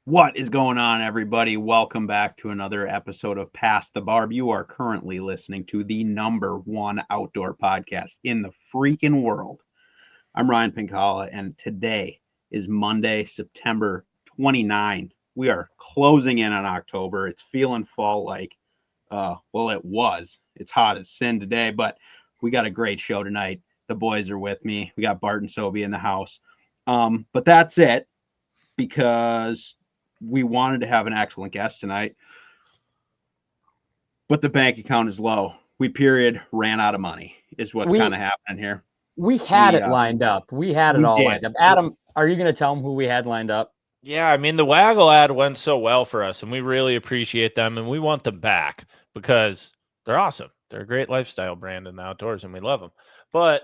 What is going on, everybody? Welcome back to another episode of Past the Barb. You are currently listening to the number one outdoor podcast in the freaking world. I'm Ryan Pinkalla, and today is Monday, September 29. We are closing in on October. It's feeling fall-like. It was. It's hot as sin today, but we got a great show tonight. The boys are with me. We got Bart and Sobi in the house. But that's it, because we wanted to have an excellent guest tonight, but the bank account is low. We ran out of money is what's kind of happening here. We had it lined up. We had it all lined up. Adam, are you going to tell them who we had lined up? Yeah, I mean, the Waggle ad went so well for us, and we really appreciate them, and we want them back because they're awesome. They're a great lifestyle brand in the outdoors, and we love them. But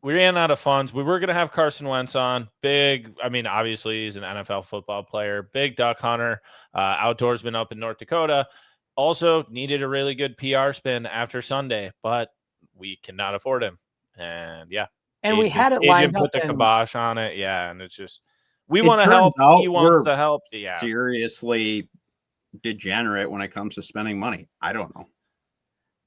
we ran out of funds. We were going to have Carson Wentz on. Obviously, he's an NFL football player, big duck hunter, outdoorsman up in North Dakota. Also needed a really good PR spin after Sunday, but we cannot afford him. And yeah. And we had it lined up. Put the kibosh on it. Yeah. And it's just, we want to help. He wants to help. Yeah. Seriously degenerate when it comes to spending money. I don't know.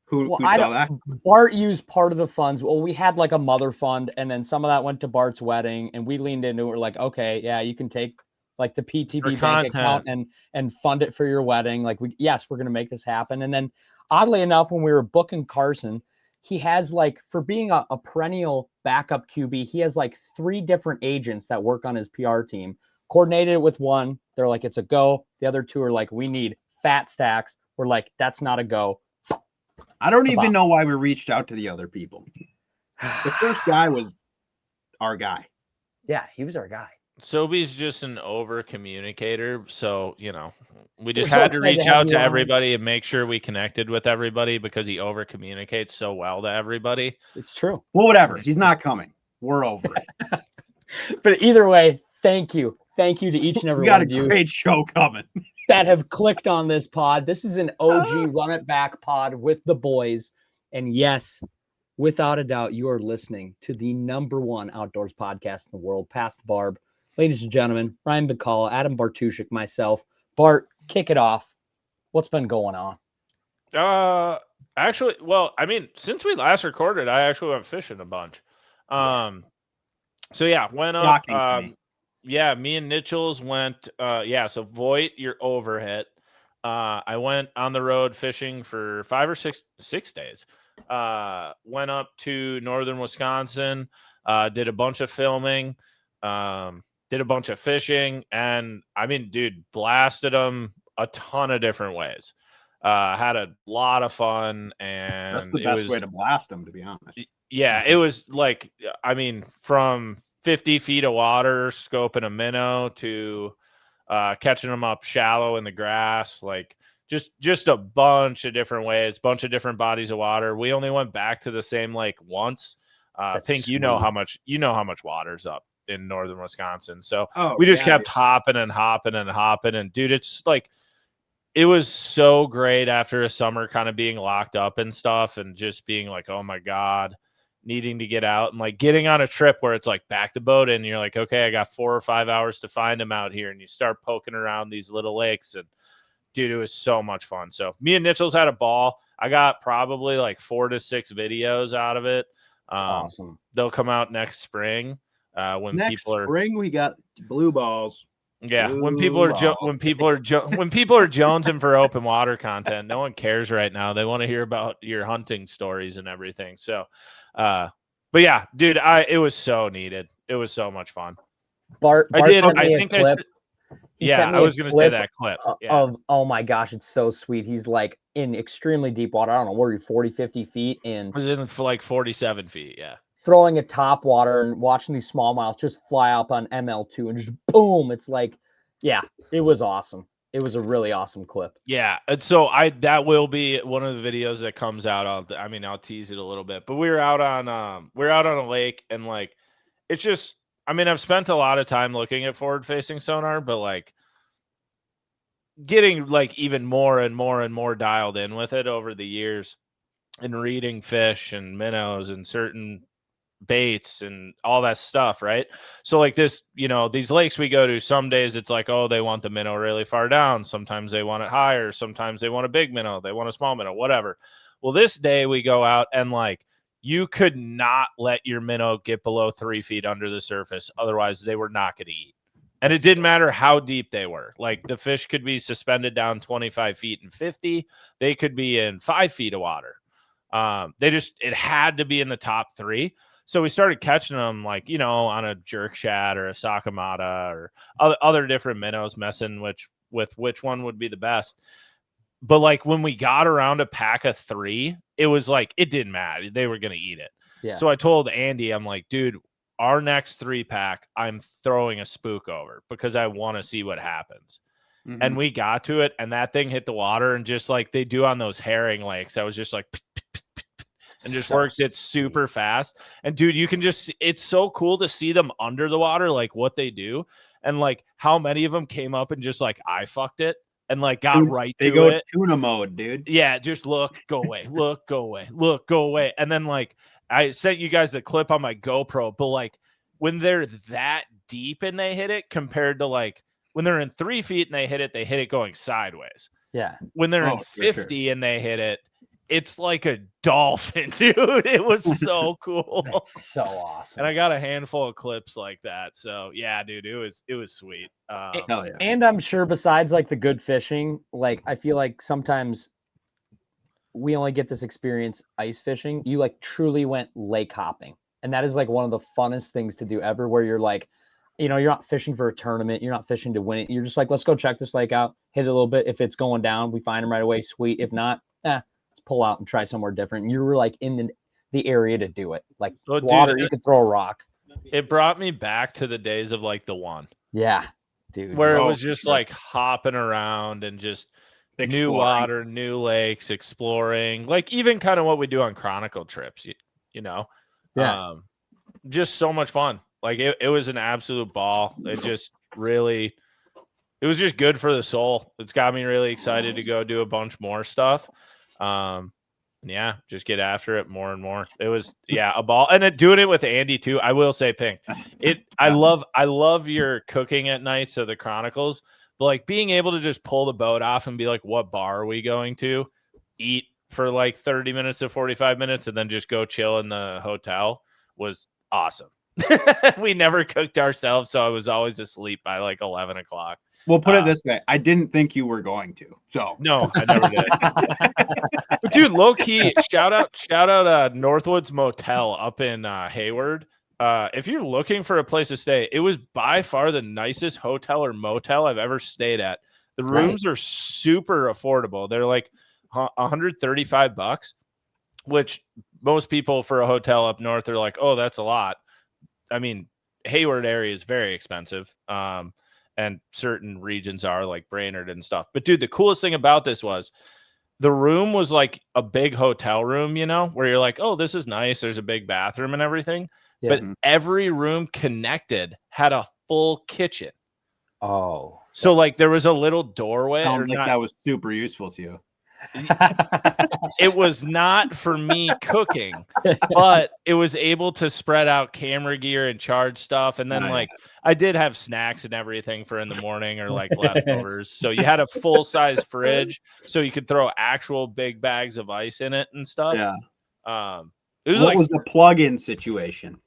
Who saw that? Bart used part of the funds. Well, we had like a mother fund, and then some of that went to Bart's wedding, and we leaned into it. We're like, okay, yeah, you can take like the PTB bank account and fund it for your wedding. Like, we're going to make this happen. And then oddly enough, when we were booking Carson, he has like, for being a perennial backup QB, he has like 3 different agents that work on his PR team. Coordinated it with one. They're like, it's a go. The other 2 are like, we need fat stacks. We're like, that's not a go. I don't even know why we reached out to the other people. The first guy was our guy. Yeah, he was our guy. Sobi's just an over communicator. So, we just had to reach out to everybody and make sure we connected with everybody because he over communicates so well to everybody. It's true. Well, whatever. He's not coming. We're over it. But either way, thank you. Thank you to each and every one of you. We got a great show coming. That have clicked on this pod. This is an OG Run It Back pod with the boys. And yes, without a doubt, you are listening to the number one outdoors podcast in the world, Past the Barb. Ladies and gentlemen, Ryan Pinkalla, Adam Bartushik, myself. Bart, kick it off. What's been going on? Since we last recorded, I actually went fishing a bunch. Went up. Yeah, me and Nitchels went. So Voight, you're overhit. I went on the road fishing for 5 or 6 days. Went up to northern Wisconsin, did a bunch of filming, did a bunch of fishing, and blasted them a ton of different ways. Had a lot of fun, and that's the best way to blast them, to be honest. Yeah, it was like, from 50 feet of water, scoping a minnow to catching them up shallow in the grass, like just a bunch of different ways, bunch of different bodies of water. We only went back to the same lake once. Pink, sweet. you know how much water's up in northern Wisconsin. So we just kept hopping and hopping and hopping. And dude, it's like, it was so great after a summer kind of being locked up and stuff and just being like, oh my God, needing to get out and like getting on a trip where it's like back the boat in and you're like, okay, I got 4 or 5 hours to find them out here. And you start poking around these little lakes, and dude, it was so much fun. So me and Nitchels had a ball. I got probably like 4 to 6 videos out of it. Awesome. They'll come out next spring. Spring, we got blue balls. Yeah, when people are jonesing for open water content, no one cares right now. They want to hear about your hunting stories and everything. So, but yeah, dude, it was so needed. It was so much fun. Bart I was going to say that clip of, oh my gosh, it's so sweet. He's like in extremely deep water. I don't know, where you 40, 50 feet in. I was in for like 47 feet. Yeah. Throwing a top water and watching these smallmouth just fly up on ML2 and just boom. It's like, yeah, it was awesome. It was a really awesome clip. Yeah. And so that will be one of the videos that comes out. I'll tease it a little bit, but we were out on a lake, and like, it's just, I've spent a lot of time looking at forward facing sonar, but like getting like even more and more and more dialed in with it over the years and reading fish and minnows and certain baits and all that stuff, right? So like this, these lakes we go to, some days it's like, oh, they want the minnow really far down. Sometimes they want it higher. Sometimes they want a big minnow. They want a small minnow, whatever. Well, this day we go out and like you could not let your minnow get below 3 feet under the surface. Otherwise they were not going to eat. And it didn't matter how deep they were. Like the fish could be suspended down 25 feet and 50. They could be in 5 feet of water. It had to be in the top 3. So we started catching them like, on a jerk shad or a sakamata or other different minnows, messing with which one would be the best. But like when we got around a pack of 3, it was like, it didn't matter. They were going to eat it. Yeah. So I told Andy, I'm like, dude, our next 3-pack, I'm throwing a spook over because I want to see what happens. Mm-hmm. And we got to it and that thing hit the water and just like they do on those herring lakes, I was just like, and just worked it super fast. And dude, you can just, it's so cool to see them under the water, like what they do. And like how many of them came up and just like, I fucked it and like got right to it. They go tuna mode, dude. Yeah. Just look, go away, look, go away, look, go away. And then like, I sent you guys a clip on my GoPro, but like when they're that deep and they hit it compared to like when they're in 3 feet and they hit it going sideways. Yeah. When they're in 50 and they hit it, it's like a dolphin, dude. It was so cool. That's so awesome. And I got a handful of clips like that. So yeah, dude, it was sweet. Hell yeah. And I'm sure besides like the good fishing, like I feel like sometimes we only get this experience ice fishing. You like truly went lake hopping. And that is like one of the funnest things to do ever, where you're like, you're not fishing for a tournament. You're not fishing to win it. You're just like, let's go check this lake out, hit it a little bit. If it's going down, we find them right away. Sweet. If not, let's pull out and try somewhere different. And you were like in the area to do it. Like water, dude, you could throw a rock. It brought me back to the days of like the one. Yeah, dude. Where it was just like hopping around and just new water, new lakes, exploring, like even kind of what we do on Chronicle trips, Yeah. Just so much fun. Like it was an absolute ball. It was just good for the soul. It's got me really excited to go do a bunch more stuff. Yeah, just get after it more and more. It was a ball, and doing it with Andy too. I will say, Pink, I love your cooking at night. So the Chronicles, but like being able to just pull the boat off and be like, what bar are we going to eat for like 30 minutes to 45 minutes and then just go chill in the hotel was awesome. We never cooked ourselves, so I was always asleep by like 11 o'clock. We'll put it this way. I didn't think you were going to. So no, I never did. But dude, low key, shout out Northwoods Motel up in Hayward. If you're looking for a place to stay, it was by far the nicest hotel or motel I've ever stayed at. The rooms are super affordable. They're like $135, which most people for a hotel up north are like, oh, that's a lot. I mean, Hayward area is very expensive. And certain regions are like Brainerd and stuff. But dude, the coolest thing about this was the room was like a big hotel room, where you're like, oh, this is nice. There's a big bathroom and everything. Yeah. But every room connected had a full kitchen. Oh. So like there was a little doorway. Sounds like that was super useful to you. It was not for me cooking, but it was able to spread out camera gear and charge stuff. And then like I did have snacks and everything for in the morning or like leftovers. So you had a full size fridge so you could throw actual big bags of ice in it and stuff. Yeah. It was what was the plug-in situation?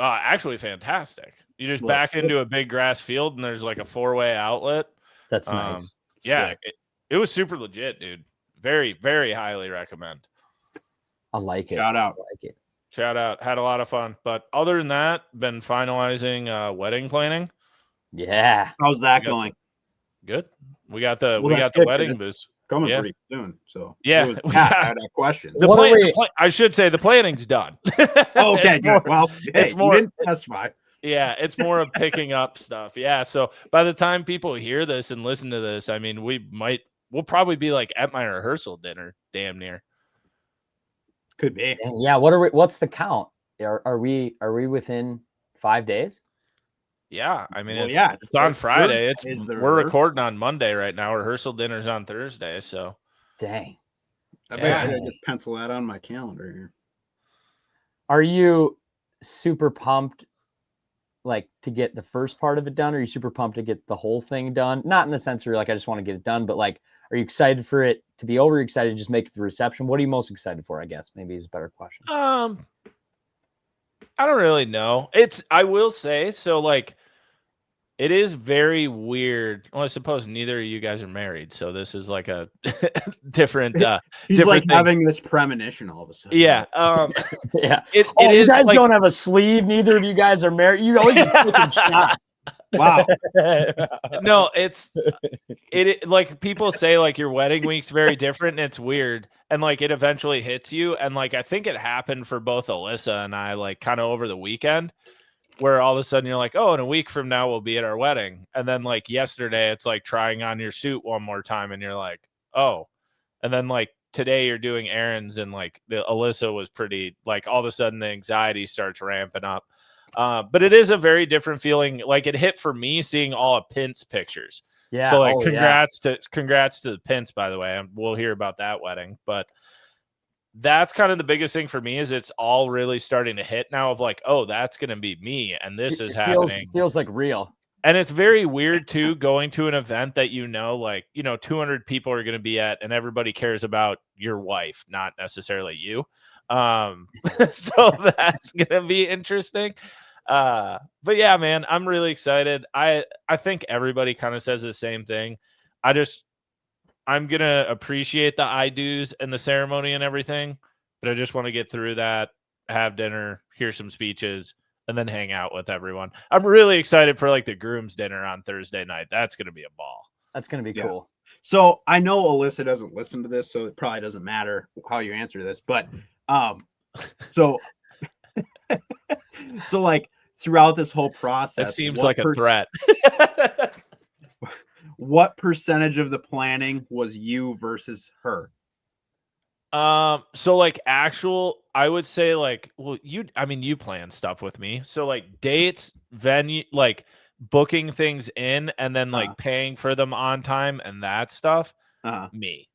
Actually fantastic. You just back into a big grass field and there's like a 4-way outlet. That's nice. Yeah. It was super legit, dude. Very, very highly recommend. I like it. Shout out. I like it. Shout out. Had a lot of fun. But other than that, been finalizing wedding planning. Yeah. How's that going? Good. We got the wedding booze coming pretty soon. So yeah, I had a question. I should say the planning's done. Okay, good. Well, it's more. You didn't testify. Yeah, it's more of picking up stuff. Yeah. So by the time people hear this and listen to this, I mean, we'll probably be like at my rehearsal dinner, damn near. Could be. Yeah. What's the count? Are we within 5 days? Yeah. I mean, it's on Friday. We're recording on Monday right now. Rehearsal dinner's on Thursday. So dang. I just pencil that on my calendar here. Are you super pumped like to get the first part of it done, or are you super pumped to get the whole thing done? Not in the sense where like I just want to get it done, but like, are you excited for it to be over? Excited to just make the reception? What are you most excited for? I guess maybe is a better question. I don't really know. I will say so. Like, it is very weird. Well, I suppose neither of you guys are married, so this is like a different. He's different like thing. having this premonition all of a sudden. Yeah. Yeah. It you is guys like, don't have a sleeve. Neither of you guys are married. You always just taking shots. Wow. No, it like people say like your wedding week's very different, and it's weird, and like it eventually hits you, and like I think it happened for both Alyssa and I, like kind of over the weekend, where all of a sudden you're like, oh, in a week from now we'll be at our wedding, and then like yesterday it's like trying on your suit one more time, and you're like, oh, and then like today you're doing errands, and like Alyssa was pretty like all of a sudden the anxiety starts ramping up. But it is a very different feeling. Like it hit for me seeing all of Pint's pictures. Yeah. So like congrats to the Pints, by the way. We'll hear about that wedding, but that's kind of the biggest thing for me is it's all really starting to hit now of like, oh, that's going to be me. And this is happening. Feels like real. And it's very weird too, going to an event that, like, 200 people are going to be at, and everybody cares about your wife, not necessarily you. So that's going to be interesting. But yeah, man, I'm really excited. I think everybody kind of says the same thing. I'm going to appreciate the I do's and the ceremony and everything, but I just want to get through that, have dinner, hear some speeches, and then hang out with everyone. I'm really excited for like the groom's dinner on Thursday night. That's going to be a ball. That's going to be cool. So I know Alyssa doesn't listen to this, so it probably doesn't matter how you answer this, but so like throughout this whole process, it seems like a threat. What percentage of the planning was you versus her? So like I would say like, well, you plan stuff with me. So like dates, venue, like booking things in, and then like paying for them on time and that stuff. Me,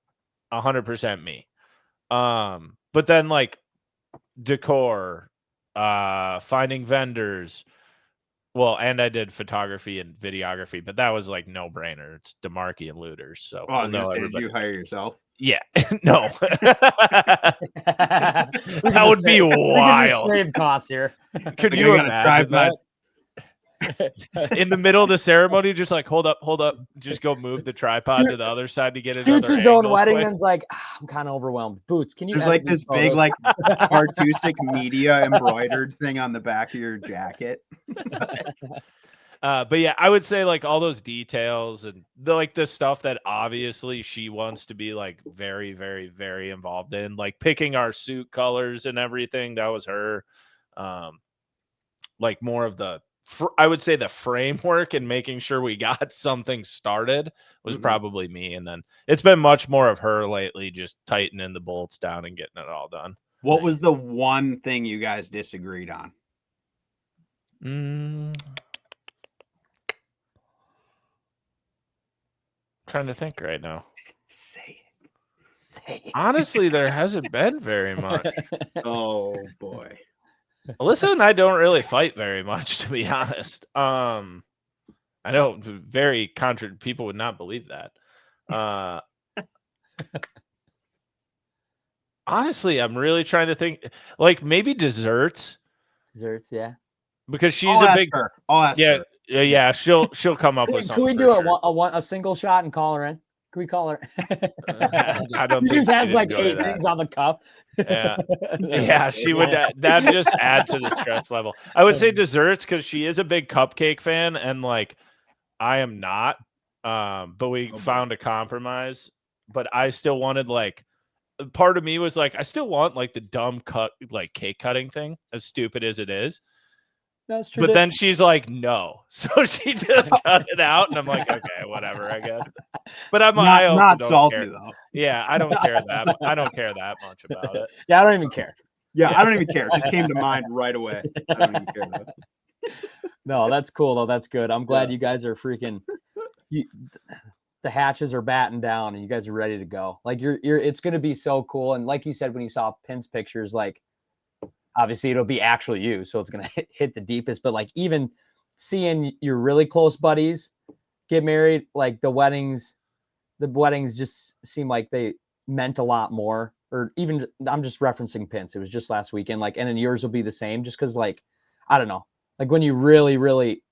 100% me. But then like decor, finding vendors. Well, and I did photography and videography, but that was like no brainer. It's DeMarchi and Looters. So did you hire yourself? Yeah, no. That would be wild. Save costs here. Could you imagine that? In the middle of the ceremony, just like hold up, just go move the tripod to the other side to get Shoots his own wedding, and's like, I'm kind of overwhelmed. Boots, can you? There's like this big like artistic media embroidered thing on the back of your jacket. But yeah, I would say like all those details and the stuff that obviously she wants to be like very, very, very involved in, like picking our suit colors and everything. That was her. Like more of I would say the framework and making sure we got something started was probably me. And then it's been much more of her lately, just tightening the bolts down and getting it all done. What was the one thing you guys disagreed on? Trying to think right now. Say it. Honestly, there hasn't been very much. Oh boy. Alyssa and I don't really fight very much, to be honest. I know very people would not believe that. Honestly, I'm really trying to think, like maybe desserts. Desserts, yeah. Because she's a big. I'll ask her. Yeah. She'll come up with something. Can we do a single shot and call her in? Can we call her? I don't think she just has like 8 things on the cup. Yeah, she would. That just add to the stress level. I would say desserts because she is a big cupcake fan, and like I am not. But we found a compromise. But I still wanted like part of me was like I still want like the dumb cake cutting thing, as stupid as it is. That's true. But then she's like, no. So she just cut it out. And I'm like, okay, whatever, I guess. But I'm not salty care. though. Yeah, I don't care that. I don't care that much about it. Yeah, I don't even care. Yeah, I don't even care. It just came to mind right away. I don't even care though. No, that's cool though. That's good. I'm glad you guys are freaking the hatches are battened down and you guys are ready to go. Like it's gonna be so cool. And like you said, when you saw Pint's pictures, like obviously it'll be actually you, so it's gonna hit the deepest. But like even seeing your really close buddies get married, like the weddings just seem like they meant a lot more. Or even I'm just referencing Pints. It was just last weekend, like, and then yours will be the same, just because like I don't know, like when you really,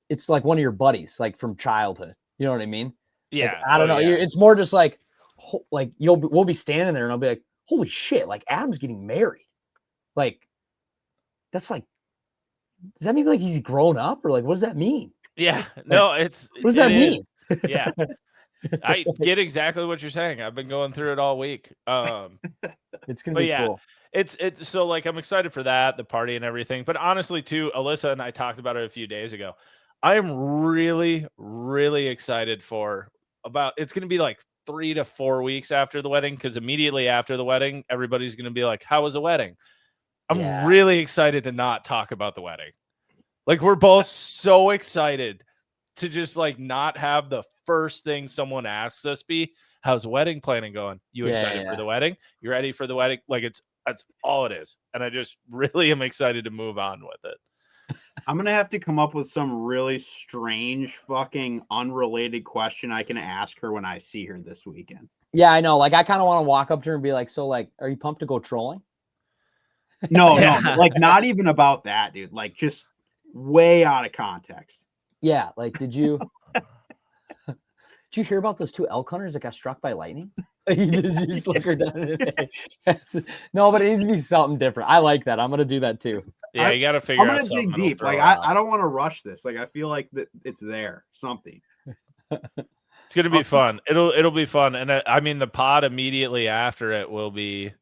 it's like one of your buddies, like from childhood. You know what I mean? Yeah. Like, I don't know. Yeah. It's more just like we'll be standing there and I'll be like, holy shit! Like Adam's getting married. Like that's like, does that mean like he's grown up or like what does that mean? Yeah. No, what does that mean? Yeah. I get exactly what you're saying. I've been going through it all week. It's gonna be cool. It's so like I'm excited for that, the party and everything. But honestly, too, Alyssa and I talked about it a few days ago. I am really, really excited for it's gonna be like 3 to 4 weeks after the wedding, because immediately after the wedding, everybody's gonna be like, how was the wedding? I'm really excited to not talk about the wedding. Like we're both so excited to just like not have the first thing someone asks us be, how's wedding planning going? You excited for the wedding? You ready for the wedding? Like that's all it is. And I just really am excited to move on with it. I'm going to have to come up with some really strange fucking unrelated question I can ask her when I see her this weekend. Yeah, I know. Like I kind of want to walk up to her and be like, so like, are you pumped to go trolling? No, like not even about that, dude. Like just way out of context. Yeah, like did you hear about those 2 elk hunters that got struck by lightning? you just look her down in the face. No, but it needs to be something different. I like that. I'm gonna do that too. Yeah, you got to figure out. I'm gonna dig deep. Like I don't want to rush this. Like I feel like that it's there. Something. It's gonna be fun. It'll be fun, and I mean the pod immediately after it will be.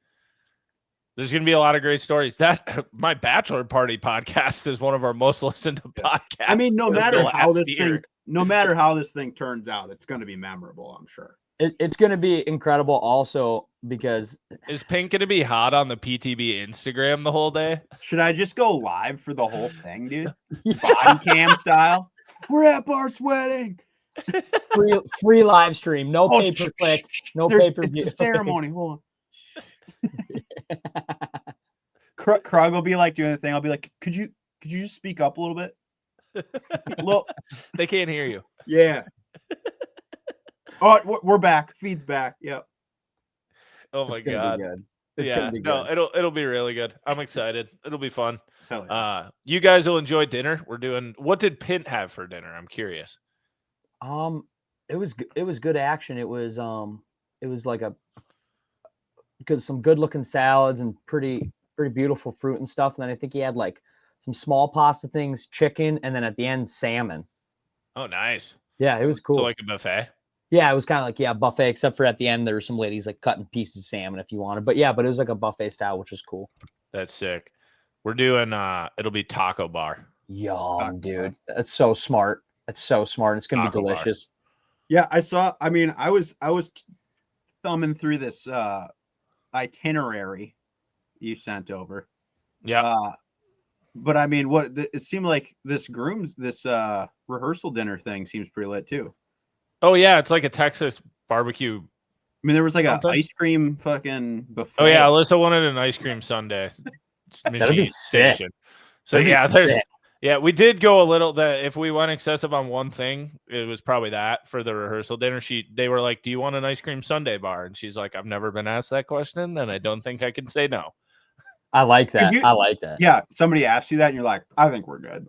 There's going to be a lot of great stories. That my bachelor party podcast is one of our most listened to podcasts. I mean, no matter how this thing turns out, it's going to be memorable, I'm sure. It's going to be incredible also because is Pink going to be hot on the PTB Instagram the whole day? Should I just go live for the whole thing, dude? Body cam style. We're at Bart's wedding. Free live stream, no pay-per-click, no pay-per-view. Ceremony. Hold on. Krug will be like doing the thing. I'll be like, could you just speak up a little bit? Look, they can't hear you. Yeah. Oh, we're back. Feed's back. Yep. Oh my god. Yeah. No, it'll be really good. I'm excited. It'll be fun. Hell yeah. You guys will enjoy dinner. What did Pint have for dinner? I'm curious. It was good action. It was like some good looking salads and pretty beautiful fruit and stuff. And then I think he had like some small pasta things, chicken, and then at the end salmon. Oh, nice. Yeah, it was cool. So like a buffet. Yeah, it was kind of like buffet, except for at the end there were some ladies like cutting pieces of salmon if you wanted. But it was like a buffet style, which is cool. That's sick. We're doing it'll be taco bar. Yum, dude. That's so smart. It's so smart. It's gonna be delicious. Bar. Yeah, I saw. I mean, I was thumbing through this itinerary you sent over. Yeah. But I mean, it seemed like this rehearsal dinner thing seems pretty lit too. Oh yeah, it's like a Texas barbecue. I mean, there was like an ice cream fucking buffet. Oh yeah, Alyssa wanted an ice cream sundae. That'd be sick. So we did go a little. If we went excessive on one thing, it was probably that for the rehearsal dinner. They were like, "Do you want an ice cream sundae bar?" And she's like, "I've never been asked that question, and I don't think I can say no." I like that. I like that. Yeah, somebody asks you that, and you're like, "I think we're good."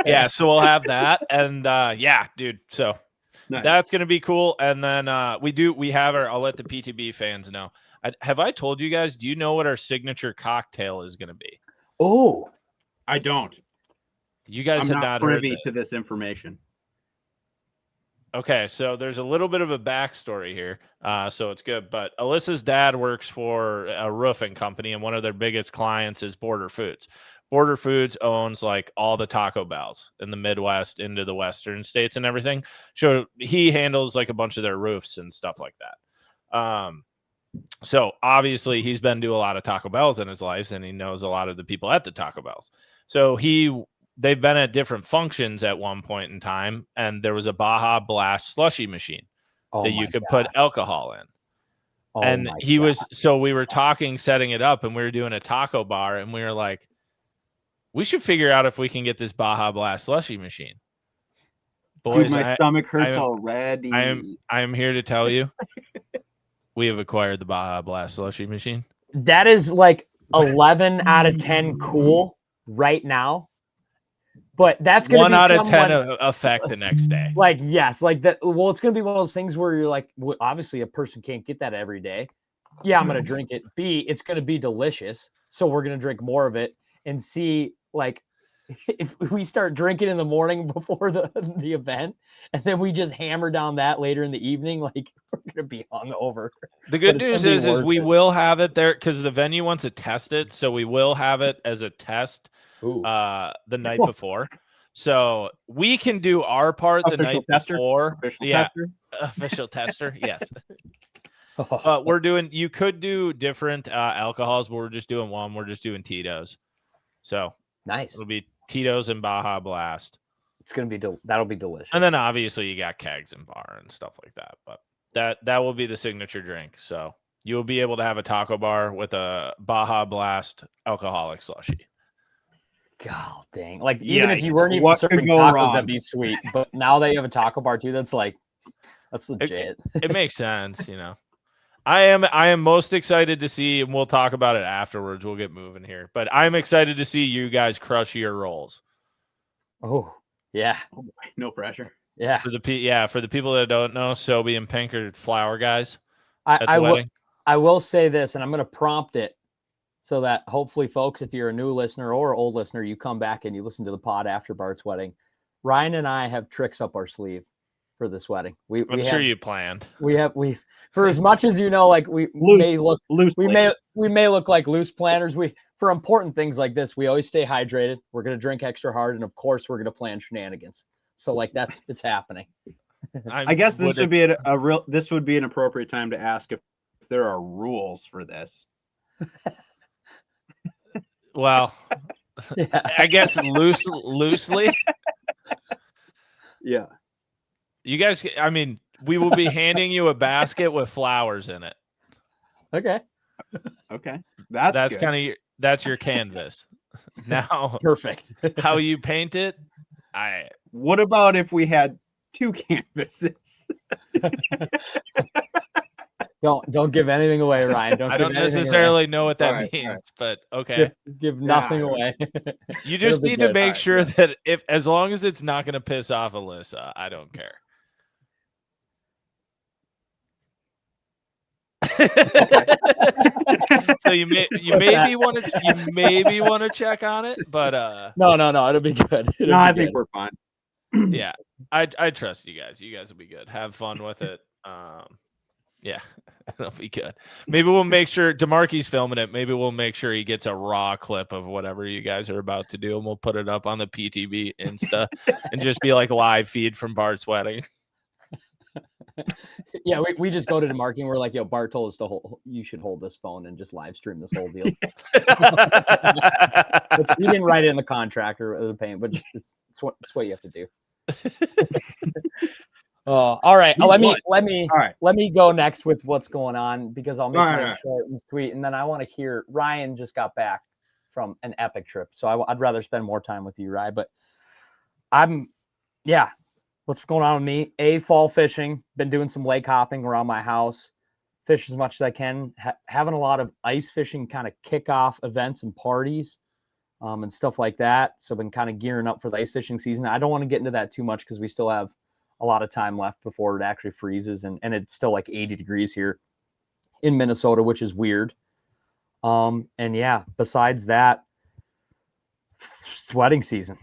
Yeah, so we'll have that, and yeah, dude. So nice. That's gonna be cool. And then we have our. I'll let the PTB fans know. Have I told you guys? Do you know what our signature cocktail is gonna be? Oh, I don't. You guys I'm not privy to this information. Okay, so there's a little bit of a backstory here, so it's good. But Alyssa's dad works for a roofing company, and one of their biggest clients is Border Foods. Border Foods owns like all the Taco Bells in the Midwest into the Western states and everything. So he handles like a bunch of their roofs and stuff like that. So obviously he's been to a lot of Taco Bells in his life, and he knows a lot of the people at the Taco Bells. So they've been at different functions at one point in time, and there was a Baja Blast slushy machine that you could put alcohol in. and he was, so we were talking, setting it up, and we were doing a taco bar, and we were like, we should figure out if we can get this Baja Blast slushy machine. Boys, dude, my stomach hurts already. I am here to tell you, we have acquired the Baja Blast slushy machine. That is like 11 out of 10 cool right now. But that's going to be 1 out of 10 effect the next day. Like, yes, like that. Well, it's going to be one of those things where you're like, well, obviously a person can't get that every day. Yeah, I'm going to drink it. B, it's going to be delicious. So we're going to drink more of it. And C, like, if we start drinking in the morning before the event, and then we just hammer down that later in the evening, like, we're going to be hungover. The good news is we will have it there because the venue wants to test it. So we will have it as a test the night before. So we can do our part the night before. Official tester. Yes. We're doing, you could do different alcohols, but we're just doing one. We're just doing Tito's. So nice. It'll be Tito's and Baja Blast. It's going to be, that'll be delicious. And then obviously you got kegs and bar and stuff like that. But that will be the signature drink. So you'll be able to have a taco bar with a Baja Blast alcoholic slushy. God dang. Like, even if you weren't even serving tacos, that'd be sweet. But now that you have a taco bar too, that's legit. It makes sense, you know. I am most excited to see, and we'll talk about it afterwards. We'll get moving here. But I'm excited to see you guys crush your rolls. Oh, yeah. No pressure. Yeah. For the people that don't know, Sobi and Pink are flower guys. I will say this, and I'm going to prompt it so that hopefully, folks, if you're a new listener or old listener, you come back and you listen to the pod after Bart's wedding. Ryan and I have tricks up our sleeve for this wedding. I'm sure you planned. We for as much as you know, like we may look like loose planners. For important things like this, we always stay hydrated. We're going to drink extra hard, and of course, we're going to plan shenanigans. So like it's happening. I guess this would be this would be an appropriate time to ask if there are rules for this. Well, yeah. I guess loosely. Yeah. You guys, I mean, we will be handing you a basket with flowers in it. Okay. Okay. That's kind of that's your canvas. Now, perfect. How you paint it? What about if we had 2 canvases? Don't give anything away, Ryan. I don't necessarily know what that means, but okay. Give nothing away. You just need to make sure that as long as it's not going to piss off Alyssa, I don't care. So you maybe want to check on it, but no, it'll be good. I think we're fine. Yeah, I trust you guys. You guys will be good. Have fun with it. Yeah, it'll be good. Maybe we'll make sure DeMarquis filming it. Maybe we'll make sure he gets a raw clip of whatever you guys are about to do, and we'll put it up on the PTB Insta and just be like live feed from Bart's wedding. Yeah, we just go to DeMarquis and we're like, yo, Bart told us you should hold this phone and just live stream this whole deal. We didn't write it in the contract or the payment, but it's what you have to do. All right. Let me go next with what's going on, because I'll make it short and sweet. And then I want to hear, Ryan just got back from an epic trip. So I'd rather spend more time with you, Ryan. But what's going on with me? Fall fishing. Been doing some lake hopping around my house. Fish as much as I can. Having a lot of ice fishing kind of kickoff events and parties and stuff like that. So I've been kind of gearing up for the ice fishing season. I don't want to get into that too much because we still have a lot of time left before it actually freezes. And it's still like 80 degrees here in Minnesota, which is weird. Besides that, it's wedding season.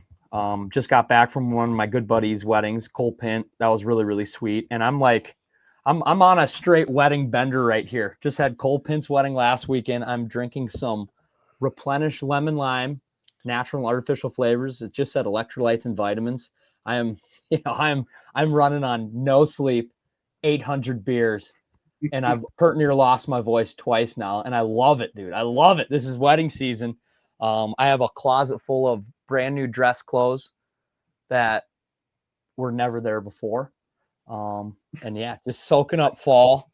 Just got back from one of my good buddies' weddings, Cole Pint. That was really, really sweet. And I'm on a straight wedding bender right here. Just had Cole Pint's wedding last weekend. I'm drinking some replenished lemon lime, natural and artificial flavors. It just said electrolytes and vitamins. I'm running on no sleep, 800 beers, and I've pretty near lost my voice twice now. And I love it, dude. I love it. This is wedding season. I have a closet full of brand new dress clothes that were never there before. Just soaking up fall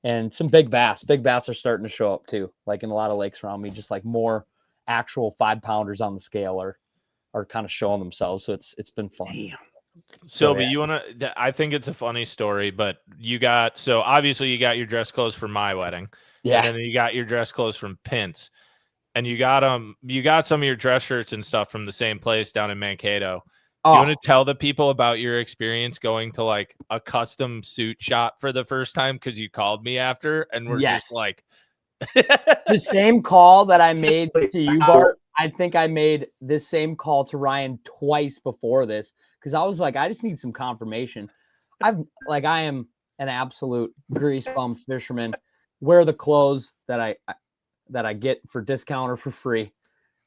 and some big bass. Big bass are starting to show up too, like in a lot of lakes around me. Just like more actual 5-pounders on the scale are kind of showing themselves. So it's been fun. Damn. Sobi, you want to? I think it's a funny story, but obviously you got your dress clothes for my wedding, Yeah. and then you got your dress clothes from Pint's, and you got some of your dress shirts and stuff from the same place down in Mankato. Do you want to tell the people about your experience going to like a custom suit shop for the first time? Because you called me after, and we're just like the same call that I made to you, Bart. I think I made this same call to Ryan twice before this because I was like, I just need some confirmation. I am an absolute grease bum fisherman. Wear the clothes that I get for discount or for free.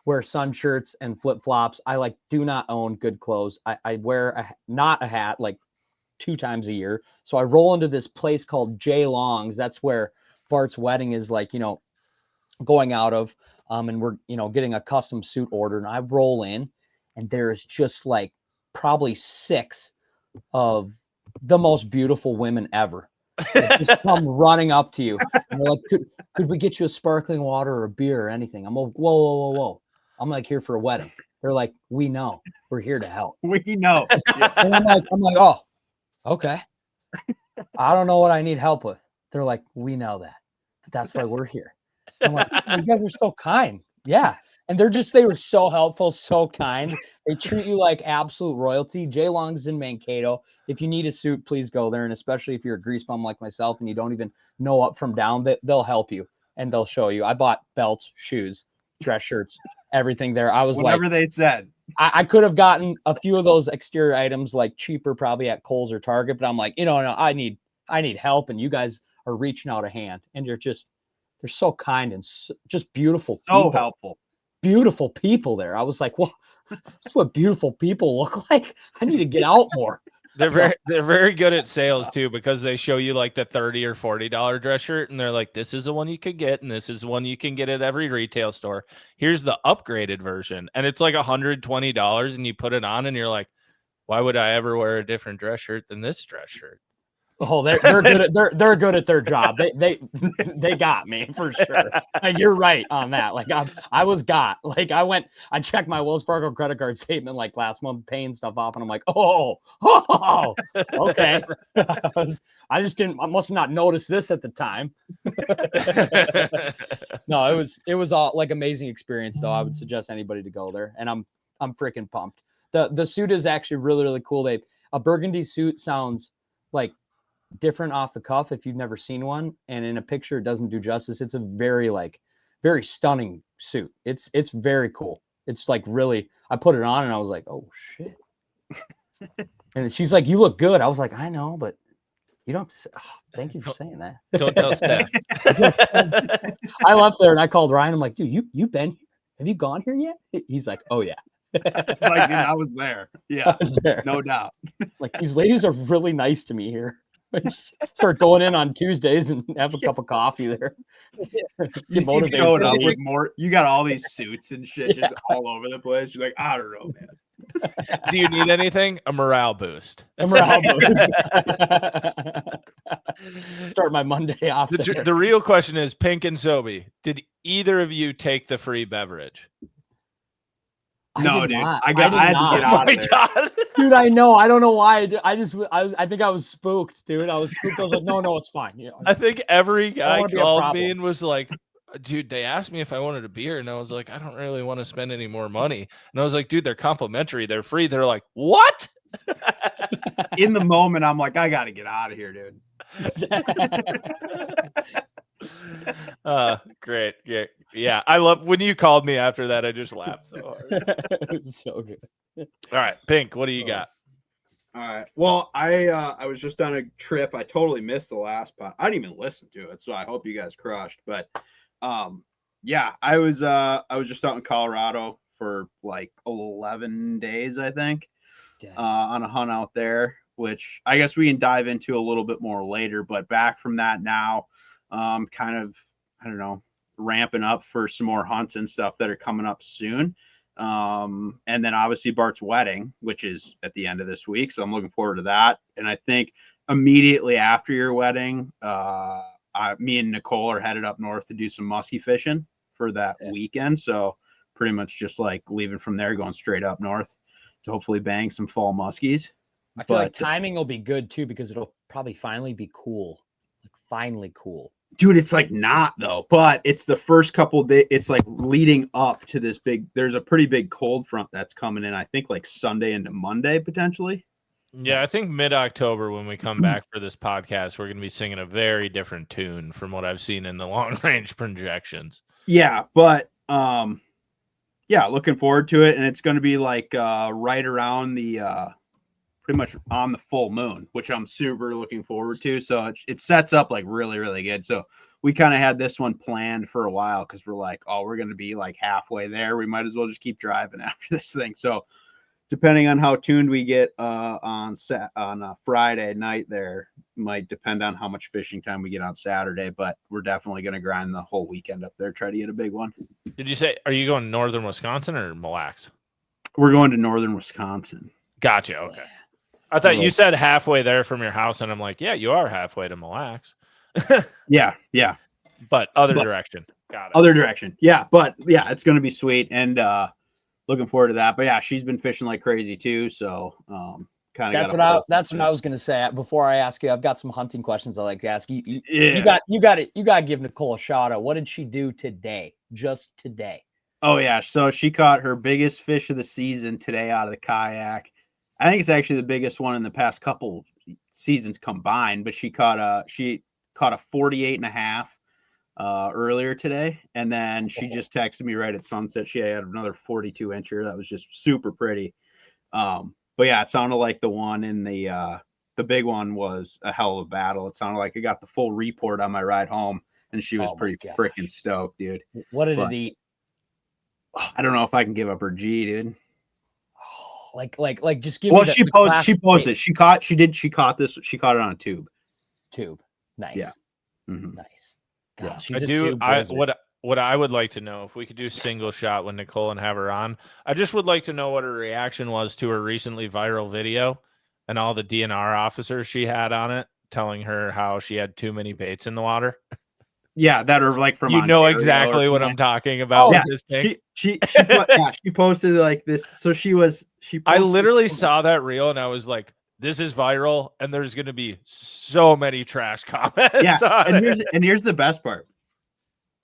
Wear sun shirts and flip flops. I do not own good clothes. I wear not a hat like 2 times a year. So I roll into this place called J Long's. That's where Bart's wedding is going out of. And we're, getting a custom suit order. And I roll in and there's just like probably 6 of the most beautiful women ever. They just come running up to you. And they're like, could we get you a sparkling water or a beer or anything? I'm like, whoa. I'm like here for a wedding. They're like, we know. We're here to help. We know. And I'm like, oh, okay. I don't know what I need help with. They're like, we know that. But that's why we're here. I'm like, you guys are so kind. Yeah. And they were so helpful, so kind. They treat you like absolute royalty. J Long's in Mankato. If you need a suit, please go there. And especially if you're a grease bum like myself and you don't even know up from down, they'll help you and they'll show you. I bought belts, shoes, dress shirts, everything there. I was whatever they said. I could have gotten a few of those exterior items like cheaper, probably at Kohl's or Target, but I'm like, no, I need help. And you guys are reaching out a hand and they're so kind and just beautiful. So helpful. Beautiful people there. I was like, well, this is what beautiful people look like. I need to get out more. They're very good at sales too, because they show you like the $30 or $40 dress shirt and they're like, this is the one you could get and this is one you can get at every retail store. Here's the upgraded version. And it's like $120 and you put it on and you're like, why would I ever wear a different dress shirt than this dress shirt? Oh, they're good at their job. They got me for sure. Like, you're right on that. Like I was got. Like I checked my Wells Fargo credit card statement like last month, paying stuff off, and I'm like, oh, okay. I must have not noticed this at the time. No, it was all like amazing experience though. I would suggest anybody to go there, and I'm freaking pumped. The suit is actually really, really cool. A burgundy suit sounds like different off the cuff if you've never seen one, and in a picture it doesn't do justice. It's a very stunning suit. It's very cool. It's like really, I put it on and I was like, oh shit. And she's like, you look good. I was like, I know, but you don't have to say, thank you for saying that. Don't tell Steph. I left there and I called Ryan. I'm like, dude, you been here? Have you gone here yet? He's like, oh yeah. It's like, dude, I was there. Yeah, was there. No doubt. Like, these ladies are really nice to me here. I just start going in on Tuesdays and have a cup of coffee there. You showed up with more. You got all these suits and shit just all over the place. You're like, I don't know, man. Do you need anything? A morale boost. Start my Monday off. The real question is, Pink and Sobi, did either of you take the free beverage? No, dude. I had to get out of there. God. Dude, I know. I don't know why. I think I was spooked, dude. I was spooked. I was like, no, it's fine. You know, I think every guy called me and was like, dude, they asked me if I wanted a beer. And I was like, I don't really want to spend any more money. And I was like, dude, they're complimentary. They're free. They're like, what? In the moment, I'm like, I got to get out of here, dude. Great. Yeah. I love when you called me after that. I just laughed so hard. It's so good. All right, Pink, what do you got? All right. Well, I was just on a trip. I totally missed the last pod. I didn't even listen to it, so I hope you guys crushed. But yeah, I was just out in Colorado for like 11 days, I think, on a hunt out there, which I guess we can dive into a little bit more later. But back from that now, kind of, I don't know, ramping up for some more hunts and stuff that are coming up soon. And then obviously Bart's wedding, which is at the end of this week. So I'm looking forward to that. And I think immediately after your wedding, I me and Nicole are headed up north to do some muskie fishing for that weekend. So pretty much just like leaving from there, going straight up north to hopefully bang some fall muskies. I feel like timing will be good too, because it'll probably finally be cool. Like finally cool. Dude, it's like not though, but it's the first couple days. It's like leading up to this there's a pretty big cold front that's coming in, I think like Sunday into Monday potentially. Yeah, I think mid-October when we come back for this podcast, we're going to be singing a very different tune from what I've seen in the long-range projections. Yeah, but yeah, looking forward to it, and it's going to be like right around the pretty much on the full moon, which I'm super looking forward to. So it sets up like really, really good. So we kind of had this one planned for a while because we're like, oh, we're going to be like halfway there. We might as well just keep driving after this thing. So depending on how tuned we get on Friday night there might depend on how much fishing time we get on Saturday, but we're definitely going to grind the whole weekend up there, try to get a big one. Did you say, are you going northern Wisconsin or Mille Lacs? We're going to northern Wisconsin. Gotcha. Okay. I thought you said halfway there from your house, and I'm like, yeah, you are halfway to Mille Lacs. Yeah. But direction. Got it. Other direction. Yeah, but yeah, it's going to be sweet, and looking forward to that. But yeah, she's been fishing like crazy too, so kind of that's what I was going to say. Before I ask you, I've got some hunting questions I like to ask you. You got to give Nicole a shout out. What did she do today? Just today? Oh yeah, so she caught her biggest fish of the season today out of the kayak. I think it's actually the biggest one in the past couple seasons combined, but she caught a 48.5 earlier today. And then she just texted me right at sunset. She had another 42 incher. That was just super pretty. But yeah, it sounded like the one in the big one was a hell of a battle. It sounded like I got the full report on my ride home, and she was pretty freaking stoked, dude. What did it eat? I don't know if I can give up her G, dude. Like just give me she posted. She caught it on a tube. Nice. Yeah. Nice. Gosh, what I would like to know, if we could do single shot with Nicole and have her on, I just would like to know what her reaction was to her recently viral video and all the DNR officers she had on it telling her how she had too many baits in the water. Yeah, that are like from Ontario, know exactly what I'm talking about. She posted like this. So I literally saw that reel and I was like, this is viral, and there's going to be so many trash comments. Yeah, and here's the best part,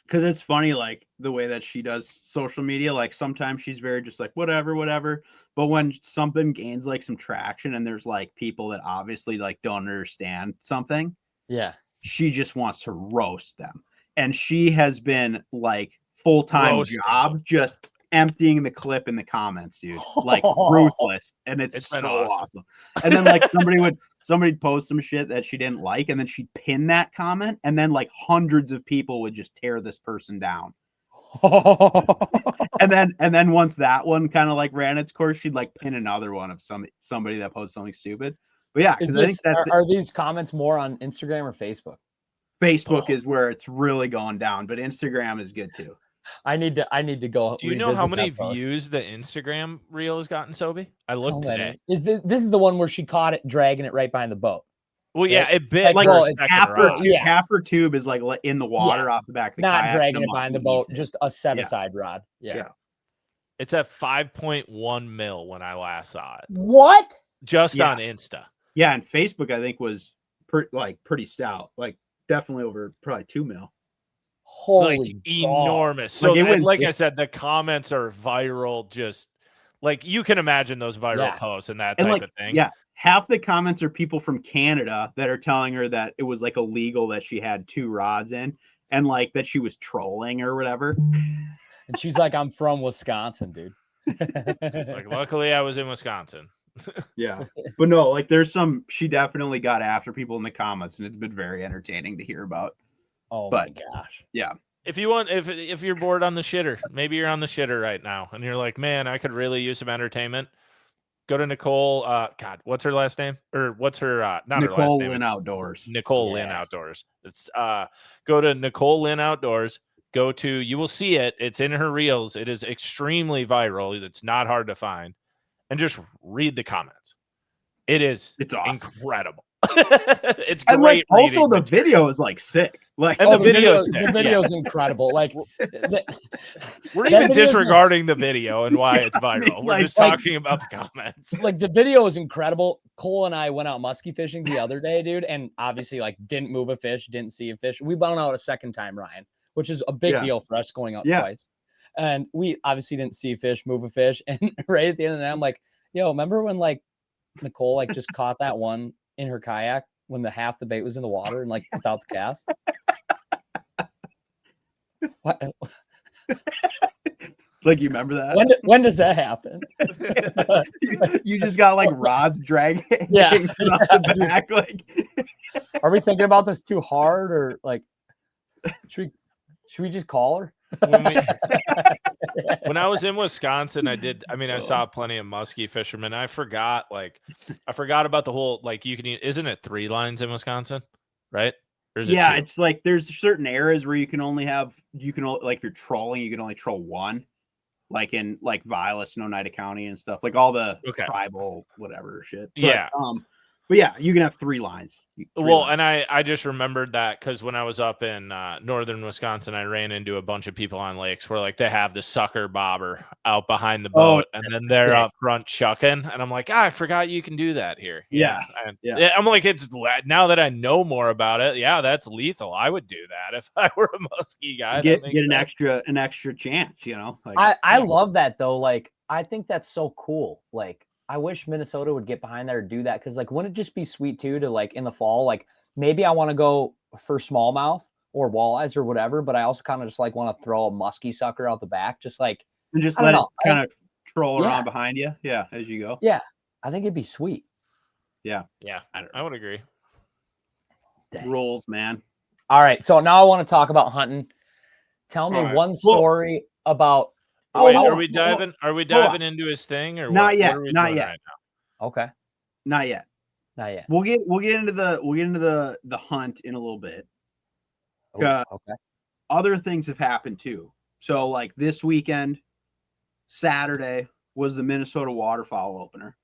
because it's funny, like the way that she does social media. Like sometimes she's very just like whatever, but when something gains like some traction and there's like people that obviously like don't understand something, she just wants to roast them. And she has been like full-time job just emptying the clip in the comments, dude. Like ruthless. And it's so awesome. And then like somebody post some shit that she didn't like, and then she'd pin that comment, and then like hundreds of people would just tear this person down. and then once that one kind of like ran its course, she'd like pin another one of somebody that posted something stupid. But yeah, because I think are these comments more on Instagram or Facebook? Facebook is where it's really going down, but Instagram is good too. I need to go. Do you know how many views the Instagram reel has gotten, Sobi? I looked today. This is the one where she caught it dragging it right behind the boat? Well, yeah, it bit like half her tube is like in the water off the back of the not kayak. Dragging it behind the boat, just a set aside rod. Yeah. It's at 5.1 mil when I last saw it. What? Just on Insta. Yeah, and Facebook I think was pretty stout, like definitely over probably 2 mil. Holy enormous. So I said, the comments are viral, just like you can imagine those viral posts and that type of thing. Yeah. Half the comments are people from Canada that are telling her that it was like illegal that she had 2 rods in, and like that she was trolling or whatever. And she's like, I'm from Wisconsin, dude. Like, luckily I was in Wisconsin. Yeah. But no, like she definitely got after people in the comments, and it's been very entertaining to hear about. Oh my gosh. Yeah. If you want, if you're bored on the shitter, maybe you're on the shitter right now and you're like, man, I could really use some entertainment. Go to Nicole. God, what's her last name? Or what's her not Nicole her last name? Lynn Outdoors. Nicole Lynn Outdoors. It's go to Nicole Lynn Outdoors. You will see it. It's in her reels. It is extremely viral. It's not hard to find. And just read the comments. It's awesome. Incredible. It's great. Also, the video is like sick. Like, and the video's the video's incredible. Like, we're even disregarding the video and why it's viral. We're just talking about the comments. Like, the video is incredible. Cole and I went out muskie fishing the other day, dude, and obviously, like, didn't move a fish, didn't see a fish. We went out a second time, Ryan, which is a big deal for us going out twice. And we obviously didn't see a fish, move a fish, and right at the end of the night, I'm like, yo, remember when like Nicole like just caught that one in her kayak when the half the bait was in the water and like without the cast? What? Like, you remember that? When does that happen? You just got like rods dragging off the back. Like, are we thinking about this too hard, or like should we just call her? When I was in Wisconsin, I saw plenty of muskie fishermen. I forgot about the whole, like, isn't it 3 lines in Wisconsin, right? Yeah, it's like there's certain areas where like if you're trolling, you can only troll 1, like in like Vilas, Oneida County and stuff, like all the tribal whatever shit. But yeah, you can have 3 lines. And I just remembered that because when I was up in northern Wisconsin, I ran into a bunch of people on lakes where like they have the sucker bobber out behind the boat, and then they're up front chucking, and I'm like, I forgot you can do that here. I'm like, it's now that I know more about it. Yeah, that's lethal. I would do that if I were a muskie guy. Get an extra chance, you know. Like, I love that though. Like, I think that's so cool. Like, I wish Minnesota would get behind that or do that, because like, wouldn't it just be sweet too to like in the fall, like maybe I want to go for smallmouth or walleyes or whatever, but I also kind of just like want to throw a muskie sucker out the back, just like, and just let it kind of troll around behind you, as you go. Yeah, I think it'd be sweet. Yeah, I would agree. Dang. Rules, man. All right, so now I want to talk about hunting. Tell me one story about. Wait, are we diving into his thing or not what? yet? What are we Not doing yet. right now? Okay. Not yet. We'll get into the hunt in a little bit. Okay. Other things have happened too. So like this weekend, Saturday was the Minnesota waterfowl opener.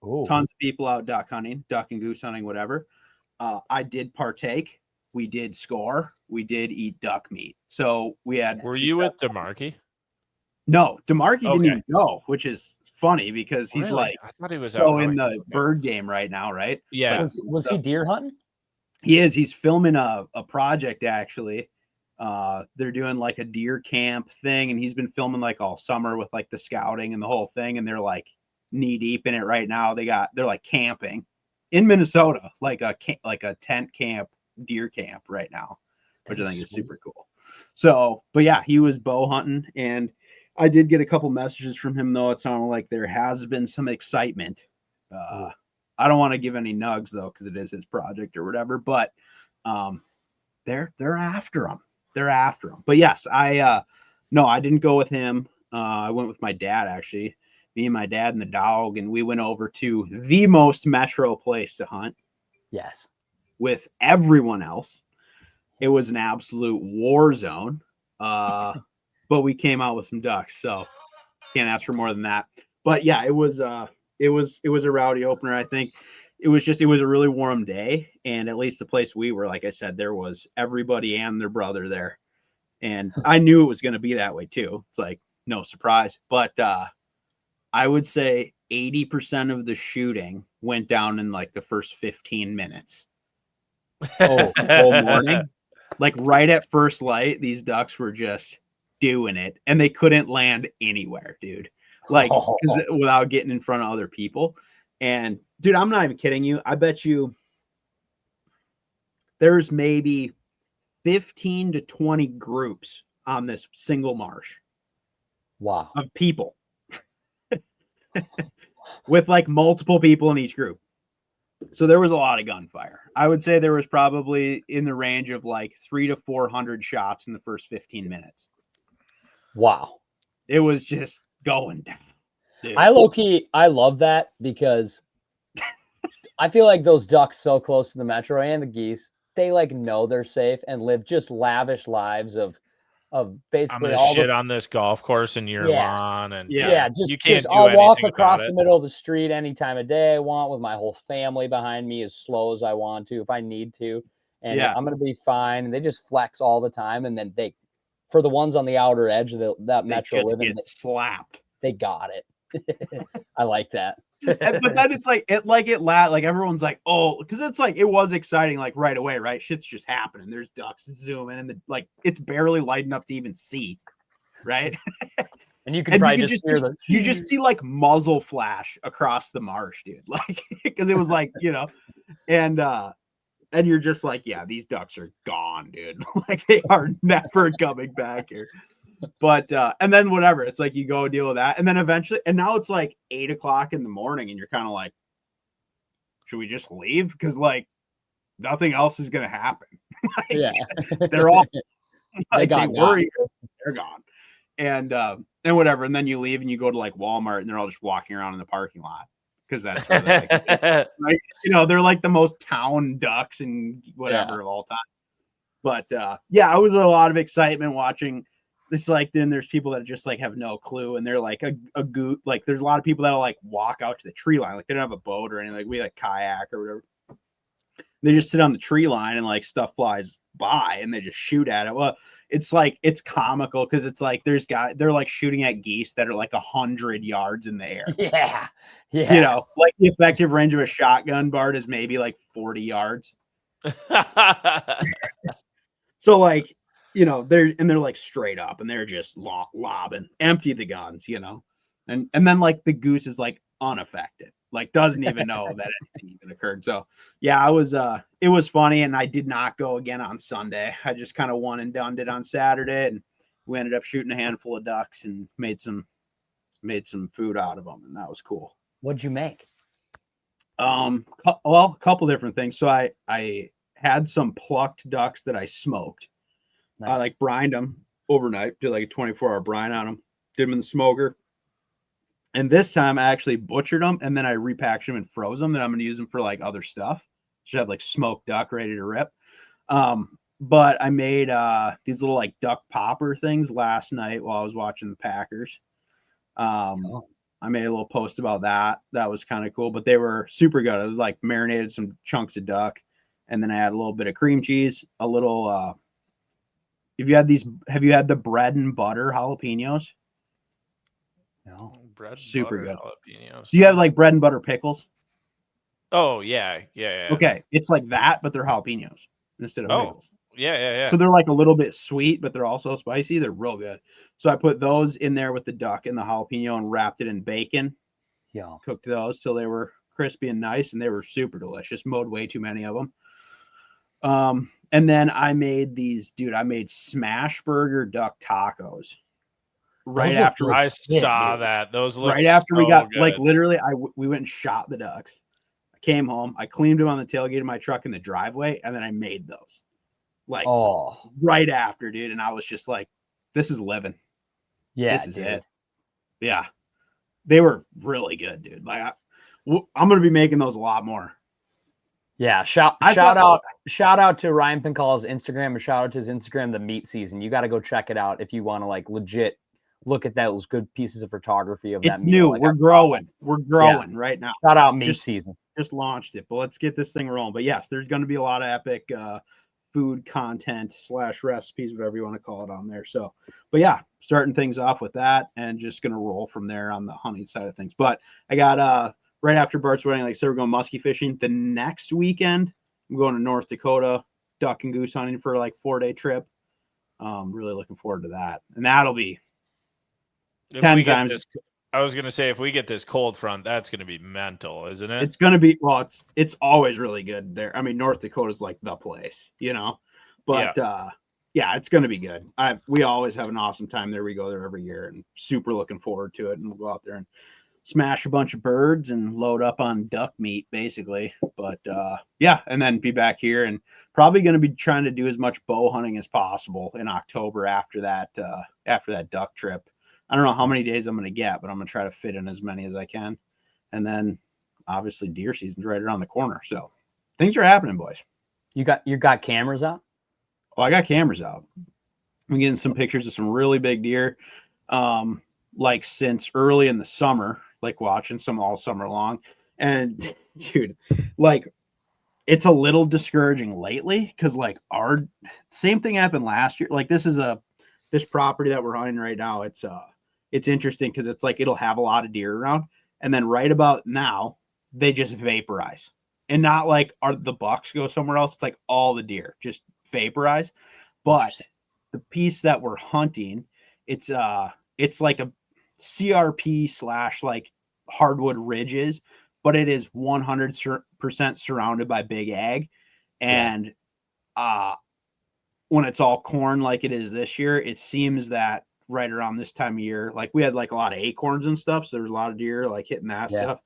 Ooh. Tons of people out duck hunting, duck and goose hunting, whatever. I did partake. We did score. We did eat duck meat. So we had. Were you with DeMarkey? No, DeMarkey didn't even go, which is funny because he's like, I thought he was so in the bird game right now, right? Yeah. Like, was he deer hunting? He is. He's filming a project actually. They're doing like a deer camp thing, and he's been filming like all summer with like the scouting and the whole thing, and they're like knee deep in it right now. They're like camping in Minnesota, like a tent camp, deer camp right now, which I think is super cool. So, but yeah, he was bow hunting, and I did get a couple messages from him though. It sounded like there has been some excitement. I don't want to give any nugs though, because it is his project or whatever, but they're after him. They're after him. But yes, I didn't go with him. I went with my dad, actually. Me and my dad and the dog, and we went over to the most metro place to hunt. Yes. With everyone else. It was an absolute war zone. But we came out with some ducks, so can't ask for more than that. But yeah, it was a rowdy opener. I think it was a really warm day, and at least the place we were, like I said, there was everybody and their brother there, and I knew it was going to be that way too. It's like no surprise, but I would say 80% of the shooting went down in like the first 15 minutes. Whole morning, like right at first light, these ducks were just doing it, and they couldn't land anywhere, dude. Like, without getting in front of other people. And dude, I'm not even kidding you. I bet you there's maybe 15 to 20 groups on this single marsh. Wow. Of people. With like multiple people in each group. So there was a lot of gunfire. I would say there was probably in the range of like 300 to 400 shots in the first 15 minutes. Wow. It was just going down. Dude. I love that because I feel like those ducks so close to the metro and the geese, they like know they're safe and live just lavish lives of basically I'm gonna shit on this golf course in your lawn, and just you can't do I'll walk across the middle of the street any time of day I want with my whole family behind me as slow as I want to if I need to, and I'm going to be fine. And they just flex all the time. And then for the ones on the outer edge of that metro living, get slapped. They got it. I like that. But then it's like everyone's like, oh, because it's like it was exciting like right away, right? Shit's just happening. There's ducks zooming, and it's barely light enough to even see, right? And you can probably you just see like muzzle flash across the marsh, dude. Like because it was like and you're just like, yeah, these ducks are gone, dude. Like they are never coming back here. But and then whatever, it's like you go deal with that, and then eventually, and now it's like 8 o'clock in the morning, and you're kind of like, should we just leave? Because like nothing else is gonna happen. Like, they're all like they're gone, and whatever, and then you leave and you go to like Walmart, and they're all just walking around in the parking lot because that's where like, they're like the most town ducks and whatever of all time. But it was a lot of excitement watching. It's like then there's people that just like have no clue, and they're like a goot. Like there's a lot of people that'll like walk out to the tree line, like they don't have a boat or anything. Like we like kayak or whatever. They just sit on the tree line and like stuff flies by and they just shoot at it. Well, it's like it's comical because it's like they're like shooting at geese that are like 100 yards in the air. Yeah. Like the effective range of a shotgun, Bart, is maybe like 40 yards. So like. They're like straight up and they're just lobbing, empty the guns, and then like the goose is like unaffected, like doesn't even know that anything even occurred. So yeah, it was funny, and I did not go again on Sunday. I just kind of one and done it on Saturday, and we ended up shooting a handful of ducks and made some food out of them, and that was cool. What'd you make? Well, a couple different things. So I had some plucked ducks that I smoked. Nice. I like brined them overnight, did like a 24-hour brine on them, did them in the smoker. And this time I actually butchered them, and then I repackaged them and froze them. Then I'm going to use them for like other stuff. Should have like smoked duck ready to rip. But I made these little like duck popper things last night while I was watching the Packers. I made a little post about that. That was kind of cool, but they were super good. I like marinated some chunks of duck, and then I had a little bit of cream cheese, a little have you had the bread and butter jalapenos? No. Bread super butter good jalapenos. Do you have like bread and butter pickles? Oh yeah. Okay, it's like that, but they're jalapenos instead of pickles. Yeah. So they're like a little bit sweet, but they're also spicy. They're real good. So I put those in there with the duck and the jalapeno and wrapped it in bacon. Yeah. Cooked those till they were crispy and nice, and they were super delicious. Mowed way too many of them. And then I made smash burger duck tacos. Right after I saw that. Those look right after we got good. Like literally we went and shot the ducks. I came home, I cleaned them on the tailgate of my truck in the driveway, and then I made those. Like right after, dude. And I was just like, this is living. Yeah, this is it. Yeah. They were really good, dude. Like I'm gonna be making those a lot more. Yeah, shout out to Ryan Pinkalla's Instagram, and shout out to his Instagram, The Meat Season. You got to go check it out if you want to like legit look at those good pieces of photography of that meal. New. Like, we're growing right now. Shout out Meat Season. Just launched it, but let's get this thing rolling. But yes, there's going to be a lot of epic food content / recipes, whatever you want to call it, on there. So, but yeah, starting things off with that, and just going to roll from there on the hunting side of things. But I got right after Bart's wedding, like I said, we're going muskie fishing. The next weekend, I'm going to North Dakota duck and goose hunting for like 4-day trip. Really looking forward to that, and that'll be 10 times. I was going to say, if we get this cold front, that's going to be mental, isn't it? It's going to be, well, it's always really good there. I mean, North Dakota's like the place, but yeah, it's going to be good. We always have an awesome time there. We go there every year, and super looking forward to it. And we'll go out there and smash a bunch of birds and load up on duck meat, basically. But yeah, and then be back here, and probably going to be trying to do as much bow hunting as possible in October after that duck trip. I don't know how many days I'm going to get, but I'm going to try to fit in as many as I can. And then obviously deer season's right around the corner. So things are happening, boys. You got cameras out? Oh, I got cameras out. I'm getting some pictures of some really big deer. Like since early in the summer, like watching some all summer long. And dude, like it's a little discouraging lately because like our same thing happened last year. Like this property that we're hunting right now. It's interesting because it's like it'll have a lot of deer around, and then right about now they just vaporize, and not like the bucks go somewhere else. It's like all the deer just vaporize. But the piece that we're hunting, it's like a CRP / like hardwood ridges, but it is 100% surrounded by big ag. And when it's all corn like it is this year, it seems that right around this time of year, like we had like a lot of acorns and stuff, so there's a lot of deer like hitting that stuff.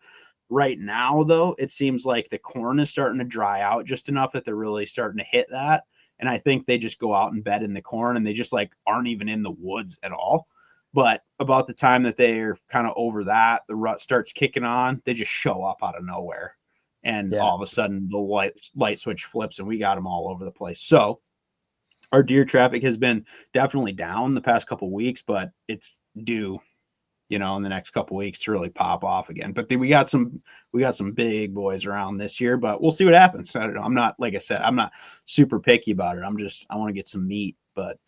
Right now, though, it seems like the corn is starting to dry out just enough that they're really starting to hit that. And I think they just go out and bed in the corn, and they just like aren't even in the woods at all. But about the time that they're kind of over that, the rut starts kicking on, they just show up out of nowhere. And all of a sudden the light switch flips and we got them all over the place. So our deer traffic has been definitely down the past couple of weeks, but it's due, in the next couple of weeks to really pop off again. But we got some big boys around this year, but we'll see what happens. I don't know. I'm not, like I said, I'm not super picky about it. I want to get some meat, but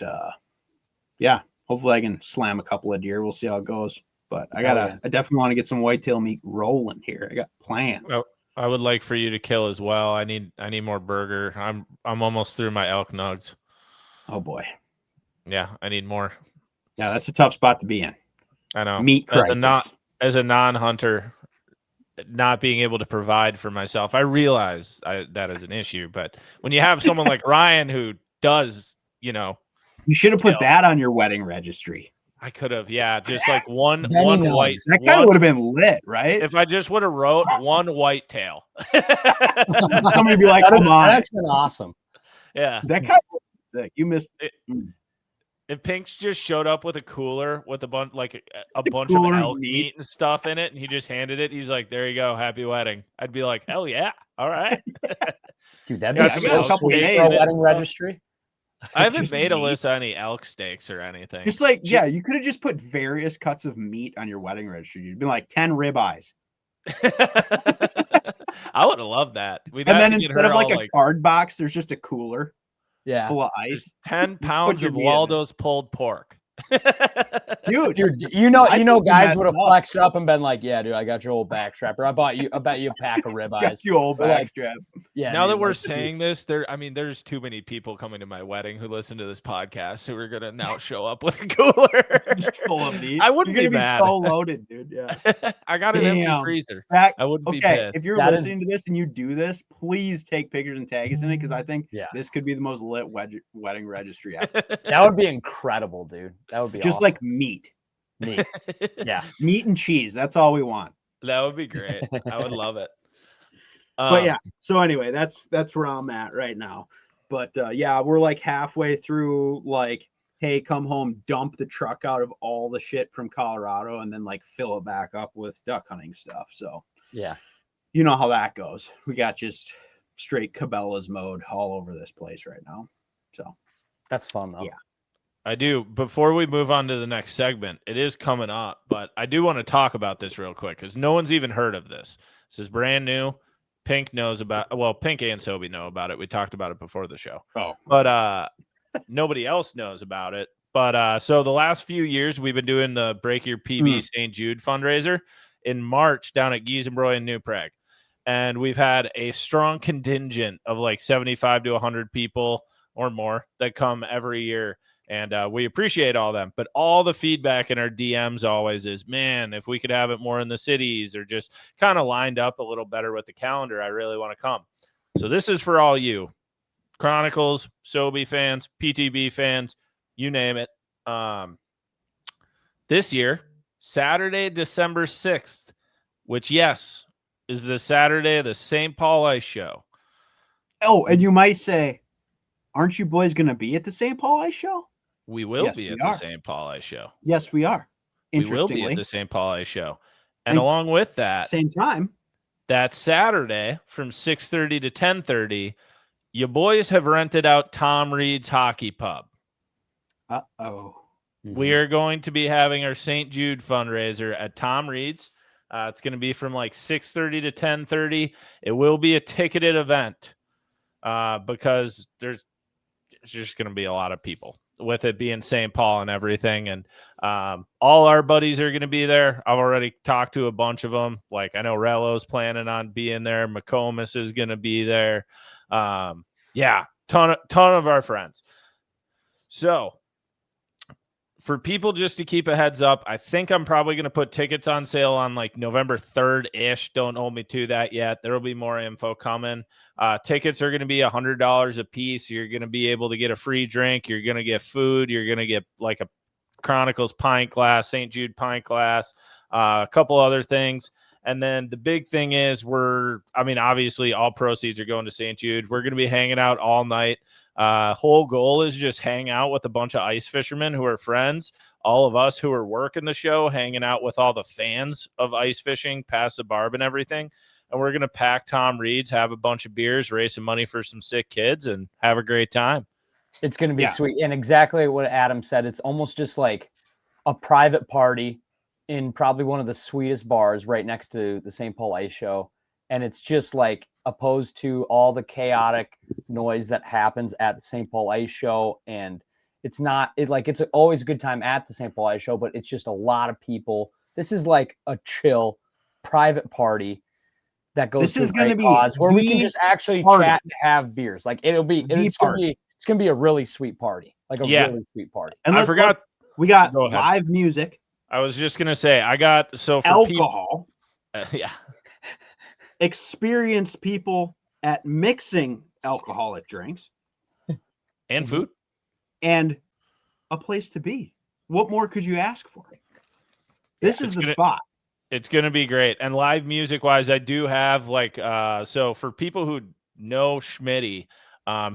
hopefully I can slam a couple of deer. We'll see how it goes. But I definitely want to get some whitetail meat rolling here. I got plans. Oh, I would like for you to kill as well. I need more burger. I'm almost through my elk nugs. Oh boy. Yeah, I need more. Yeah, that's a tough spot to be in. I know. Meat crisis. As a non-hunter, not being able to provide for myself, I realize that is an issue. But when you have someone like Ryan who does, you should have put that on your wedding registry. I could have, just like one white. That kind of would have been lit, right? If I just would have wrote one whitetail. Somebody would be like, "Come on!" That's been awesome. Yeah, that kind of sick. You missed it. If Pink's just showed up with a cooler with a bunch of elk meat and stuff in it, and he just handed it, he's like, "There you go, happy wedding." I'd be like, "Hell yeah, all right." Dude, that'd be a couple days for a wedding registry. I haven't made a list of any elk steaks or anything. Just like, you could have just put various cuts of meat on your wedding registry. You'd be like 10 ribeyes. I would have loved that. And then instead of like a card box, there's just a cooler. Yeah. Full of ice. 10 pounds of Waldo's pulled pork. dude, guys would have flexed up and been like, "Yeah, dude, I got your old backstrapper. I bet you a pack of ribeyes." Got you old backstrap. Yeah. Now that we're saying this, there's too many people coming to my wedding who listen to this podcast who are gonna now show up with a cooler just full of meat. I wouldn't be mad. So loaded, dude. Yeah. I got an empty freezer. I wouldn't be pissed. If you're listening to this and you do this, please take pictures and tag us in it because I think this could be the most lit wedding registry ever. That would be incredible, dude. That would be just awesome. Like meat. Yeah. Meat and cheese. That's all we want. That would be great. I would love it. But so anyway, that's where I'm at right now. But we're like halfway through, like, hey, come home, dump the truck out of all the shit from Colorado and then like fill it back up with duck hunting stuff. So you know how that goes. We got just straight Cabela's mode all over this place right now. So that's fun though. Yeah. I do. Before we move on to the next segment, it is coming up, but I do want to talk about this real quick because no one's even heard of this. This is brand new. Pink knows about, Pink and Sobi know about it. We talked about it before the show. Oh, but nobody else knows about it. But so the last few years we've been doing the Break Your PB St. Jude fundraiser in March down at Giesenbroy in New Prague. And we've had a strong contingent of like 75 to 100 people or more that come every year. And we appreciate all them. But all the feedback in our DMs always is, man, if we could have it more in the cities or just kind of lined up a little better with the calendar, I really want to come. So this is for all you. Chronicles, Sobi fans, PTB fans, you name it. This year, Saturday, December 6th, which, yes, is the Saturday of the St. Paul Ice Show. Oh, and you might say, aren't you boys going to be at the St. Paul Ice Show? We will be at the St. Paul Ice Show. Yes, we are. We will be at the St. Paul Ice Show. And along with that, same time, that Saturday from 6:30 to 10:30, you boys have rented out Tom Reed's Hockey Pub. Uh-oh. We are going to be having our St. Jude fundraiser at Tom Reed's. It's going to be from like 6:30 to 10:30. It will be a ticketed event. because there's just going to be a lot of people with it being St. Paul and everything. And all our buddies are going to be there. I've already talked to a bunch of them. Like I know Rello's planning on being there. McComas is going to be there. Yeah, ton of our friends. So for people just to keep a heads up, I think I'm probably going to put tickets on sale on like November 3rd-ish. Don't hold me to that yet. There will be more info coming. Tickets are going to be $100 a piece. You're going to be able to get a free drink. You're going to get food. You're going to get like a Chronicles pint glass, St. Jude pint glass, a couple other things. And then the big thing is obviously all proceeds are going to St. Jude. We're going to be hanging out all night. Whole goal is just hang out with a bunch of ice fishermen who are friends. All of us who are working the show, hanging out with all the fans of ice fishing, past the Barb and everything. And we're going to pack Tom Reed's, have a bunch of beers, raise some money for some sick kids, and have a great time. It's going to be sweet. And exactly what Adam said. It's almost just like a private party in probably one of the sweetest bars right next to the St. Paul Ice Show. And it's just like opposed to all the chaotic noise that happens at the St. Paul Ice Show. And it's always a good time at the St. Paul Ice Show, but it's just a lot of people. This is like a chill private party that goes to a great cause where we can just actually chat and have beers. Like it's going to be a really sweet party, like a really sweet party. And I forgot we got live music. I was just going to say, for alcohol. Yeah. Experienced people at mixing alcoholic drinks and food and a place to be. What more could you ask for? This is the spot. It's going to be great. And live music wise, I do have so for people who know Schmitty,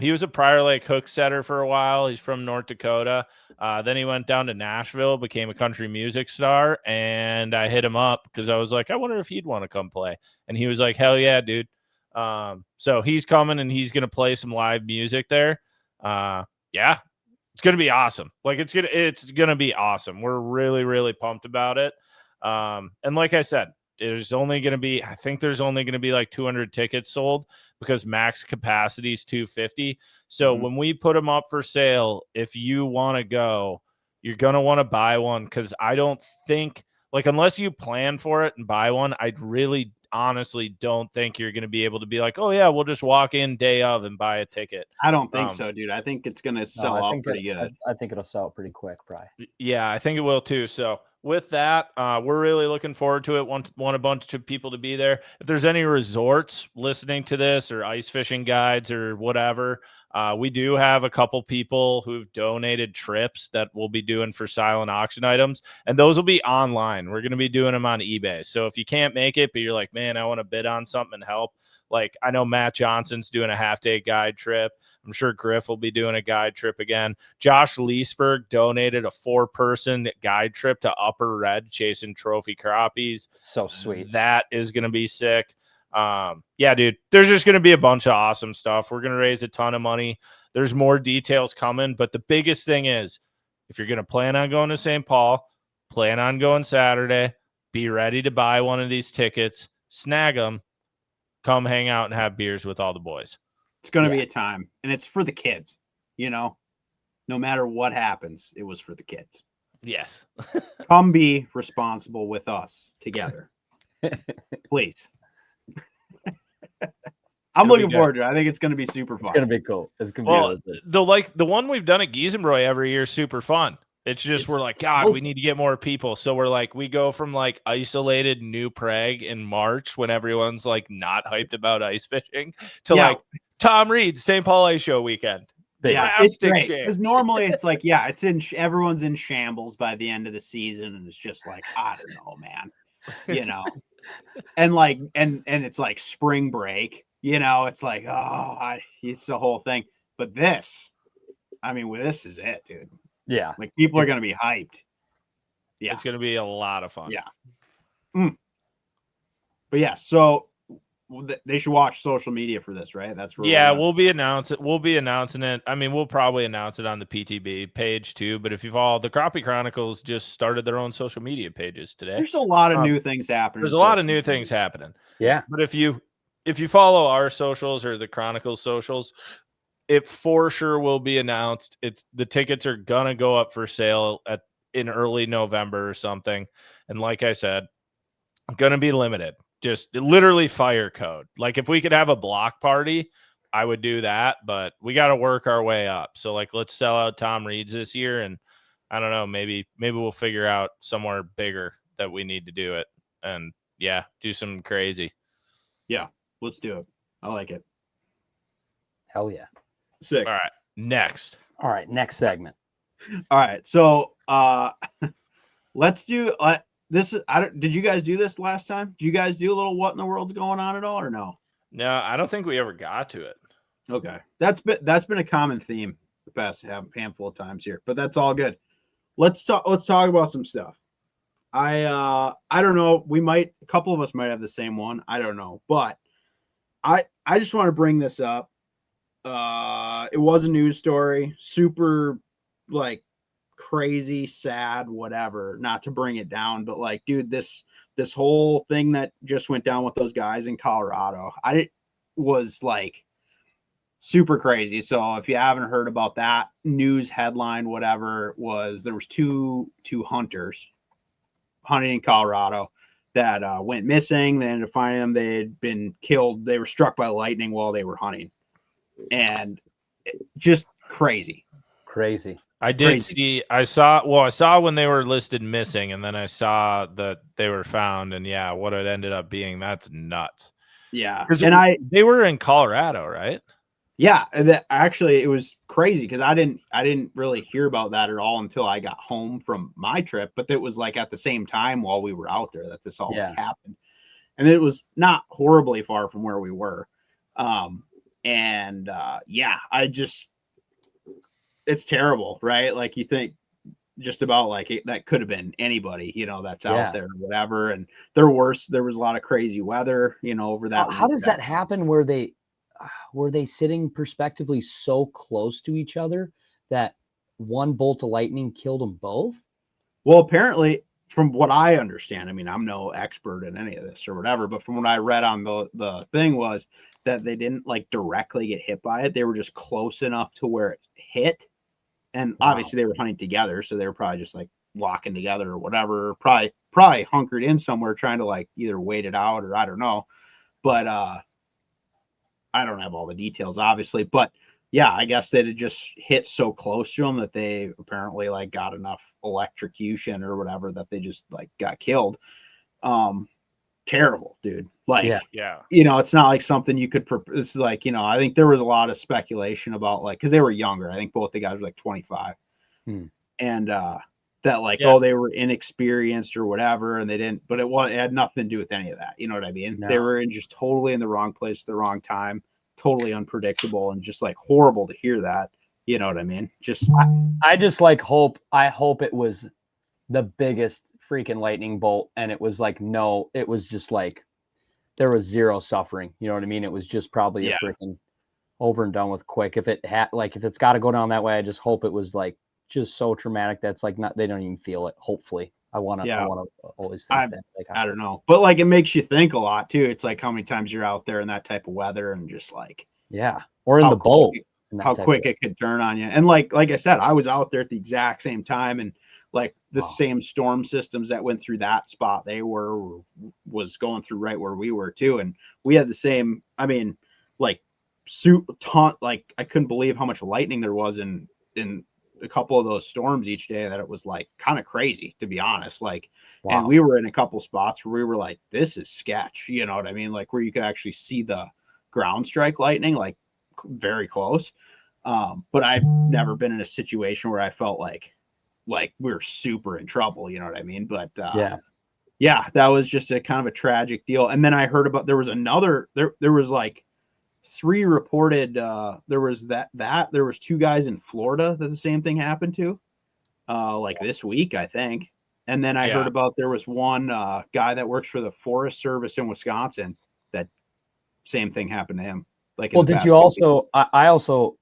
he was a Prior Lake hook setter for a while. He's from North Dakota. Then he went down to Nashville, became a country music star. And I hit him up because I was like, I wonder if he'd want to come play. And he was like, hell yeah, dude. So he's coming and he's going to play some live music there. Yeah, it's going to be awesome. It's going to be awesome. We're really, really pumped about it. And like I said, there's only going to be like 200 tickets sold because max capacity is 250. So when we put them up for sale, if you want to go, you're going to want to buy one. Cause I don't think unless you plan for it and buy one, I'd really honestly don't think you're going to be able to be like, oh yeah, we'll just walk in day of and buy a ticket. I don't think so, dude. I think it's going to sell out pretty good. I think it'll sell pretty quick, probably. Yeah, I think it will too. So with that, we're really looking forward to it. Want a bunch of people to be there. If there's any resorts listening to this or ice fishing guides or whatever, we do have a couple people who've donated trips that we'll be doing for silent auction items, and those will be online. We're going to be doing them on eBay. So if you can't make it, but you're like, man, I want to bid on something and help. Like I know Matt Johnson's doing a half-day guide trip. I'm sure Griff will be doing a guide trip again. Josh Leesberg donated a 4-person guide trip to Upper Red chasing trophy crappies. So sweet. That is going to be sick. Yeah, dude, there's just going to be a bunch of awesome stuff. We're going to raise a ton of money. There's more details coming, but the biggest thing is if you're going to plan on going to St. Paul, plan on going Saturday, be ready to buy one of these tickets, snag them, come hang out and have beers with all the boys. It's going to be a time, and it's for the kids, no matter what happens, it was for the kids. Yes. Come be responsible with us together. Please. I'm looking forward to it. I think it's going to be super fun. It's going to be cool. It's going to be the one we've done at Giesenbroy every year is super fun. We're like, God, we need to get more people. So we're like, we go from like isolated New Prague in March when everyone's like not hyped about ice fishing to like Tom Reed's St. Paul Ice Show weekend. Yeah, it's great. Because normally it's like, everyone's in shambles by the end of the season. And it's just like, I don't know, man, and it's like spring break, it's like, it's the whole thing. But this is it, dude. Yeah. Like people are going to be hyped. Yeah. It's going to be a lot of fun. Yeah. But yeah, so they should watch social media for this, right? That's where we'll be announcing it. I mean, we'll probably announce it on the PTB page too, but if you follow, the Crappie Chronicles just started their own social media pages today. There's a lot of new things happening. There's a lot of new things happening. Yeah. But if you if you follow our socials or the Chronicles socials, it for sure will be announced. The tickets are gonna go up for sale in early November or something. And like I said, gonna be limited. Just literally fire code. Like if we could have a block party, I would do that, but we got to work our way up. So like, let's sell out Tom Reed's this year, and I don't know, maybe we'll figure out somewhere bigger that we need to do it, and yeah, do some crazy. Yeah, let's do it. I like it. Hell yeah. Sick. All right, next segment. All right, so let's do this. Did you guys do this last time? Did you guys do a little what in the world's going on at all, or no? No, I don't think we ever got to it. Okay, that's been a common theme the past handful of times here, but that's all good. Let's talk about some stuff. I don't know. A couple of us might have the same one. I don't know, but I just want to bring this up. It was a news story, super like crazy, sad, whatever. Not to bring it down, but like, dude, this whole thing that just went down with those guys in Colorado, was like super crazy. So if you haven't heard about that news headline, whatever, there was two hunters hunting in Colorado that went missing. They ended up finding them. They had been killed. They were struck by lightning while they were hunting, and just crazy. I did see. I saw when they were listed missing, and then I saw that they were found, and yeah, what it ended up being, that's nuts. Yeah, and they were in Colorado, right? Yeah, actually, it was crazy because I didn't really hear about that at all until I got home from my trip. But it was like at the same time while we were out there that this all happened, and it was not horribly far from where we were. It's terrible, right? Like you think just about like that could have been anybody, that's out there or whatever. And there was a lot of crazy weather, over that. How does that happen? Were they sitting prospectively so close to each other that one bolt of lightning killed them both? Well, apparently, from what I understand, I mean, I'm no expert in any of this or whatever, but from what I read on the thing was that they didn't like directly get hit by it. They were just close enough to where it hit. And obviously they were hunting together. So they were probably just like walking together or whatever, probably hunkered in somewhere trying to like either wait it out or I don't know. But I don't have all the details, obviously. But yeah, I guess that it just hit so close to them that they apparently like got enough electrocution or whatever that they just like got killed. Terrible, dude. Like, yeah. It's not like something you could. It's like, I think there was a lot of speculation about like because they were younger. I think both the guys were like 25, and that like they were inexperienced or whatever, and they didn't. But it had nothing to do with any of that. You know what I mean? No. They were just totally in the wrong place at the wrong time, totally unpredictable, and just like horrible to hear that. You know what I mean? Just I just like hope. I hope it was the biggest freaking lightning bolt, and it was like no, it was just like there was zero suffering. You know what I mean? It was just probably a freaking over and done with quick. If it's got to go down that way, I just hope it was like just so traumatic that's like not they don't even feel it. Hopefully, I want to always think that. Like, I don't know, but like it makes you think a lot too. It's like how many times you're out there in that type of weather and just like or in the boat, how quick it could turn on you. And like I said, I was out there at the exact same time and. Like the same storm systems that went through that spot was going through right where we were too. And we had the same, I mean, like like I couldn't believe how much lightning there was in a couple of those storms each day that it was like kind of crazy to be honest. Like, and we were in a couple spots where we were like, this is sketch. You know what I mean? Like where you could actually see the ground strike lightning, like very close. But I've never been in a situation where I felt like we're super in trouble, you know what I mean? But that was just a kind of a tragic deal. And then I heard about there was another there was like 3 reported there was there was 2 guys in Florida that the same thing happened to like this week, I think. And then I heard about there was one guy that works for the Forest Service in Wisconsin that same thing happened to him. Like, well, did you also? I also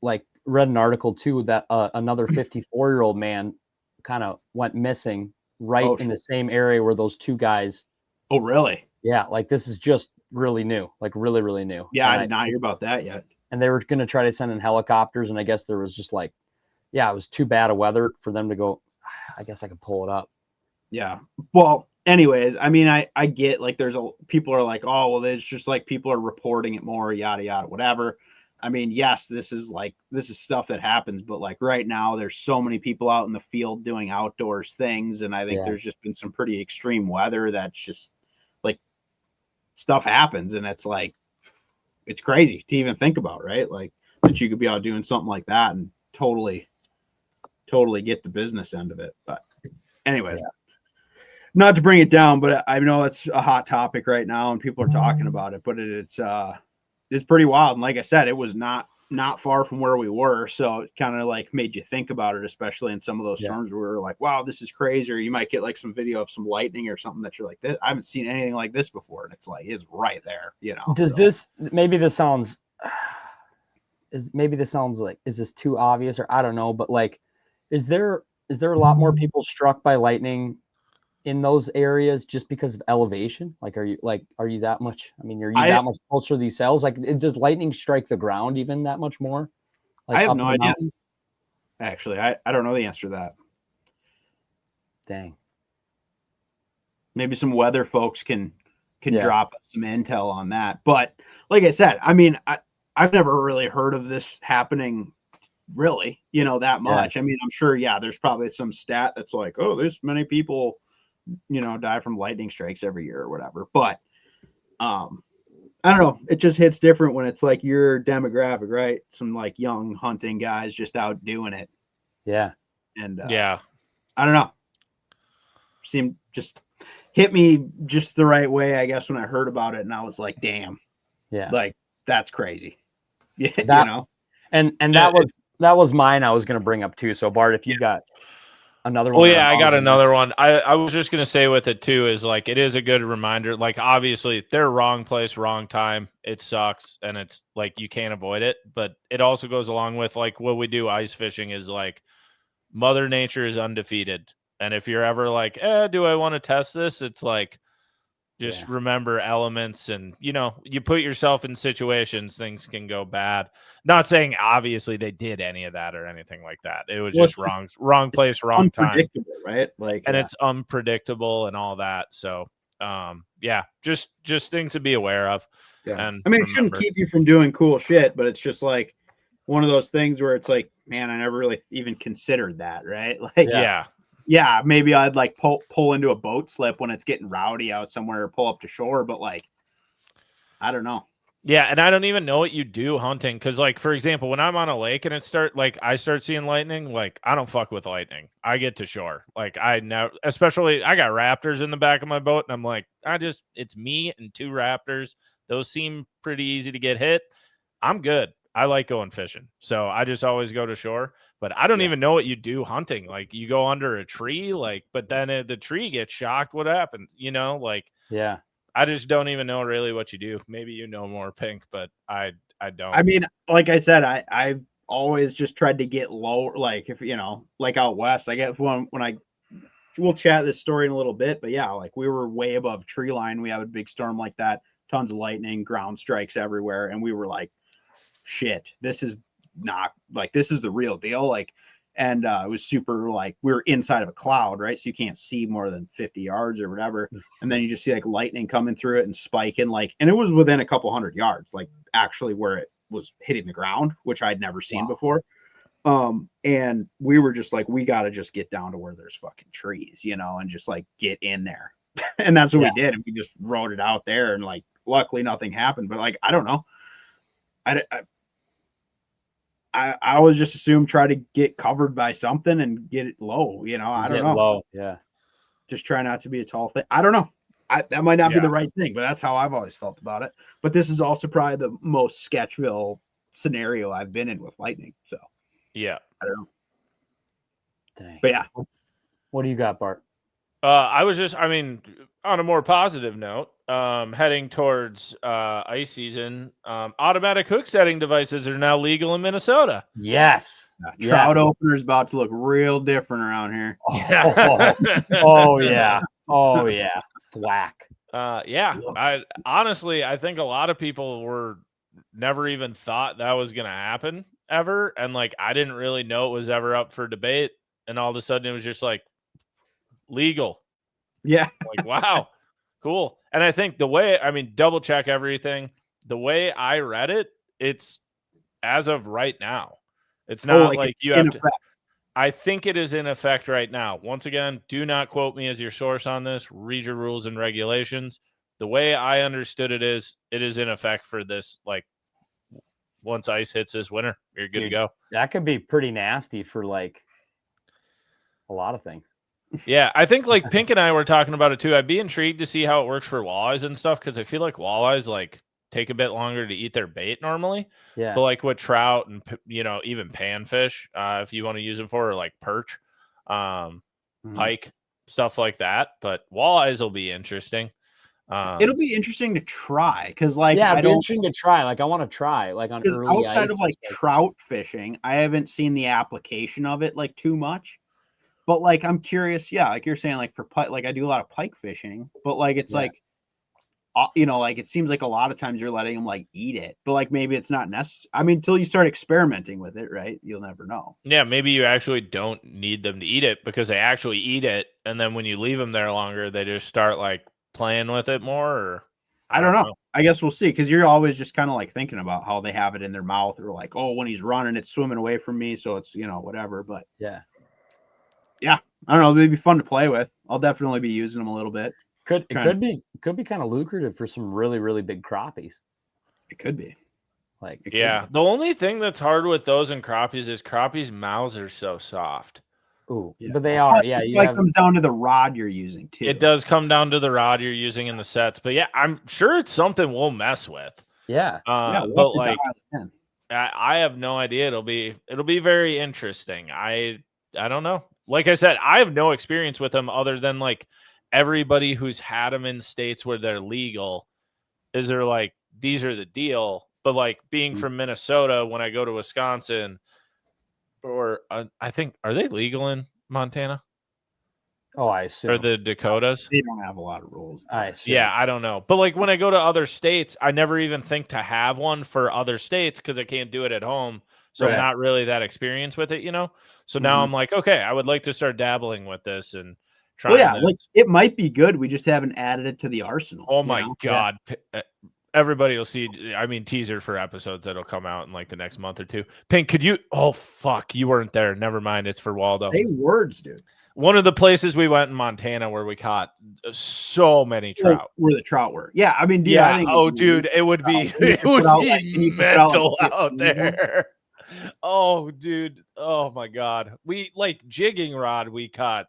like read an article too that another 54-year-old man kind of went missing in the same area where those 2 guys. Oh, really? Yeah, like this is just really new, like really, really new. Yeah, I did not hear about that yet. And they were going to try to send in helicopters, and I guess there was just like, yeah, it was too bad of weather for them to go. I guess I could pull it up. Yeah. Well, anyways, I mean, I get like people are like, oh, well, it's just like people are reporting it more, yada, yada, whatever. I mean, yes, this is stuff that happens, but like right now there's so many people out in the field doing outdoors things. And I think there's just been some pretty extreme weather that's just like stuff happens. And it's like, it's crazy to even think about, right? Like that you could be out doing something like that and totally get the business end of it. But anyways, not to bring it down, but I know it's a hot topic right now and people are talking about it, but it's pretty wild. And like I said, it was not far from where we were. So it kind of like made you think about it, especially in some of those storms where we were like, wow, this is crazy. Or you might get like some video of some lightning or something that you're like, I haven't seen anything like this before. And it's like, it's right there, you know? Does this sounds like, is this too obvious or I don't know, but like, is there a lot more people struck by lightning in those areas just because of elevation? Like, are you that much? I mean, are you that much closer to these cells? Like, does lightning strike the ground even that much more? Like, I have no idea. Actually, I don't know the answer to that. Dang. Maybe some weather folks can drop some intel on that. But like I said, I mean, I've never really heard of this happening really, that much. I mean, I'm sure, there's probably some stat that's like, oh, there's many people die from lightning strikes every year or whatever. But I don't know. It just hits different when it's like your demographic, right? Some like young hunting guys just out doing it. Yeah. And I don't know. Seemed just hit me just the right way, I guess, when I heard about it. And I was like, damn. Yeah. Like, that's crazy. Yeah. And that was mine I was going to bring up too. So Bart, if you got another one. Oh yeah, I got another one. I was just gonna say with it too is like it is a good reminder. Like obviously they're wrong place, wrong time. It sucks, and it's like you can't avoid it. But it also goes along with like what we do ice fishing is like Mother Nature is undefeated. And if you're ever like, do I want to test this? It's like just remember elements, and you put yourself in situations, things can go bad. Not saying obviously they did any of that or anything like that. It was just wrong place, wrong time, right? Like, and it's unpredictable and all that. So, just things to be aware of. Yeah, and I mean, it shouldn't keep you from doing cool shit, but it's just like one of those things where it's like, man, I never really even considered that, right? Like, yeah, maybe I'd like pull into a boat slip when it's getting rowdy out somewhere or pull up to shore, but like, I don't know. Yeah, and I don't even know what you do hunting because, like, for example, when I'm on a lake and I start seeing lightning, like, I don't fuck with lightning. I get to shore. Like, especially, I got raptors in the back of my boat, and I'm like, it's me and 2 raptors. Those seem pretty easy to get hit. I'm good. I like going fishing. So I just always go to shore. But I don't even know what you do hunting. Like, you go under a tree, like, but then the tree gets shocked. What happens? Like, yeah. I just don't even know really what you do. Maybe you know more, Pink, but I don't. I mean, like I said, I've always just tried to get low, like if like out west. I guess we'll chat this story in a little bit, but yeah, like we were way above tree line. We have a big storm like that, tons of lightning, ground strikes everywhere, and we were like, shit, this is not like this is the real deal. Like, and it was super like we were inside of a cloud, right? So you can't see more than 50 yards or whatever. And then you just see like lightning coming through it and spiking, like, and it was within a couple hundred yards, like actually where it was hitting the ground, which I'd never seen before. And we were just like, we got to just get down to where there's fucking trees, and just like get in there. And that's what we did. And we just rode it out there, and like, luckily nothing happened, but like, I don't know. I always just assume try to get covered by something and get it low, I don't know. Low, yeah. Just try not to be a tall thing. I don't know. That might not be the right thing, but that's how I've always felt about it. But this is also probably the most Sketchville scenario I've been in with lightning. So yeah, I don't know. Dang. But yeah, what do you got, Bart? On a more positive note, heading towards ice season, automatic hook setting devices are now legal in Minnesota. Yes. Trout opener is about to look real different around here. Oh yeah. Oh yeah. Thwack. Yeah. I think a lot of people were never even thought that was going to happen ever. And like, I didn't really know it was ever up for debate. And all of a sudden it was just like legal. Yeah. Like, wow, cool. And I think double check everything. The way I read it, it's as of right now. It's not like you have to. I think it is in effect right now. Once again, do not quote me as your source on this. Read your rules and regulations. The way I understood it is in effect for this. Like, once ice hits this winter, you're good to go. That could be pretty nasty for like a lot of things. Yeah, I think like Pink and I were talking about it too. I'd be intrigued to see how it works for walleyes and stuff because I feel like walleyes like take a bit longer to eat their bait normally. Yeah. But like with trout and even panfish, if you want to use them for or like perch, pike, stuff like that. But walleyes will be interesting. It'll be interesting to try because like it'll be interesting to try. Like I want to try like on early outside of like trout fishing, I haven't seen the application of it like too much. But like I'm curious, yeah, like you're saying, like for pike, like I do a lot of pike fishing, but like it's like, like it seems like a lot of times you're letting them like eat it, but like maybe it's not necessary. I mean, until you start experimenting with it, right? You'll never know. Yeah, maybe you actually don't need them to eat it because they actually eat it, and then when you leave them there longer, they just start like playing with it more. Or I don't know. I guess we'll see because you're always just kind of like thinking about how they have it in their mouth, or like, oh, when he's running, it's swimming away from me, so it's whatever. But yeah, I don't know. It'd be fun to play with. I'll definitely be using them a little bit. Could be kind of lucrative for some really, really big crappies. It could be. The only thing that's hard with those and crappies is crappies' mouths are so soft. Ooh, but they are. Yeah, it comes down to the rod you're using too. It does come down to the rod you're using in the sets, but yeah, I'm sure it's something we'll mess with. Yeah, but like, I have no idea. It'll be very interesting. I don't know. Like I said, I have no experience with them other than like everybody who's had them in states where they're legal. Is there like these are the deal? But like being from Minnesota, when I go to Wisconsin, or I think are they legal in Montana? Oh, I assume. Or the Dakotas? They don't have a lot of rules. I assume. Yeah, I don't know. But like when I go to other states, I never even think to have one for other states because I can't do it at home. So I'm not really that experienced with it, So now I'm like, okay, I would like to start dabbling with this and trying this. Like it might be good. We just haven't added it to the arsenal. Oh my God. Everybody will see. I mean, teaser for episodes that'll come out in like the next month or two. Pink, could you? Oh, fuck. You weren't there. Never mind. It's for Waldo. Say words, dude. One of the places we went in Montana where we caught so many trout. Where the trout were. Yeah. I mean, dude, yeah. I think it would be mental out there. Oh, dude. Oh, my God. We like jigging rod. We caught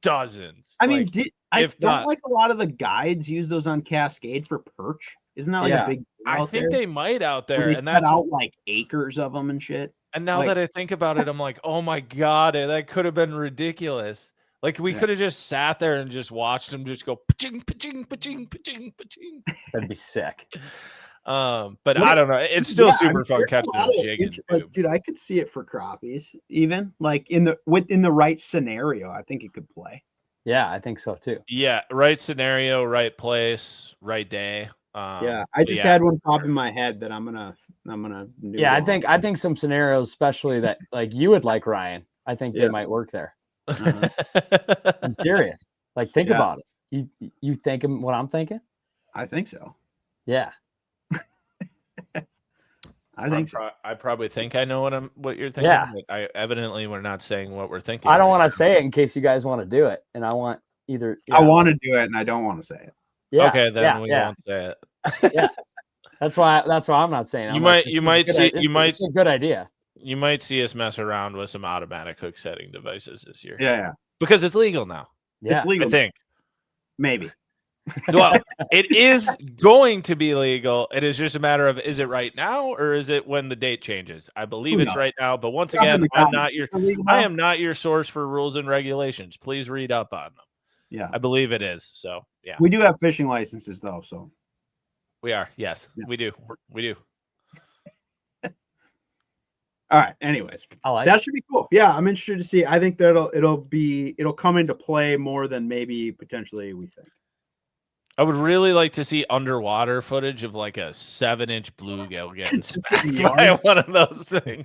dozens. I mean, don't like a lot of the guides use those on Cascade for perch. Isn't that like a big deal I think they might out there. And that's out like acres of them and shit. And now that I think about it, I'm like, oh my God, that could have been ridiculous. Like we could have just sat there and just watched them just go pa-ching, pa-ching, pa-ching, pa-ching, pa-ching. That'd be sick. But I don't know. It's still super fun catching a jig. Dude, I could see it for crappies, even like in the right scenario. I think it could play. Yeah, I think so too. Yeah, right scenario, right place, right day. I just had one pop in my head that I'm gonna do. Yeah, I think some scenarios, especially that like you would like, Ryan. I think they might work there. I'm serious. Like, think about it. You thinking what I'm thinking? I think so. Yeah. I think so. I probably think I know what you're thinking. Yeah. But evidently we're not saying what we're thinking. I don't want to say it in case you guys want to do it, and I want either. I want to do it, and I don't want to say it. Yeah. Okay, then we won't say it. Yeah. That's why I'm not saying it. It's a good idea. You might see us mess around with some automatic hook setting devices this year. Yeah. Because it's legal now. Yeah. It's legal. I think. Maybe. Well, it is going to be legal. It is just a matter of, is it right now or is it when the date changes? I believe it's right now. But once again, I am not your source for rules and regulations. Please read up on them. Yeah. I believe it is. So, yeah. We do have fishing licenses, though. So we are. Yes, we do. We do. All right. Anyways, that should be cool. Yeah, I'm interested to see. I think that it'll come into play more than maybe potentially we think. I would really like to see underwater footage of like a 7-inch bluegill getting smacked by one of those things.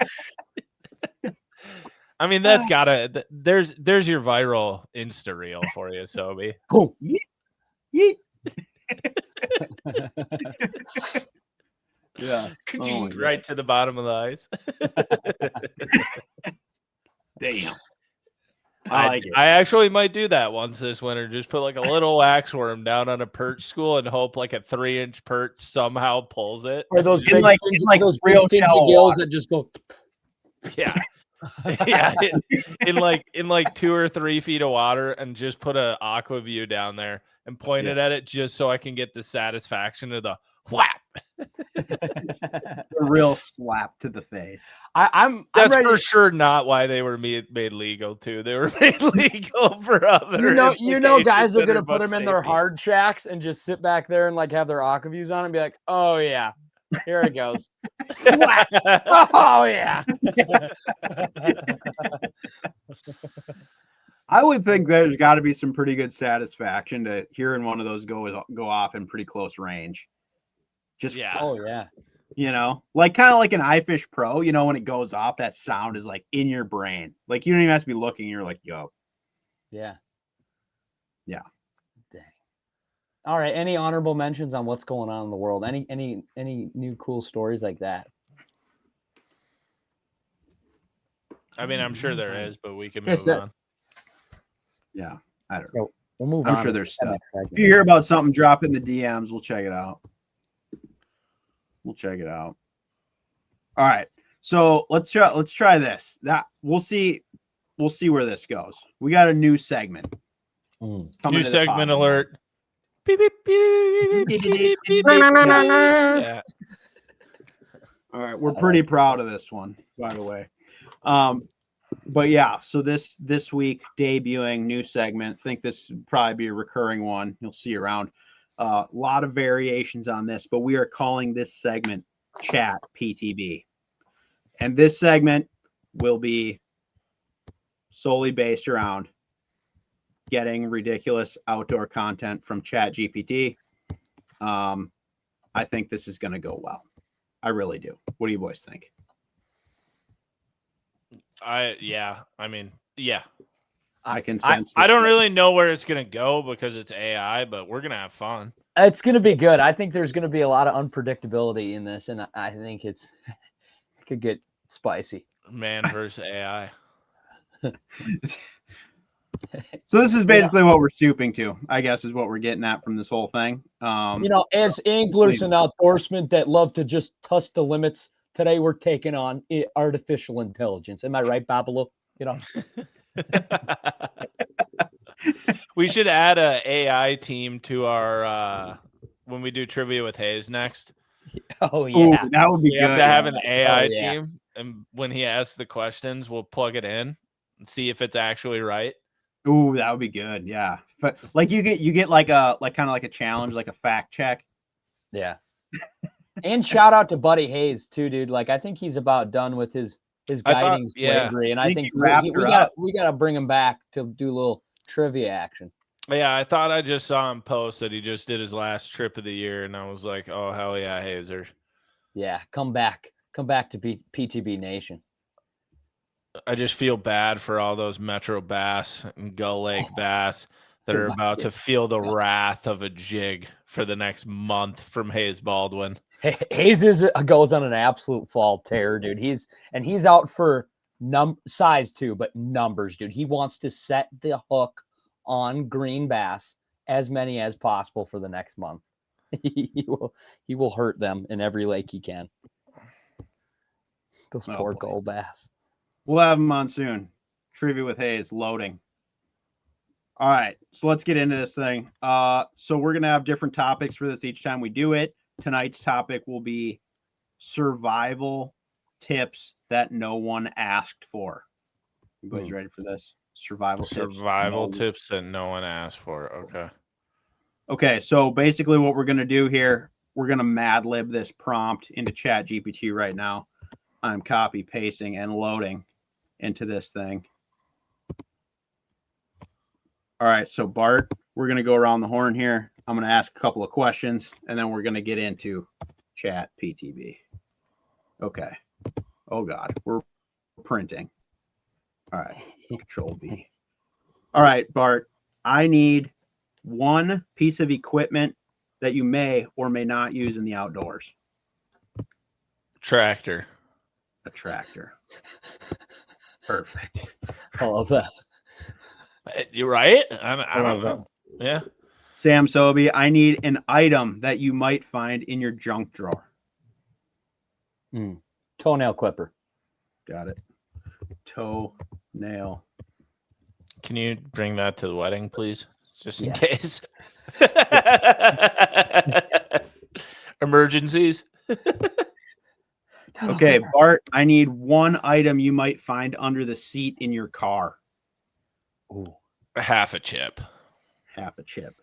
I mean, that's gotta. There's your viral Insta reel for you, Sobi. Boom. Yeet. Yeah. Right to the bottom of the ice. Damn. I actually might do that once this winter. Just put like a little waxworm down on a perch school and hope like a 3-inch perch somehow pulls it. Or those in like those real stingy shallow gills water. that just go. Yeah. Yeah. In like 2 or 3 feet of water, and just put a aqua view down there and point it at it just so I can get the satisfaction of the whap. A real slap to the face. I'm That's ready. for sure not why they were made legal too. They were made legal for other. You know, guys are gonna put them in their hard shacks and just sit back there and like have their aqua views on and be like, oh yeah, here it goes. Oh yeah. I would think there's got to be some pretty good satisfaction to hearing one of those go off in pretty close range. Just Oh yeah. You know, like kind of like an iFish Pro, you know, when it goes off, that sound is like in your brain. Like you don't even have to be looking. You're like, yo. Yeah. Yeah. Dang. All right. Any honorable mentions on what's going on in the world? Any new cool stories like that? I mean, I'm sure there is, but we can move on. Yeah. I don't know. We'll move I'm on. sure there's stuff. If you hear about something, drop in the DMs. We'll check it out. All right. So let's try this. We'll see where this goes. We got a new segment. New segment alert. Beep, beep, beep, beep, beep, beep, beep. Yeah. All right, we're pretty proud of this one, by the way. But yeah, so this week debuting new segment. I think this would probably be a recurring one. You'll see around. A lot of variations on this, but we are calling this segment Chat PTB. And this segment will be solely based around getting ridiculous outdoor content from Chat GPT. I think this is going to go well. I really do. What do you boys think? I can sense. I don't really know where it's gonna go because it's AI, but we're gonna have fun. It's gonna be good. I think there's gonna be a lot of unpredictability in this, and I think it could get spicy. Man versus AI. So this is basically what we're stooping to, I guess, is what we're getting at from this whole thing. As anglers and outdoorsmen that love to just test the limits, today we're taking on artificial intelligence. Am I right, Babalo? We should add a AI team to our when we do trivia with Hayes next. Oh yeah, ooh, that would be good. We have to have an AI team, and when he asks the questions, we'll plug it in and see if it's actually right. Ooh, that would be good. Yeah, but like you get like kind of like a challenge, like a fact check. Yeah. And shout out to Buddy Hayes too, dude. Like I think he's about done with his guiding slavery, and I think we got to bring him back to do a little trivia action. Yeah, I thought I just saw him post that he just did his last trip of the year, and I was like, oh hell yeah, Hazer. Yeah, come back to PTB Nation. I just feel bad for all those Metro bass and Gull Lake bass that are about to feel the wrath of a jig for the next month from Hayes Baldwin. Hayes goes on an absolute fall tear, dude. He's out for size too, but numbers, dude. He wants to set the hook on green bass as many as possible for the next month. He will hurt them in every lake he can. Those poor Gull bass. We'll have him on soon. Trivia with Hayes loading. All right, so let's get into this thing. So we're gonna have different topics for this each time we do it. Tonight's topic will be survival tips that no one asked for. You guys ready for this? Survival tips that no one asked for. Okay. Okay, so basically what we're gonna do here, we're gonna Mad Lib this prompt into Chat GPT right now. I'm copy pasting and loading into this thing. All right, so Bart, we're gonna go around the horn here. I'm going to ask a couple of questions, and then we're going to get into chat PTB. Okay. Oh, God. We're printing. All right. Control B. All right, Bart. I need one piece of equipment that you may or may not use in the outdoors. Tractor. A tractor. Perfect. I love that. You're right. I don't know. Yeah. Sam Sobi, I need an item that you might find in your junk drawer. Toenail clipper. Got it. Toenail. Can you bring that to the wedding, please? Just in case. Emergencies. Okay, Bart, I need one item you might find under the seat in your car. Ooh. Half a chip. Half a chip.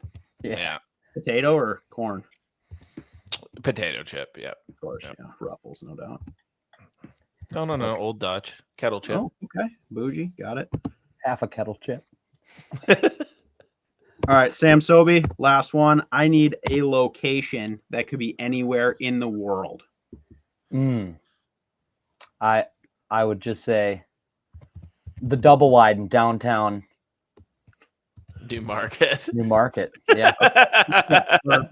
Yeah. Potato or corn? Potato chip, yeah. Of course, Yep. yeah. Ruffles, no doubt. No. Okay. Old Dutch. Kettle chip. Oh, okay. Bougie, got it. Half a kettle chip. All right, Sam Sobi, last one. I need a location that could be anywhere in the world. I would just say the double wide in downtown New Market. New Market. Yeah. Were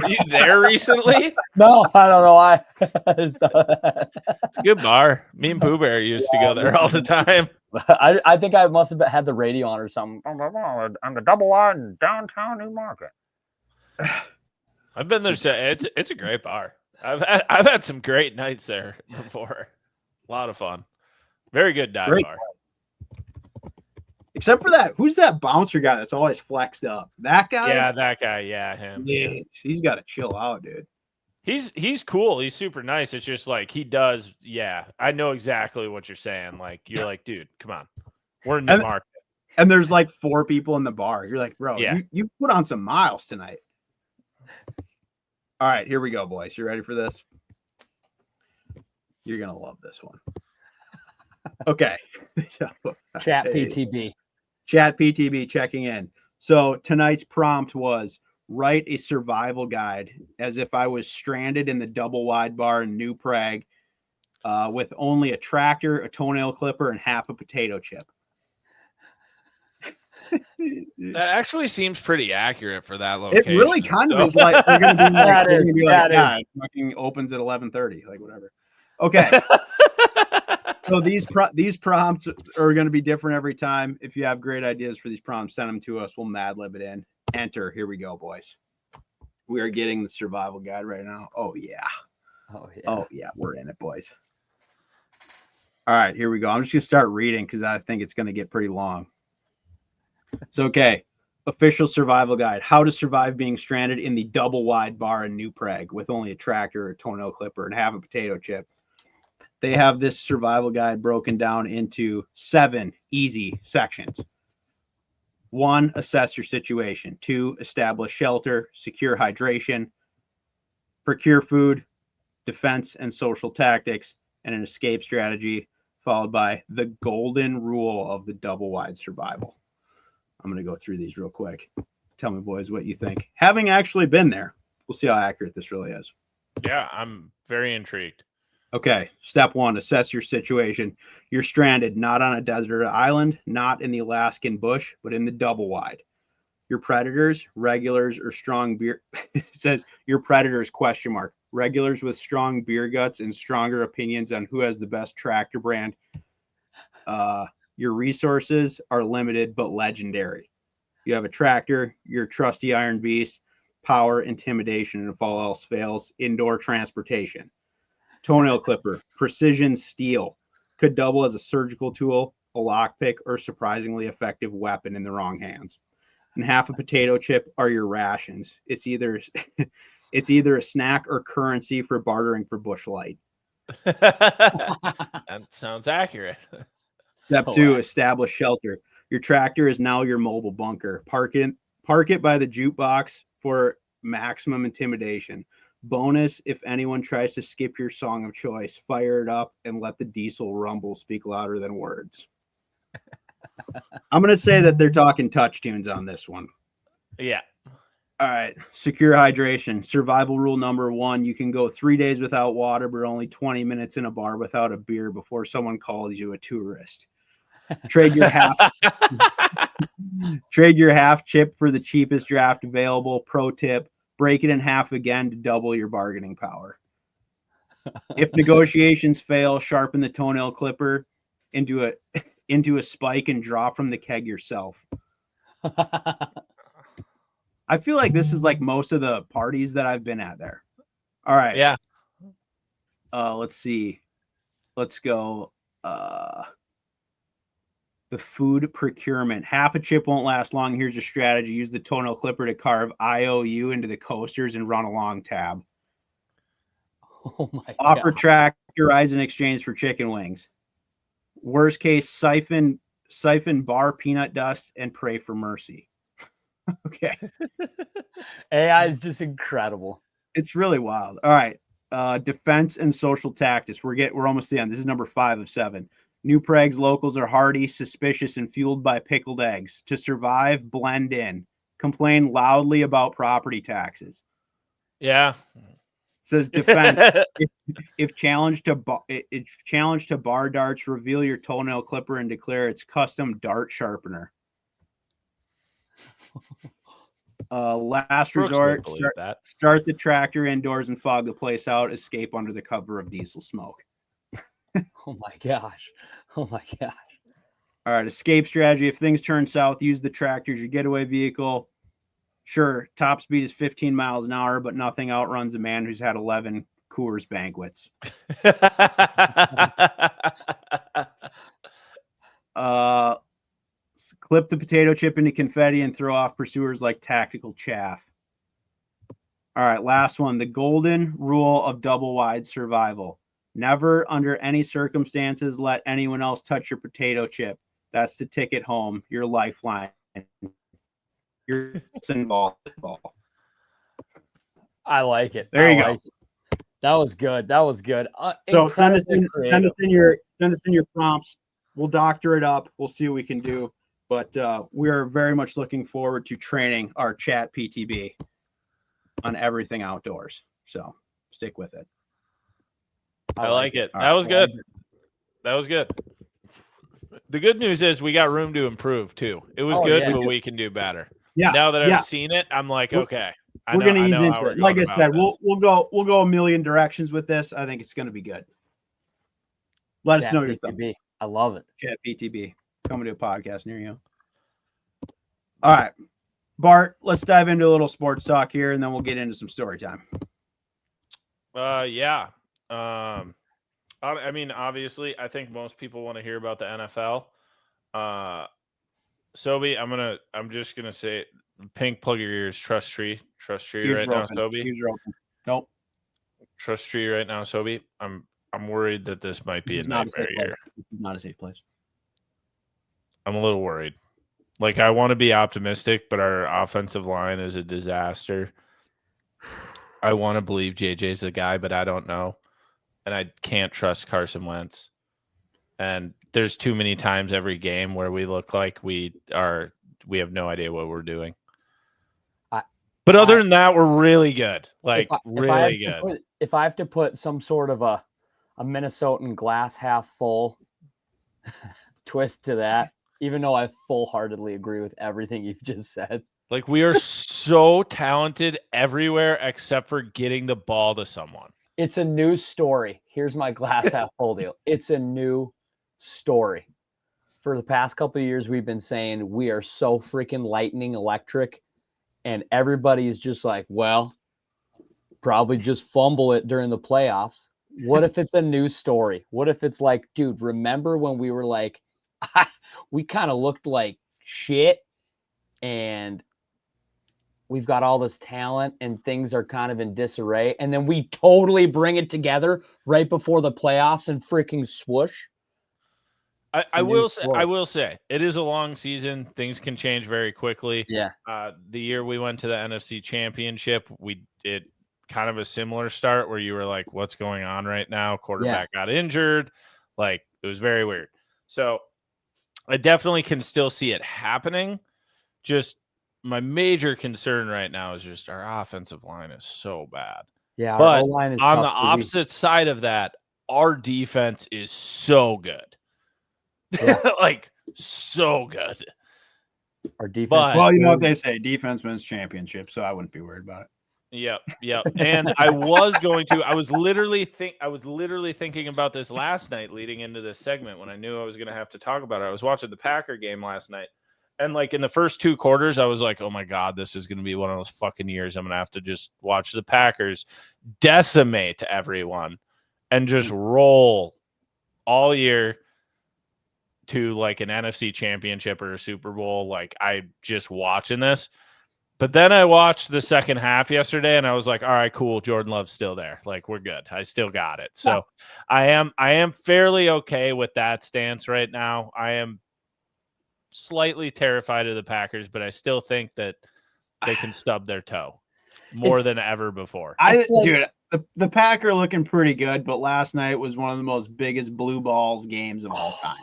you there recently? No, I don't know why. It's a good bar. Me and Pooh Bear used to go there all the time. I think I must have had the radio on or something. On the double wide in downtown New Market. I've been there. It's a great bar. I've had some great nights there before. A lot of fun. Very good dive bar. Except for that, who's that bouncer guy that's always flexed up? That guy? Yeah, that guy. Yeah, him. Yeah, he's got to chill out, dude. He's cool. He's super nice. It's just like he does. Yeah, I know exactly what you're saying. Like you're like, dude, come on, we're in the market. And there's like 4 people in the bar. You're like, bro, yeah. you put on some miles tonight. All right, here we go, boys. You ready for this? You're gonna love this one. Okay. Chat PTB. Chat PTB checking in. So tonight's prompt was write a survival guide as if I was stranded in the double wide bar in New Prague with only a tractor, a toenail clipper, and half a potato chip. That actually seems pretty accurate for that location. It really kind of is like they're going to be like, it fucking opens at 11:30, like whatever. Okay. So these prompts are going to be different every time. If you have great ideas for these prompts, send them to us. We'll Mad Lib it in. Enter. Here we go, boys. We are getting the survival guide right now. Oh, yeah. Oh, yeah. We're in it, boys. All right, here we go. I'm just going to start reading because I think it's going to get pretty long. So, okay. Official survival guide. How to survive being stranded in the double wide bar in New Prague with only a tractor, a toenail clipper, and half a potato chip. They have this survival guide broken down into 7 easy sections. 1, assess your situation. 2, establish shelter, secure hydration, procure food, defense and social tactics, and an escape strategy, followed by the golden rule of the double wide survival. I'm going to go through these real quick. Tell me, boys, what you think. Having actually been there, we'll see how accurate this really is. Yeah, I'm very intrigued. Okay, step 1, assess your situation. You're stranded, not on a desert island, not in the Alaskan bush, but in the double wide. Your predators, regulars, or strong beer. It says your predators, ? Regulars with strong beer guts and stronger opinions on who has the best tractor brand. Your resources are limited but legendary. You have a tractor, your trusty iron beast, power, intimidation, and if all else fails, indoor transportation. Toenail clipper, precision steel, could double as a surgical tool, a lockpick, or surprisingly effective weapon in the wrong hands. And half a potato chip are your rations. It's either a snack or currency for bartering for bush light. That sounds accurate. Step 2, establish shelter. Your tractor is now your mobile bunker. Park it by the jukebox for maximum intimidation. Bonus, if anyone tries to skip your song of choice, fire it up and let the diesel rumble speak louder than words. I'm going to say that they're talking touch tunes on this one. Yeah. All right. Secure hydration. Survival rule number 1. You can go 3 days without water, but only 20 minutes in a bar without a beer before someone calls you a tourist. Trade your half chip for the cheapest draft available. Pro tip, break it in half again to double your bargaining power. If negotiations fail, sharpen the toenail clipper into a spike and draw from the keg yourself. I feel like this is like most of the parties that I've been at there. All right. Yeah. Let's see. Let's go. The food procurement. Half a chip won't last long. Here's your strategy. Use the toenail clipper to carve IOU into the coasters and run a long tab. Oh my Offer God. tractor rides in exchange for chicken wings. Worst case, siphon bar peanut dust and pray for mercy. Okay. AI is just incredible. It's really wild. All right. Defense and social tactics. We're almost the end. This is number 5 of 7. New Prague's locals are hardy, suspicious, and fueled by pickled eggs. To survive, blend in. Complain loudly about property taxes. Yeah. Says defense. if challenged to bar darts, reveal your toenail clipper and declare its custom dart sharpener. Last resort, start the tractor indoors and fog the place out. Escape under the cover of diesel smoke. Oh my gosh. Oh my gosh. All right, escape strategy. If things turn south, use the tractor as your getaway vehicle. Sure, top speed is 15 miles an hour, but nothing outruns a man who's had 11 Coors banquets. Clip the potato chip into confetti and throw off pursuers like tactical chaff. All right, last one. The golden rule of double wide survival. Never, under any circumstances, let anyone else touch your potato chip. That's the ticket home, your lifeline. You're involved. I like it. There you go. That was good. That was good. So send us in your prompts. We'll doctor it up. We'll see what we can do. But we are very much looking forward to training our chat PTB on everything outdoors. So stick with it. I like it. That was good. That was good. The good news is we got room to improve too. It was good, but we can do better. Yeah. Now that I've seen it, I'm like, okay. We're gonna ease into it. Like I said, we'll go a million directions with this. I think it's gonna be good. Let us know your thoughts. I love it. Chat PTB coming to a podcast near you. All right, Bart. Let's dive into a little sports talk here, and then we'll get into some story time. Yeah. I mean, obviously, I think most people want to hear about the NFL. Sobi, I'm just gonna say, Pink, plug your ears. Trust tree right now, Sobi. Nope. Trust tree right now, Sobi. I'm worried that this might be a nightmare year. This is not a safe place. I'm a little worried. Like, I want to be optimistic, but our offensive line is a disaster. I want to believe JJ's the guy, but I don't know. And I can't trust Carson Wentz. And there's too many times every game where we look like we have no idea what we're doing. But other than that, we're really good. Really good. If I have to put some sort of a Minnesotan glass half full twist to that, even though I full-heartedly agree with everything you've just said. Like, we are so talented everywhere except for getting the ball to someone. It's a new story. Here's my glass half full deal. It's a new story. For the past couple of years, we've been saying we are so freaking lightning electric, and everybody is just like, well, probably just fumble it during the playoffs. What if it's a new story? What if it's like, dude, remember when we were like, we kind of looked like shit, and we've got all this talent and things are kind of in disarray, and then we totally bring it together right before the playoffs and freaking swoosh. I will say it is a long season. Things can change very quickly. Yeah. The year we went to the NFC Championship, we did kind of a similar start where you were like, what's going on right now? Quarterback got injured. Like, it was very weird. So I definitely can still see it happening. Just my major concern right now is just our offensive line is so bad. Yeah, but our O-line is on tough the to beat. opposite side of that, our defense is so good. Yeah. Like so good. Our defense. But well, you know what they say, defense wins championships, so I wouldn't be worried about it. Yep. And I was literally thinking about this last night leading into this segment when I knew I was going to have to talk about it. I was watching the Packer game last night. And like in the first 2 quarters, I was like, oh my God, this is going to be one of those fucking years. I'm going to have to just watch the Packers decimate everyone and just roll all year to like an NFC championship or a Super Bowl. Like I just watching this. But then I watched the second half yesterday and I was like, all right, cool. Jordan Love's still there. Like we're good. I still got it. So I am fairly okay with that stance right now. I am slightly terrified of the Packers, but I still think that they can stub their toe more than ever before. Dude, the Packer looking pretty good, but last night was one of the most biggest blue balls games of all time.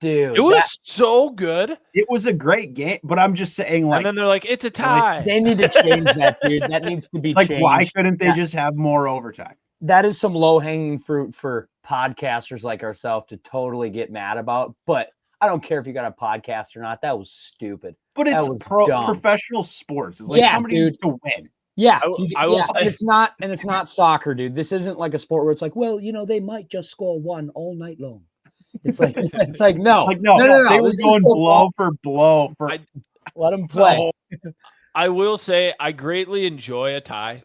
Dude, it was so good. It was a great game, but I'm just saying, like, and then they're like, it's a tie. Like, they need to change that, dude. That needs to be changed. Why couldn't they just have more overtime? That is some low-hanging fruit for podcasters like ourselves to totally get mad about. But I don't care if you got a podcast or not. That was stupid. But it's professional sports. It's like somebody needs to win. Yeah, I will say, and it's not soccer, dude. This isn't like a sport where it's like, well, you know, they might just score one all night long. It's like no. They were going blow for blow for. Let them play. No. I will say I greatly enjoy a tie.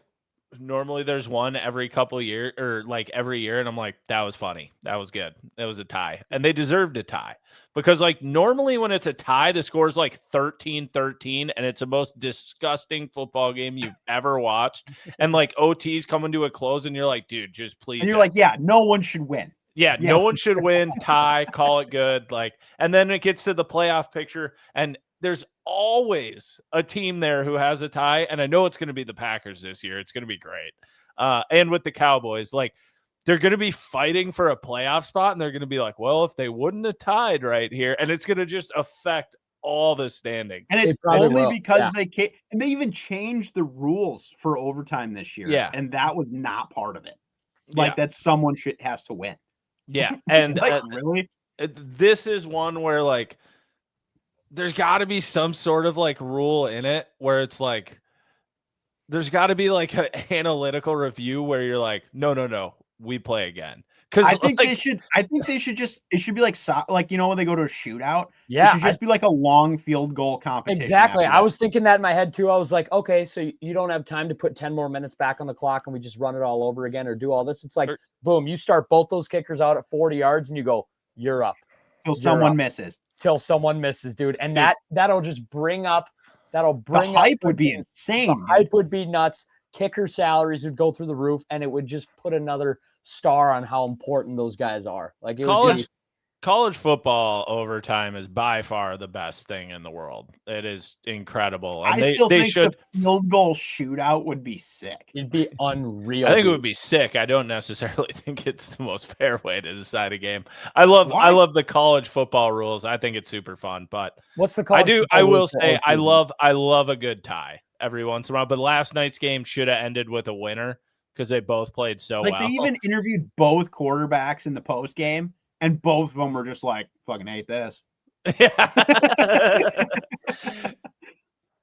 Normally there's one every couple of years or like every year. And I'm like, that was funny. That was good. That was a tie. And they deserved a tie because like normally when it's a tie, the score is like 13-13 and it's the most disgusting football game you've ever watched. And like OT's coming to a close and you're like, dude, just please. And you're like, yeah, no one should win. Yeah, no one should win, tie, call it good. Like, and then it gets to the playoff picture, and there's always a team there who has a tie. And I know it's going to be the Packers this year. It's going to be great. And with the Cowboys, like they're going to be fighting for a playoff spot, and they're going to be like, well, if they wouldn't have tied right here, and it's going to just affect all the standings. And it's only because they even changed the rules for overtime this year. Yeah, and that was not part of it. Like that someone has to win. Yeah, and like, really, this is one where like there's got to be some sort of like rule in it where it's like there's got to be like an analytical review where you're like, no, we play again. Because I think they should. I think they should just. It should be like you know when they go to a shootout. Yeah, it should just be like a long field goal competition. Exactly. I was thinking that in my head too. I was like, okay, so you don't have time to put 10 more minutes back on the clock and we just run it all over again or do all this. It's like, boom, you start both those kickers out at 40 yards and you go, you're up. Till someone misses. Till someone misses, dude. And that'll just bring up. The hype would be insane. The hype would be nuts. Kicker salaries would go through the roof, and it would just put another star on how important those guys are. Like college football overtime is by far the best thing in the world. It is incredible. And I still think the field goal shootout would be sick. It'd be unreal. I think it would be sick. I don't necessarily think it's the most fair way to decide a game. I love the college football rules. I think it's super fun. But what's the college I will say I love a good tie every once in a while. But last night's game should have ended with a winner because they both played so well. They even interviewed both quarterbacks in the post game. And both of them were just like, fucking hate this. Yeah.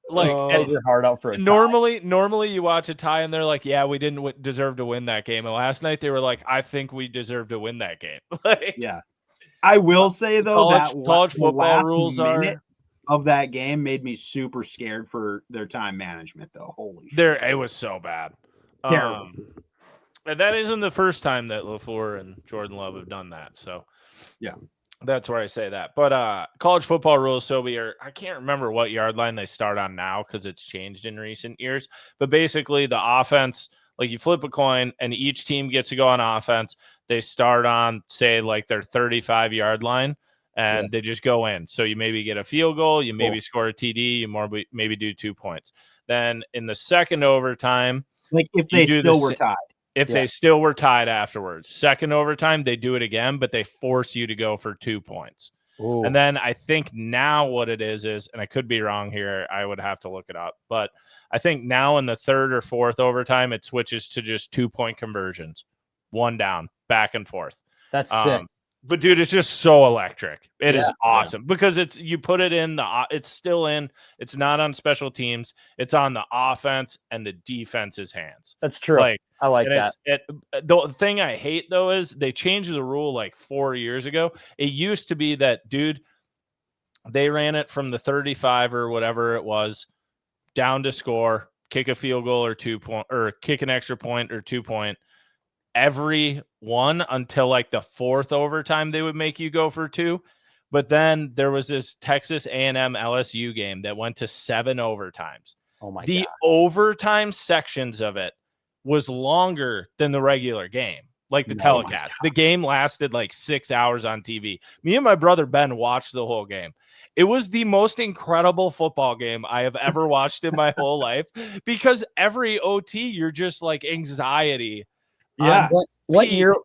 Like, your heart out for a normally you watch a tie and they're like, yeah, we didn't deserve to win that game. And last night they were like, I think we deserve to win that game. Like, yeah. I will say, though, college football rules of that game made me super scared for their time management, though. Holy shit. It was so bad. Terrible. And that isn't the first time that LaFleur and Jordan Love have done that. So, yeah, that's where I say that. But college football rules, Sobi, I can't remember what yard line they start on now because it's changed in recent years. But basically, the offense, like you flip a coin and each team gets to go on offense. They start on, say, like their 35-yard line, and they just go in. So you maybe get a field goal, you maybe score a TD, you maybe do 2 points. Then in the second overtime, like if they still were tied. If they still were tied afterwards, second overtime, they do it again, but they force you to go for 2 points. Ooh. And then I think now what it is, and I could be wrong here, I would have to look it up, but I think now in the third or fourth overtime, it switches to just 2-point conversions, one down, back and forth. That's sick. But dude, it's just so electric. It is Yeah. awesome because you put it in it's still in. It's not on special teams. It's on the offense and the defense's hands. That's true. I like that. The thing I hate though is they changed the rule like 4 years ago. It used to be that, dude, they ran it from the 35 or whatever it was down to score, kick a field goal or 2-point, or kick an extra point or 2-point. Every one until like the fourth overtime, they would make you go for 2. But then there was this Texas A&M LSU game that went to 7 overtimes. Oh my God. The overtime sections of it was longer than the regular game, like the telecast. The game lasted like 6 hours on TV. Me and my brother Ben watched the whole game. It was the most incredible football game I have ever watched in my whole life, because every OT, you're just like anxiety. Yeah. What year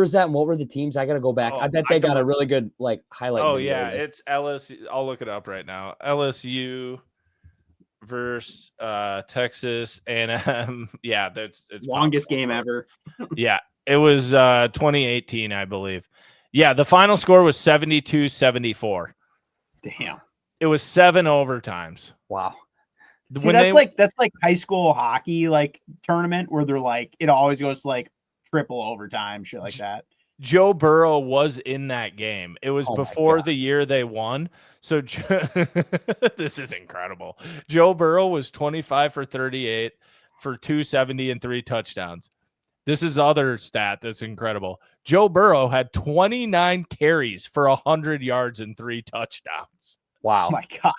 is that? And what were the teams? I got to go back. I bet they got a really good like highlight. Oh yeah, it's LSU. I'll look it up right now. LSU versus Texas A&M. Yeah, it's longest game ever. Yeah, it was 2018, I believe. Yeah, the final score was 72-74. Damn. It was 7 overtimes. Wow. See, that's like high school hockey like tournament where they're like it always goes to like triple overtime, shit like that. Joe Burrow was in that game. It was before the year they won. So this is incredible. Joe Burrow was 25 for 38 for 270 and 3 touchdowns. This is the other stat that's incredible. Joe Burrow had 29 carries for 100 yards and 3 touchdowns. Wow. Oh my God.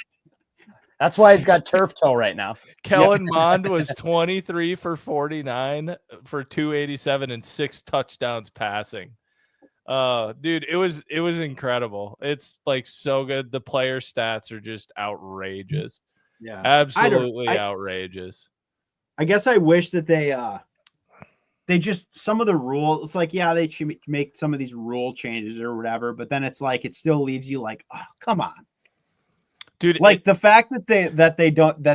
That's why he's got turf toe right now. Kellen Mond was 23 for 49 for 287 and 6 touchdowns passing. Dude, it was incredible. It's like so good. The player stats are just outrageous. Yeah. Absolutely outrageous. I guess I wish that they just, some of the rules, it's like, yeah, they should make some of these rule changes or whatever, but then it's like it still leaves you like, oh, come on. Dude, like the fact that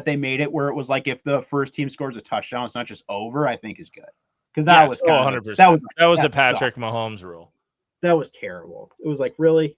they made it where it was like if the first team scores a touchdown, it's not just over, I think is good. Because that was 100%. That was a Patrick Mahomes rule. That was terrible. It was like, really?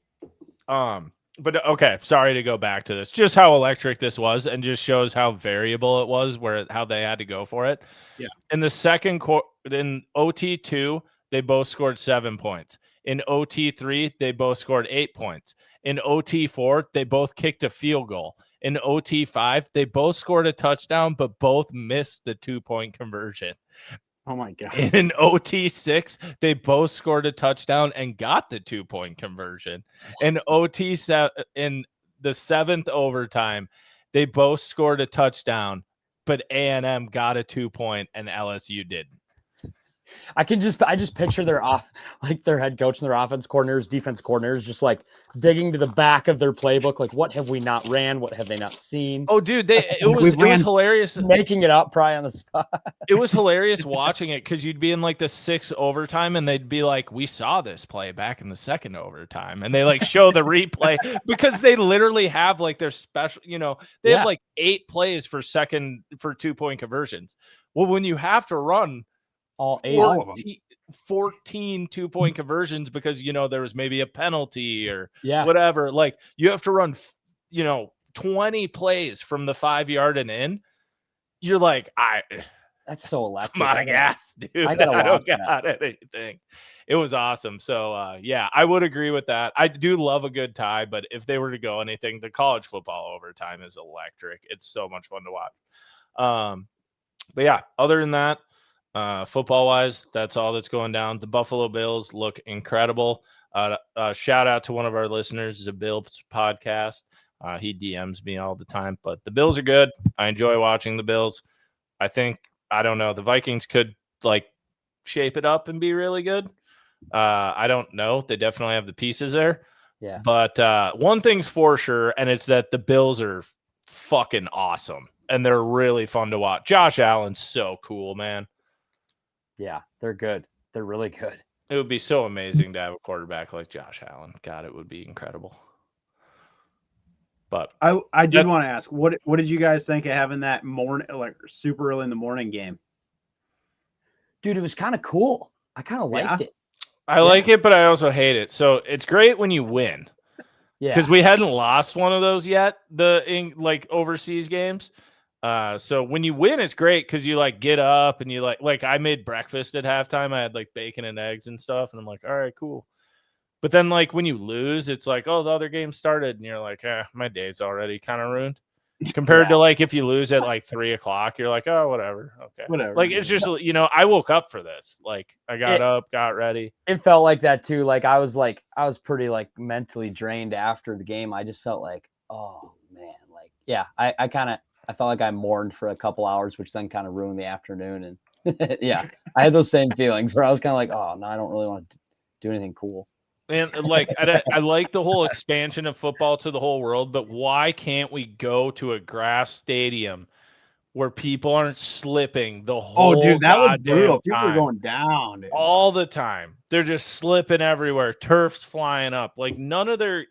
But okay, sorry to go back to this. Just how electric this was, and just shows how variable it was, how they had to go for it. Yeah. In the second quarter, in OT2, they both scored 7 points. In OT3, they both scored 8 points. In OT4, they both kicked a field goal. In OT5, they both scored a touchdown, but both missed the 2-point conversion. Oh my God. In OT6, they both scored a touchdown and got the 2-point conversion. In OT7, in the 7th overtime, they both scored a touchdown, but A&M got a 2-point and LSU didn't. I just picture their head coach and their offense coordinators, defense coordinators, just like digging to the back of their playbook. Like, what have we not ran? What have they not seen? Oh, dude, it was hilarious. Making it up probably on the spot. It was hilarious watching it because you'd be in like the 6th overtime and they'd be like, we saw this play back in the 2nd overtime. And they like show the replay because they literally have like their special, they have like 8 plays for 2-point conversions. Well, when you have to run all 8 of them, 14 2-point conversions because there was maybe a penalty or whatever, like you have to run 20 plays from the 5-yard and in. You're like, that's so electric. I'm out of gas, dude. I don't got anything. It was awesome. So I would agree with that. I do love a good tie, but if they were to go anything, the college football overtime is electric. It's so much fun to watch. But yeah, other than that, football wise, that's all that's going down. The Buffalo Bills look incredible. Shout out to one of our listeners, the Bills podcast. He DMs me all the time, but the Bills are good. I enjoy watching the Bills. I don't know. The Vikings could like shape it up and be really good. I don't know. They definitely have the pieces there. Yeah. But one thing's for sure, and it's that the Bills are fucking awesome and they're really fun to watch. Josh Allen's so cool, man. Yeah, they're good. They're really good. It would be so amazing to have a quarterback like Josh Allen. God, it would be incredible. But I did want to ask, what did you guys think of having that morning, like super early in the morning game? Dude, it was kind of cool. I kind of liked it. I like it, but I also hate it. So it's great when you win. Yeah. Because we hadn't lost one of those yet, overseas games. So when you win, it's great because you like get up and you like I made breakfast at halftime. I had like bacon and eggs and stuff, and I'm like, all right, cool. But then like when you lose, it's like, oh, the other game started, and you're like, my day's already kind of ruined. Compared to like if you lose at like 3:00, you're like, oh, whatever, okay, whatever. Like it's just I woke up for this. Like I got up, got ready. It felt like that too. Like I was pretty like mentally drained after the game. I just felt like, oh man, like I felt like I mourned for a couple hours, which then kind of ruined the afternoon. And I had those same feelings where I was kind of like, oh no, I don't really want to do anything cool. And like I like the whole expansion of football to the whole world, but why can't we go to a grass stadium where people aren't slipping the whole dude, that was brutal. time? People were going down, dude. All the time. They're just slipping everywhere. Turf's flying up. Like none of their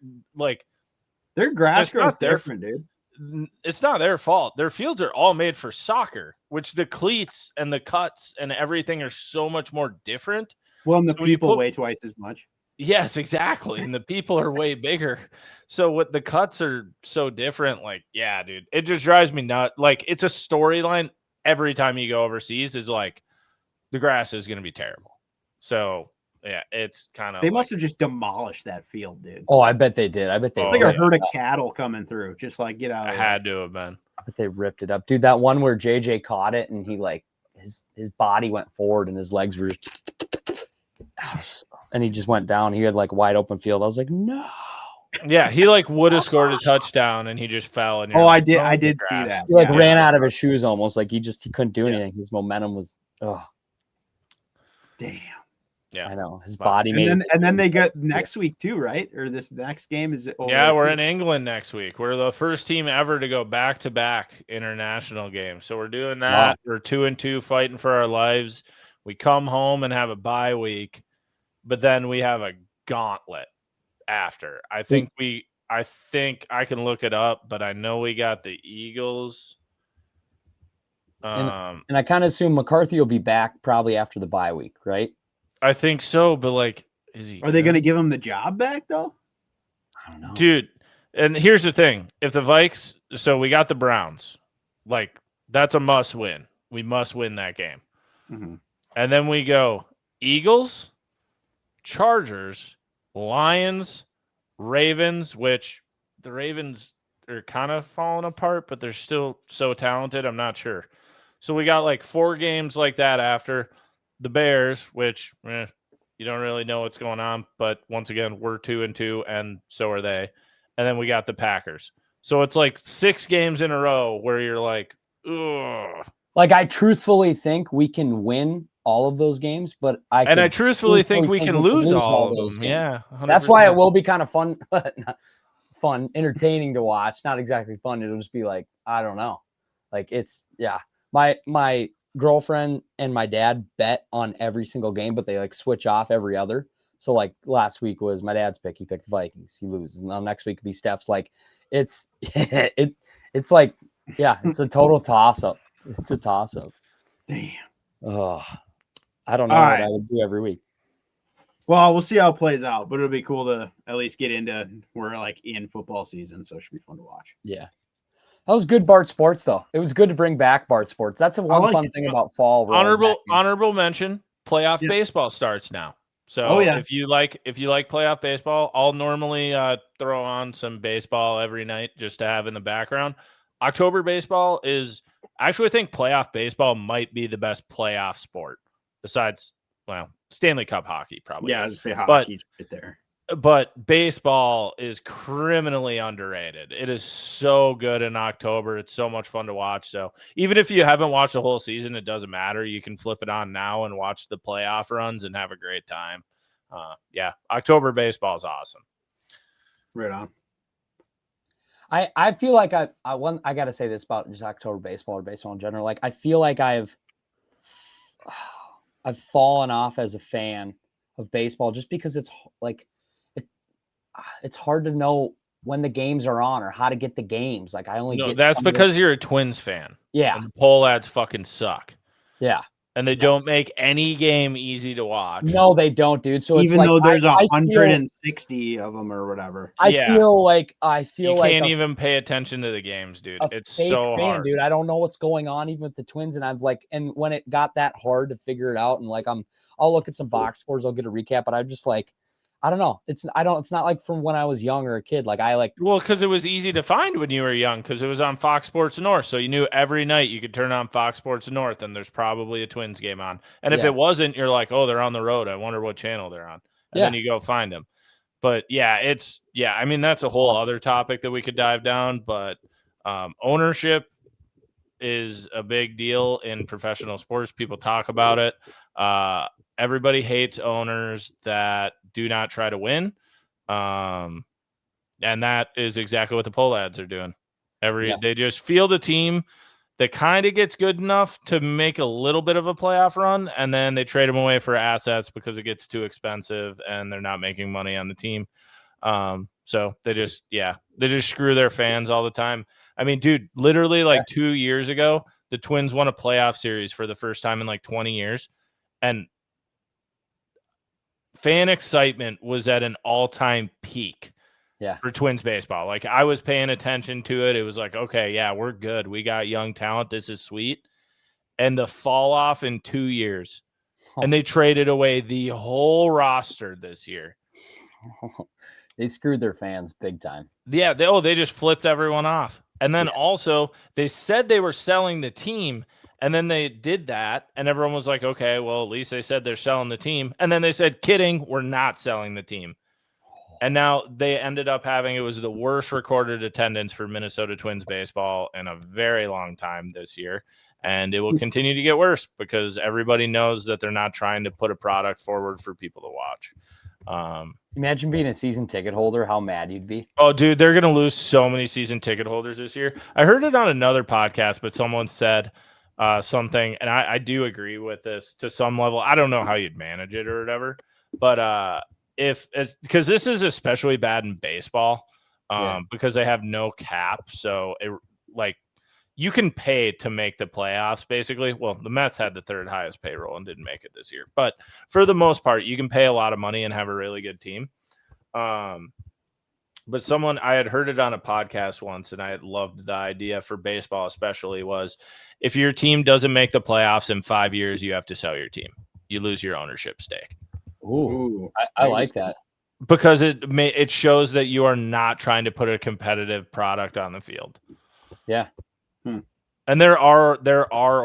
grass grows different, dude. It's not their fault. Their fields are all made for soccer, which the cleats and the cuts and everything are so much more different. Well, and the people weigh twice as much. Yes, exactly. And the people are way bigger. So what the cuts are so different. Like, yeah, dude, it just drives me nuts. Like it's a storyline every time you go overseas is like the grass is going to be terrible. So yeah, it's kind of. They must have just demolished that field, dude. Oh, I bet they did. It's like a herd of cattle coming through. Just like get out. It had to have been. But they ripped it up, dude. That one where JJ caught it and he like his body went forward and his legs were just, and he just went down. He had like wide open field. I was like, no. Yeah, he like would have scored a touchdown and he just fell. And I did see that. He like ran out of his shoes almost. Like he couldn't do anything. His momentum was damn. Yeah, I know his body made it. And then they got next week too, right? Or this next game is it? We're in England next week. We're the first team ever to go back-to-back international games. So we're doing that. Wow. We're 2-2 fighting for our lives. We come home and have a bye week, but then we have a gauntlet after. I think I can look it up, but I know we got the Eagles. And I kind of assume McCarthy will be back probably after the bye week, right? I think so, but like, is he? Are they going to give him the job back though? I don't know, dude. And here's the thing: if the Vikes, so we got the Browns, like that's a must win. We must win that game, and then we go Eagles, Chargers, Lions, Ravens. Which the Ravens are kind of falling apart, but they're still so talented. I'm not sure. So we got like 4 games like that after. The Bears, which you don't really know what's going on, but once again, we're 2-2, and so are they. And then we got the Packers. So it's like 6 games in a row where you're like, ugh. Like I truthfully think we can win all of those games, but I truthfully think we can lose all of them. Games. Yeah, 100%. That's why it will be kind of fun, entertaining to watch. Not exactly fun. It'll just be like, I don't know. Like it's my girlfriend and my dad bet on every single game, but they like switch off every other. So like last week was my dad's pick. He picked the Vikings. He loses. And next week could be Steph's. Like it's it's like it's a total toss up. It's a toss up. Damn. Oh, I don't know what I would do every week. Well, we'll see how it plays out, but it'll be cool to at least get into we're like in football season, so it should be fun to watch. Yeah. That was good Bart Sports, though. It was good to bring back Bart Sports. That's fun thing about fall. Honorable mention: playoff baseball starts now. So if you like playoff baseball, I'll normally throw on some baseball every night just to have in the background. October baseball is actually, I think playoff baseball might be the best playoff sport besides Stanley Cup hockey probably. Yeah, I was gonna say hockey's right there. But baseball is criminally underrated. It is so good in October. It's so much fun to watch. So even if you haven't watched the whole season, it doesn't matter. You can flip it on now and watch the playoff runs and have a great time. October baseball is awesome. Right on. I feel like I got to say this about just October baseball or baseball in general. Like I feel like I've fallen off as a fan of baseball just because it's like it's hard to know when the games are on or how to get the games. Like I only get that's because you're a Twins fan. Yeah. And the poll ads fucking suck. Yeah. And they don't make any game easy to watch. No, they don't, dude. So even it's like though there's 160 of them or whatever. I feel like you can't even pay attention to the games, dude. It's so hard, dude. I don't know what's going on even with the Twins, and I've and when it got that hard to figure it out, and like I'll look at some box scores, I'll get a recap, but I'm just like, I don't know. It's not like from when I was young or a kid. Like well, because it was easy to find when you were young, because it was on Fox Sports North, so you knew every night you could turn on Fox Sports North, and there's probably a Twins game on. And if it wasn't, you're like, oh, they're on the road. I wonder what channel they're on, and then you go find them. But I mean, that's a whole other topic that we could dive down. But ownership is a big deal in professional sports. People talk about it. Everybody hates owners that do not try to win. And that is exactly what the poll ads are doing. They just field a team that kind of gets good enough to make a little bit of a playoff run, and then they trade them away for assets because it gets too expensive and they're not making money on the team. So they just screw their fans all the time. I mean, dude, literally 2 years ago, the Twins won a playoff series for the first time in 20 years. And fan excitement was at an all-time peak for Twins baseball. I was paying attention to it. It was like, okay, yeah, we're good. We got young talent. This is sweet. And the fall off in 2 years. And they traded away the whole roster this year. They screwed their fans big time. Yeah, they just flipped everyone off. And then also they said they were selling the team, and then they did that, and everyone was like, okay, well, at least they said they're selling the team. And then they said, kidding, we're not selling the team. And now they ended up it was the worst recorded attendance for Minnesota Twins baseball in a very long time this year. And it will continue to get worse because everybody knows that they're not trying to put a product forward for people to watch. Imagine being a season ticket holder, how mad you'd be. Oh, dude, they're going to lose so many season ticket holders this year. I heard it on another podcast, but someone said something, and I do agree with this to some level. I don't know how you'd manage it or whatever, but if it's because this is especially bad in baseball because they have no cap. So you can pay to make the playoffs, basically. Well, the Mets had the third highest payroll and didn't make it this year. But for the most part, you can pay a lot of money and have a really good team. But I had heard it on a podcast once, and I had loved the idea for baseball especially, was if your team doesn't make the playoffs in 5 years, you have to sell your team. You lose your ownership stake. Ooh, I like that. Because it shows that you are not trying to put a competitive product on the field. Yeah. And there are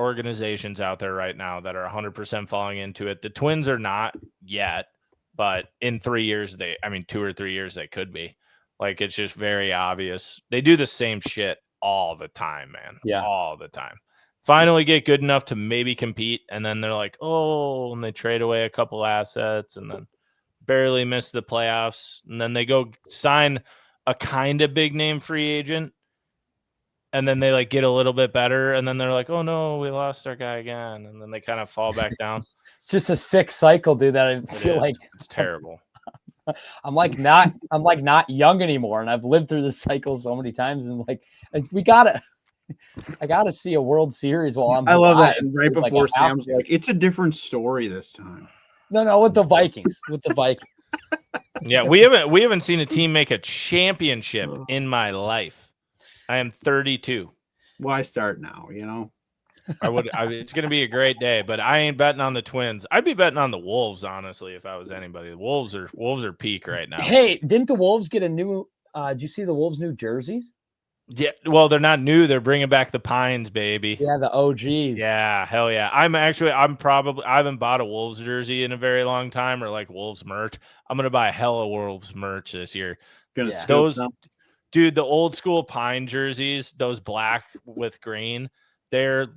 organizations out there right now that are 100% falling into it. The Twins are not yet, but in 3 years, 2 or 3 years, they could be. It's just very obvious. They do the same shit all the time, man. Yeah. All the time. Finally get good enough to maybe compete, and then they're like, oh, and they trade away a couple assets, and then barely miss the playoffs, and then they go sign a kind of big name free agent, and then they get a little bit better, and then they're like, oh no, we lost our guy again, and then they kind of fall back down. It's just a sick cycle, dude. That I feel like it's terrible. I'm not young anymore, and I've lived through this cycle so many times, and I gotta see a World Series while I'm. I love that. And right before Sam's like, it's a different story this time. No, with the Vikings. Yeah, we haven't seen a team make a championship in my life. I am 32. Why start now? It's going to be a great day, but I ain't betting on the Twins. I'd be betting on the Wolves, honestly, if I was anybody. The Wolves are peak right now. Hey, didn't the Wolves get a new? Did you see the Wolves' new jerseys? Yeah, well, they're not new. They're bringing back the Pines, baby. Yeah, the OGs. Yeah, hell yeah. I haven't bought a Wolves jersey in a very long time, or Wolves merch. I'm gonna buy hella Wolves merch this year. Dude, the old school Pine jerseys, those black with green, they're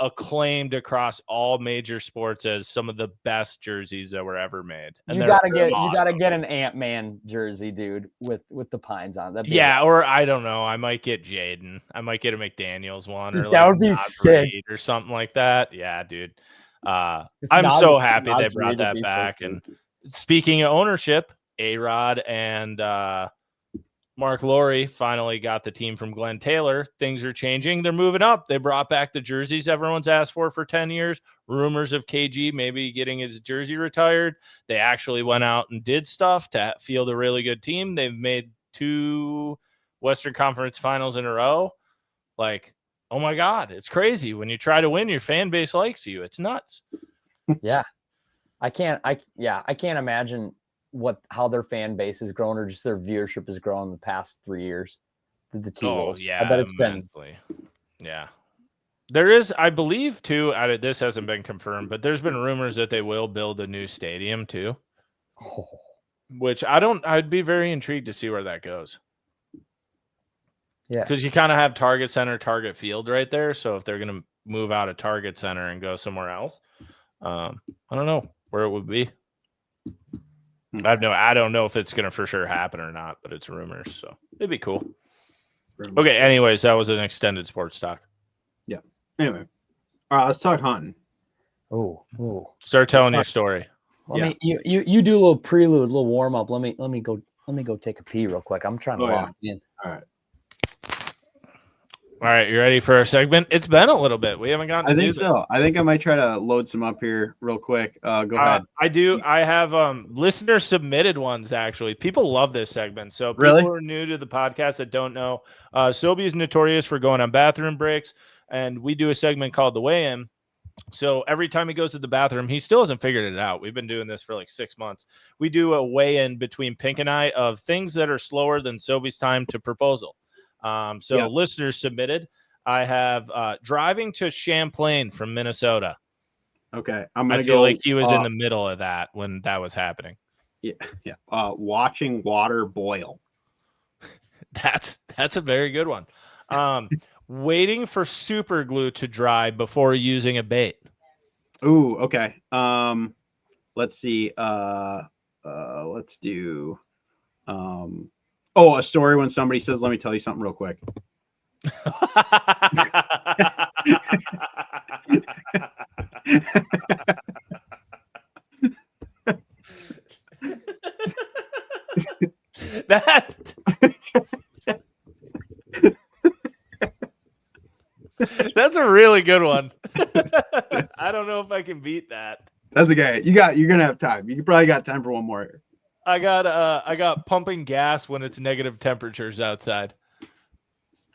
acclaimed across all major sports as some of the best jerseys that were ever made. And you gotta get an Ant-Man jersey, dude, with the Pines on. Or I don't know, I might get Jaden. I might get a McDaniels one, dude, or that would be sick, or something like that. Yeah, dude. I'm so happy they brought that back. And speaking of ownership, A-Rod and Mark Lowry finally got the team from Glenn Taylor. Things are changing. They're moving up. They brought back the jerseys everyone's asked for 10 years. Rumors of KG maybe getting his jersey retired. They actually went out and did stuff to field a really good team. They've made 2 Western Conference finals in a row. Like, oh my God, it's crazy. When you try to win, your fan base likes you. It's nuts. Yeah. I can't imagine how their fan base has grown or just their viewership has grown in the past 3 years. The T-Wolves. Yeah, I bet it's immensely. Yeah. There is, I believe, too, this hasn't been confirmed, but there's been rumors that they will build a new stadium, too. Oh. Which I'd be very intrigued to see where that goes. Yeah. Because you kind of have Target Center, Target Field right there. So if they're going to move out of Target Center and go somewhere else, I don't know where it would be. I don't know if it's going to for sure happen or not, but it's rumors. So it'd be cool. Okay. Anyways, that was an extended sports talk. Yeah. Anyway. All right. Let's talk hunting. Oh. Start telling your story. Let me you do a little prelude, a little warm up. Let me go take a pee real quick. I'm trying to lock in. All right. All right, you ready for our segment? It's been a little bit. We haven't gotten to do this. So. I think I might try to load some up here real quick. Go ahead. I do. I have listener submitted ones, actually. People love this segment. So people who are new to the podcast that don't know, Sobi is notorious for going on bathroom breaks, and we do a segment called The Weigh-In. So every time he goes to the bathroom, he still hasn't figured it out. We've been doing this for like 6 months. We do a weigh-in between Pink and I of things that are slower than Sobi's time to proposal. Listeners submitted. I have driving to Champlain from Minnesota. Okay, I feel like he was in the middle of that when that was happening. Yeah. Watching water boil. That's a very good one. Waiting for super glue to dry before using a bait. Ooh, okay. Let's see. Let's do. A story when somebody says, "Let me tell you something real quick." That's a really good one. I don't know if I can beat that. That's okay. You're gonna have time. You probably got time for one more here. I got pumping gas when it's negative temperatures outside.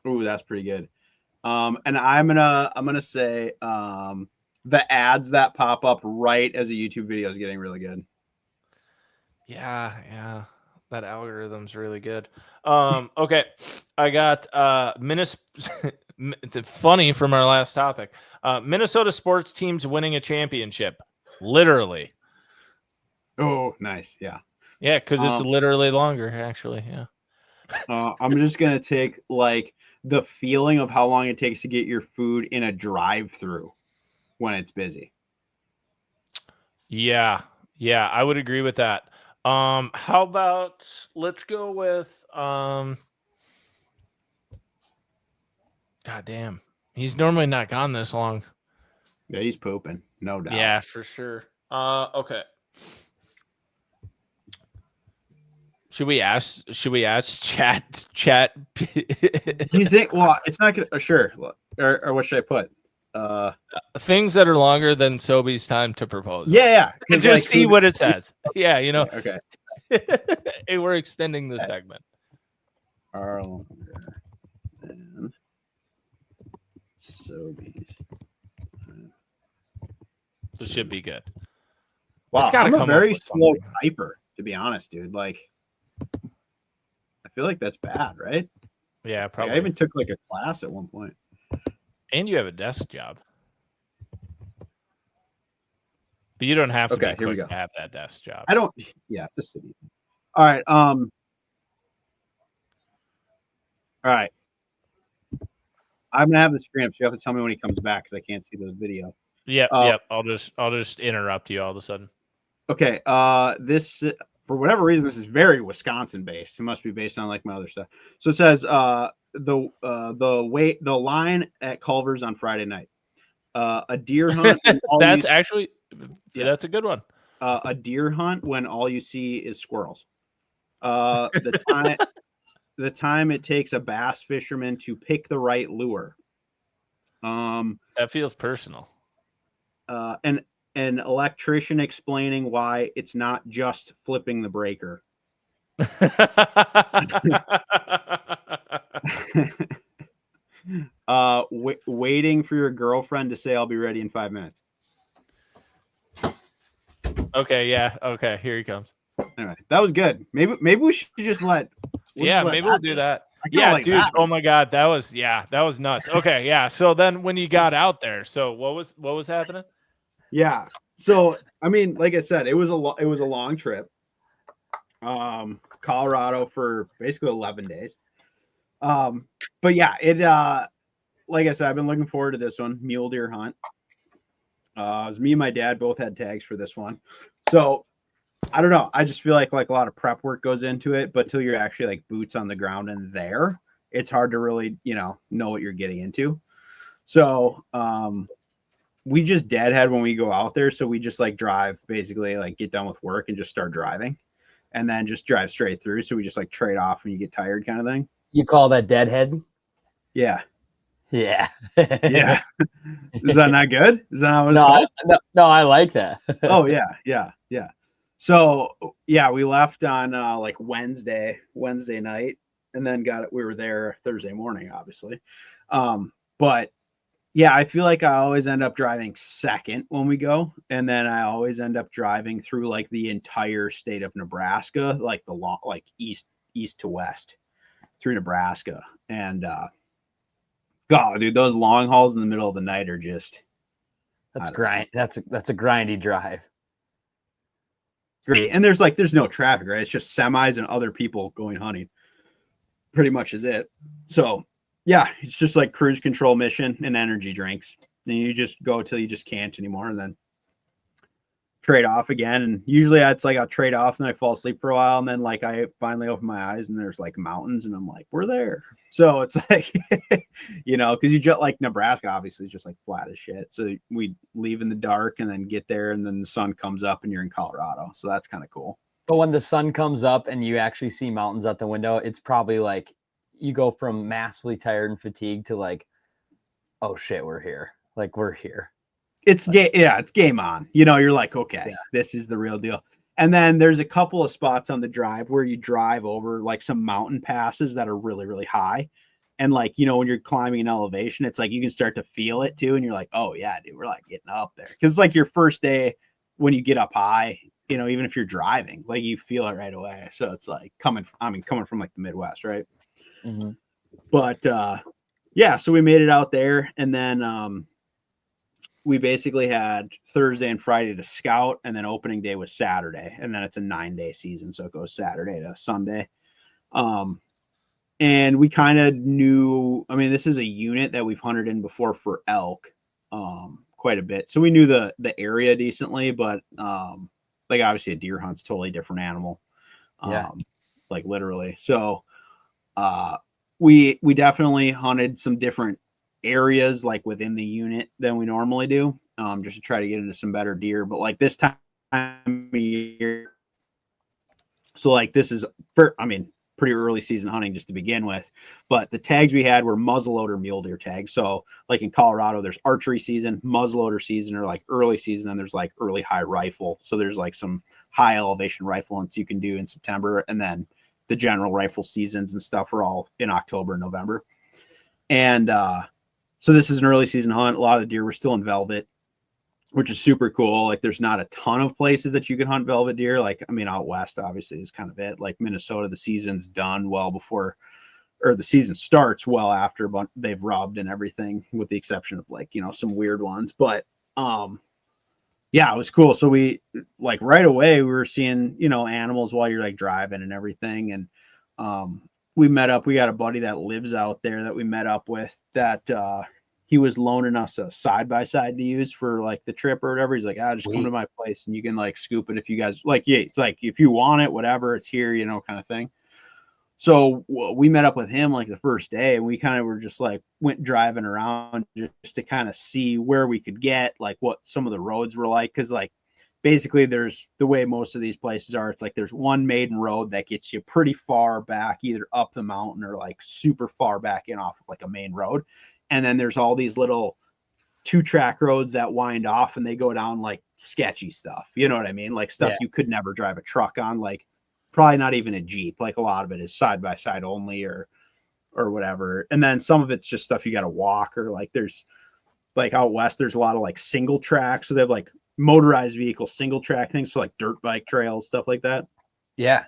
Ooh, that's pretty good. And I'm gonna say the ads that pop up right as a YouTube video is getting really good. Yeah. That algorithm's really good. Okay. I got funny from our last topic. Minnesota sports teams winning a championship. Literally. Oh, nice. Yeah. Yeah, because it's literally longer, actually. Yeah. I'm just gonna take like the feeling of how long it takes to get your food in a drive-through when it's busy. Yeah, I would agree with that. How about let's go with God damn. He's normally not gone this long. Yeah, he's pooping, no doubt. Yeah, for sure. Okay. Should we ask chat? Do you think? Well, it's not gonna. Sure. Or what should I put? Things that are longer than Sobi's time to propose. Yeah. And just see what it says. Yeah, Okay. Hey, we're extending the segment. Longer than Sobi's. This should be good. Wow, I'm a very slow typer, to be honest, dude. Like, I feel like that's bad, right? Yeah, probably. Like, I even took like a class at one point. And you have a desk job. But you don't have to be quick to have that desk job. I don't. Yeah, just sitting. All right. All right. I'm gonna have the screen up, so you have to tell me when he comes back because I can't see the video. Yep. I'll just interrupt you all of a sudden. Okay. This for whatever reason, this is very Wisconsin based. It must be based on like my other stuff. So it says the line at Culver's on Friday night. A deer hunt. That's actually that's a good one. A deer hunt when all you see is squirrels. The the time it takes a bass fisherman to pick the right lure. That feels personal. An electrician explaining why it's not just flipping the breaker. Waiting for your girlfriend to say I'll be ready in 5 minutes. Okay, yeah. Okay, here he comes. Anyway, that was good. Maybe we should just let. Maybe we'll do that. Yeah, like dude. Oh my god, that was nuts. Okay, yeah. So then when you got out there, so what was happening? Yeah. So I mean, like I said, it was a long trip. Colorado for basically 11 days. But yeah, it like I said, I've been looking forward to this one, mule deer hunt. It was me and my dad both had tags for this one. So I don't know. I just feel like a lot of prep work goes into it, but till you're actually like boots on the ground and there, it's hard to really, know what you're getting into. So we just deadhead when we go out there. So we just like drive, basically like get done with work and just start driving and then just drive straight through. So we just like trade off when you get tired kind of thing. You call that deadhead? Yeah. Yeah. Yeah. Is that not good? Is that not what it's called? No, I like that. Oh yeah. So yeah, we left on like Wednesday night, and then we were there Thursday morning, obviously. But yeah, I feel like I always end up driving second when we go, and then I always end up driving through like the entire state of Nebraska, like like east to west through Nebraska. And God, dude, those long hauls in the middle of the night are just that's a grindy drive. Great. And there's no traffic, right? It's just semis and other people going hunting. Pretty much is it. So yeah, it's just like cruise control mission and energy drinks. Then you just go till you just can't anymore, and then trade off again. And usually it's like I'll trade off and then I fall asleep for a while, and then like I finally open my eyes and there's like mountains and I'm like, we're there. So it's like because you just like Nebraska obviously is just like flat as shit. So we leave in the dark and then get there and then the sun comes up and you're in Colorado. So that's kind of cool. But when the sun comes up and you actually see mountains out the window, it's probably like you go from massively tired and fatigued to like, oh shit, we're here. Like we're here. It's game on. You're like, okay, This is the real deal. And then there's a couple of spots on the drive where you drive over like some mountain passes that are really, really high. And like, when you're climbing an elevation, it's like you can start to feel it too. And you're like, oh yeah, dude, we're like getting up there. Cause it's like your first day when you get up high, even if you're driving, like you feel it right away. So it's like coming from like the Midwest, right? Mm-hmm. But yeah, so we made it out there, and then we basically had Thursday and Friday to scout, and then opening day was Saturday, and then it's a 9-day season, so it goes Saturday to Sunday. And we kind of knew, this is a unit that we've hunted in before for elk quite a bit, so we knew the area decently, but like obviously a deer hunt's totally different animal, like literally. So we definitely hunted some different areas like within the unit than we normally do, just to try to get into some better deer. But like this time of year, so like this is pretty early season hunting just to begin with, but the tags we had were muzzleloader mule deer tags. So like in Colorado, there's archery season, muzzleloader season, or like early season, and there's like early high rifle. So there's like some high elevation rifle hunts you can do in September, and then the general rifle seasons and stuff are all in October and November. And so this is an early season hunt. A lot of the deer were still in velvet, which is super cool. Like there's not a ton of places that you can hunt velvet deer. Like, out west obviously is kind of it. Like Minnesota, the season's done well before, or the season starts well after, but they've rubbed and everything with the exception of like, some weird ones. But yeah, it was cool. So we like right away we were seeing, animals while you're like driving and everything. And we met up. We got a buddy that lives out there that we met up with that he was loaning us a side-by-side to use for like the trip or whatever. He's like, just come to my place and you can like scoop it if you guys like, it's like if you want it, whatever, it's here, kind of thing. So we met up with him like the first day, and we kind of were just like went driving around just to kind of see where we could get, like what some of the roads were like. Cause like basically there's the way most of these places are. It's like there's one maiden road that gets you pretty far back, either up the mountain or like super far back in off of like a main road. And then there's all these little 2-track roads that wind off and they go down like sketchy stuff. You know what I mean? Like stuff you could never drive a truck on, like probably not even a Jeep. Like a lot of it is side by side only or whatever. And then some of it's just stuff you got to walk, or like there's like out west, there's a lot of like single track. So they have like motorized vehicle single track things. So like dirt bike trails, stuff like that. Yeah.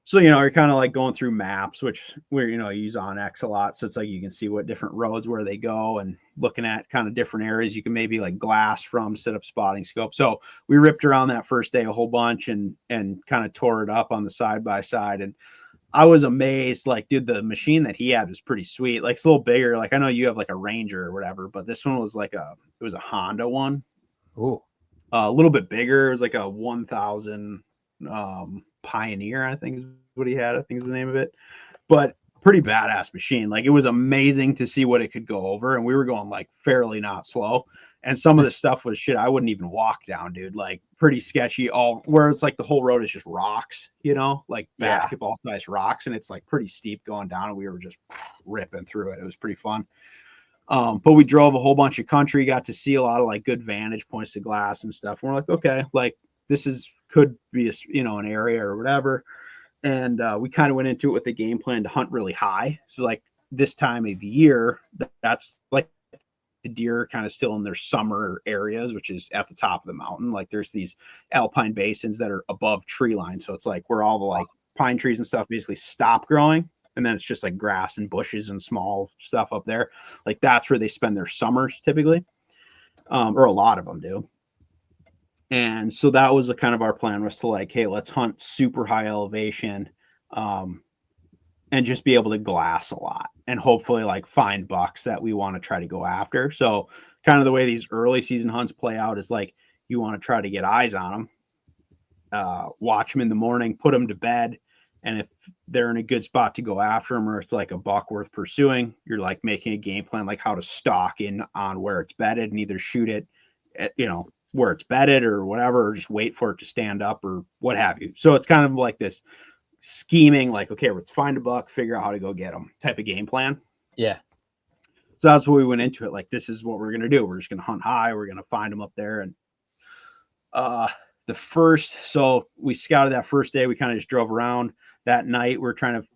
So, you know, you're kind of like going through maps, which we're, you know, use OnX a lot. So it's like you can see what different roads, where they go, and looking at kind of different areas you can maybe like glass from, set up spotting scope. So we ripped around that first day a whole bunch and kind of tore it up on the side by side. And I was amazed, like, dude, the machine that he had was pretty sweet. Like, it's a little bigger. Like, I know you have like a Ranger or whatever, but this one was like it was a Honda one. Ooh. A little bit bigger. It was like a 1000 Pioneer, I think is what he had. I think is the name of it. But pretty badass machine. Like, it was amazing to see what it could go over. And we were going like fairly not slow. And some of the stuff was shit I wouldn't even walk down, dude. Like, pretty sketchy. All where it's like the whole road is just rocks, you know, like basketball sized rocks, and it's like pretty steep going down. And we were just ripping through it. It was pretty fun. But we drove a whole bunch of country, got to see a lot of like good vantage points to glass and stuff. And we're like, okay, like this could be a, you know, an area or whatever. And we kind of went into it with the game plan to hunt really high. So like this time of year, that's like the deer kind of still in their summer areas, which is at the top of the mountain. Like there's these alpine basins that are above tree line. So it's like where all the like pine trees and stuff basically stop growing. And then it's just like grass and bushes and small stuff up there. Like that's where they spend their summers typically. Or a lot of them do. And so that was kind of our plan, was to like, hey, let's hunt super high elevation, and just be able to glass a lot and hopefully like find bucks that we want to try to go after. So kind of the way these early season hunts play out is like, you want to try to get eyes on them, watch them in the morning, put them to bed. And if they're in a good spot to go after them, or it's like a buck worth pursuing, you're like making a game plan, like how to stalk in on where it's bedded and either shoot it at, you know, where it's bedded or whatever, or just wait for it to stand up or what have you. So it's kind of like this scheming, like, okay, let's find a buck, figure out how to go get them type of game plan. Yeah. So that's what we went into it. Like, this is what we're going to do. We're just going to hunt high. We're going to find them up there. And so we scouted that first day. We kind of just drove around that night. We're trying to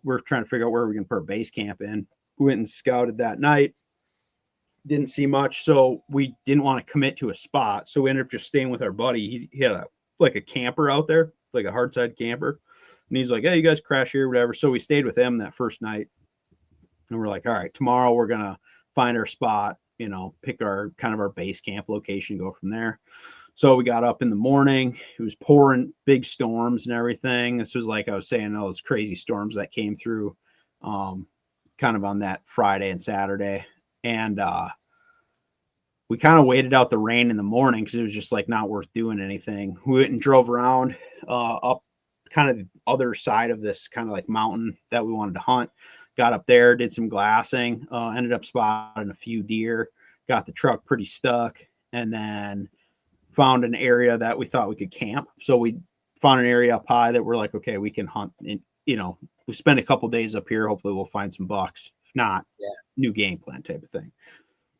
figure out where we're going to put our base camp in. We went and scouted that night. Didn't see much, so we didn't want to commit to a spot. So we ended up just staying with our buddy. He had a camper out there, like a hardside camper. And he's like, hey, you guys crash here, whatever. So we stayed with him that first night. And we're like, all right, tomorrow we're going to find our spot, you know, pick our kind of our base camp location, go from there. So we got up in the morning. It was pouring, big storms and everything. This was like I was saying, all those crazy storms that came through kind of on that Friday and Saturday. And we kind of waited out the rain in the morning because it was just like not worth doing anything. We went and drove around up kind of the other side of this kind of like mountain that we wanted to hunt. Got up there, did some glassing, ended up spotting a few deer, got the truck pretty stuck, and then found an area that we thought we could camp. So we found an area up high that we're like, okay, we can hunt. And, you know, we spend a couple days up here. Hopefully we'll find some bucks. If not, new game plan type of thing.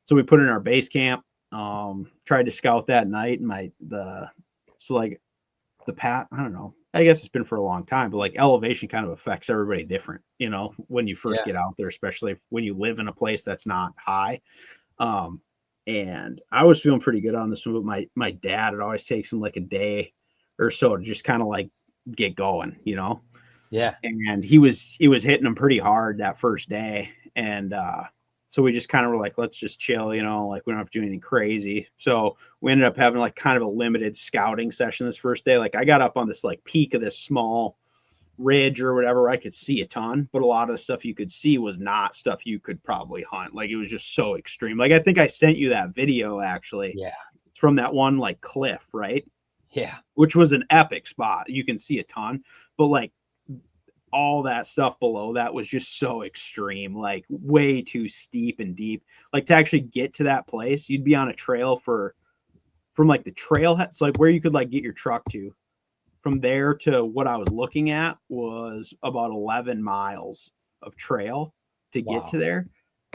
So we put in our base camp, tried to scout that night. And I don't know, I guess it's been for a long time, but like elevation kind of affects everybody different, you know, when you first get out there, especially when you live in a place that's not high. And I was feeling pretty good on this one, but my dad, it always takes him like a day or so to just kind of like get going, you know? Yeah. And he was hitting them pretty hard that first day. And, so we just kind of were like, let's just chill, you know, like we don't have to do anything crazy. So we ended up having like kind of a limited scouting session this first day. Like I got up on this like peak of this small ridge or whatever. I could see a ton, but a lot of the stuff you could see was not stuff you could probably hunt. Like it was just so extreme. Like I think I sent you that video actually. Yeah. From that one like cliff, right? Yeah. Which was an epic spot. You can see a ton, but like all that stuff below that was just so extreme, like way too steep and deep. Like to actually get to that place, you'd be on a trail for from like the trailhead, so like where you could like get your truck to, from there to what I was looking at was about 11 miles of trail to get to there.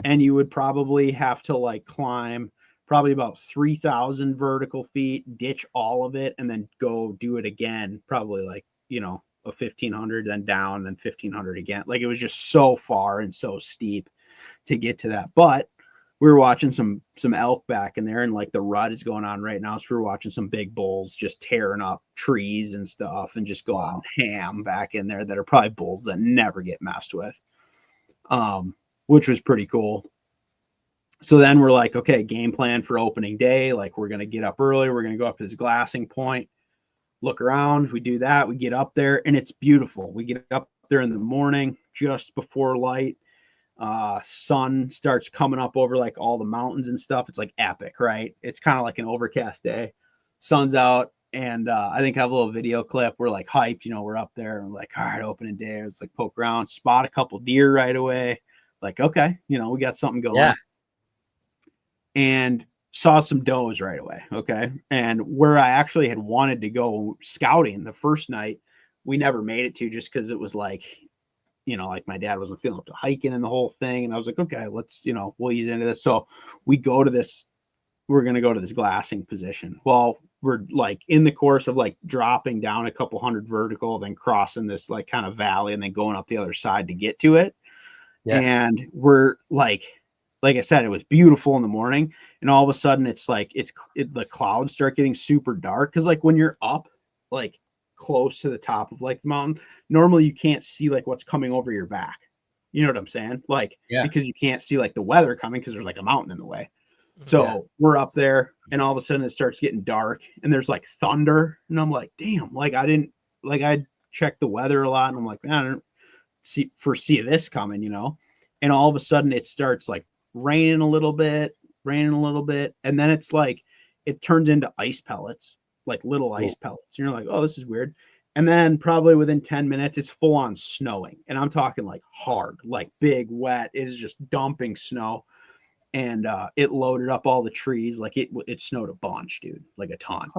And you would probably have to like climb probably about 3,000 vertical feet, ditch all of it, and then go do it again. Probably like, you know, a 1,500, then down, then 1,500 again. Like it was just so far and so steep to get to that. But we were watching some elk back in there, and like the rut is going on right now. So we were watching some big bulls just tearing up trees and stuff and just going ham back in there that are probably bulls that never get messed with, which was pretty cool. So then we're like, okay, game plan for opening day. Like we're going to get up early. We're going to go up to this glassing point, look around. We do that. We get up there and it's beautiful. We get up there in the morning just before light. Sun starts coming up over like all the mountains and stuff. It's like epic, right? It's kind of like an overcast day. Sun's out, and I think I have a little video clip. We're like hyped, you know, we're up there and we're like, all right, opening day. It's like poke around, spot a couple deer right away. Like, okay, you know, we got something going. Yeah. And saw some does right away. Okay. And where I actually had wanted to go scouting the first night, we never made it to, just because it was like, you know, like my dad wasn't feeling up to hiking and the whole thing. And I was like, okay, let's, you know, we'll ease into this. So we're going to go to this glassing position. Well, we're like in the course of like dropping down a couple hundred vertical, then crossing this like kind of valley and then going up the other side to get to it. Yeah. And we're like I said, it was beautiful in the morning. And all of a sudden it's like, the clouds start getting super dark. Cause like when you're up, like close to the top of like the mountain, normally you can't see like what's coming over your back. You know what I'm saying? Like, because you can't see like the weather coming because there's like a mountain in the way. So we're up there and all of a sudden it starts getting dark and there's like thunder. And I'm like, damn, like I checked the weather a lot and I'm like, man, I don't foresee this coming, you know? And all of a sudden it starts like raining a little bit. And then it's like, it turns into ice pellets, like little ice pellets. And you're like, oh, this is weird. And then probably within 10 minutes, it's full on snowing. And I'm talking like hard, like big, wet. It is just dumping snow. And it loaded up all the trees. Like it snowed a bunch, dude, like a ton.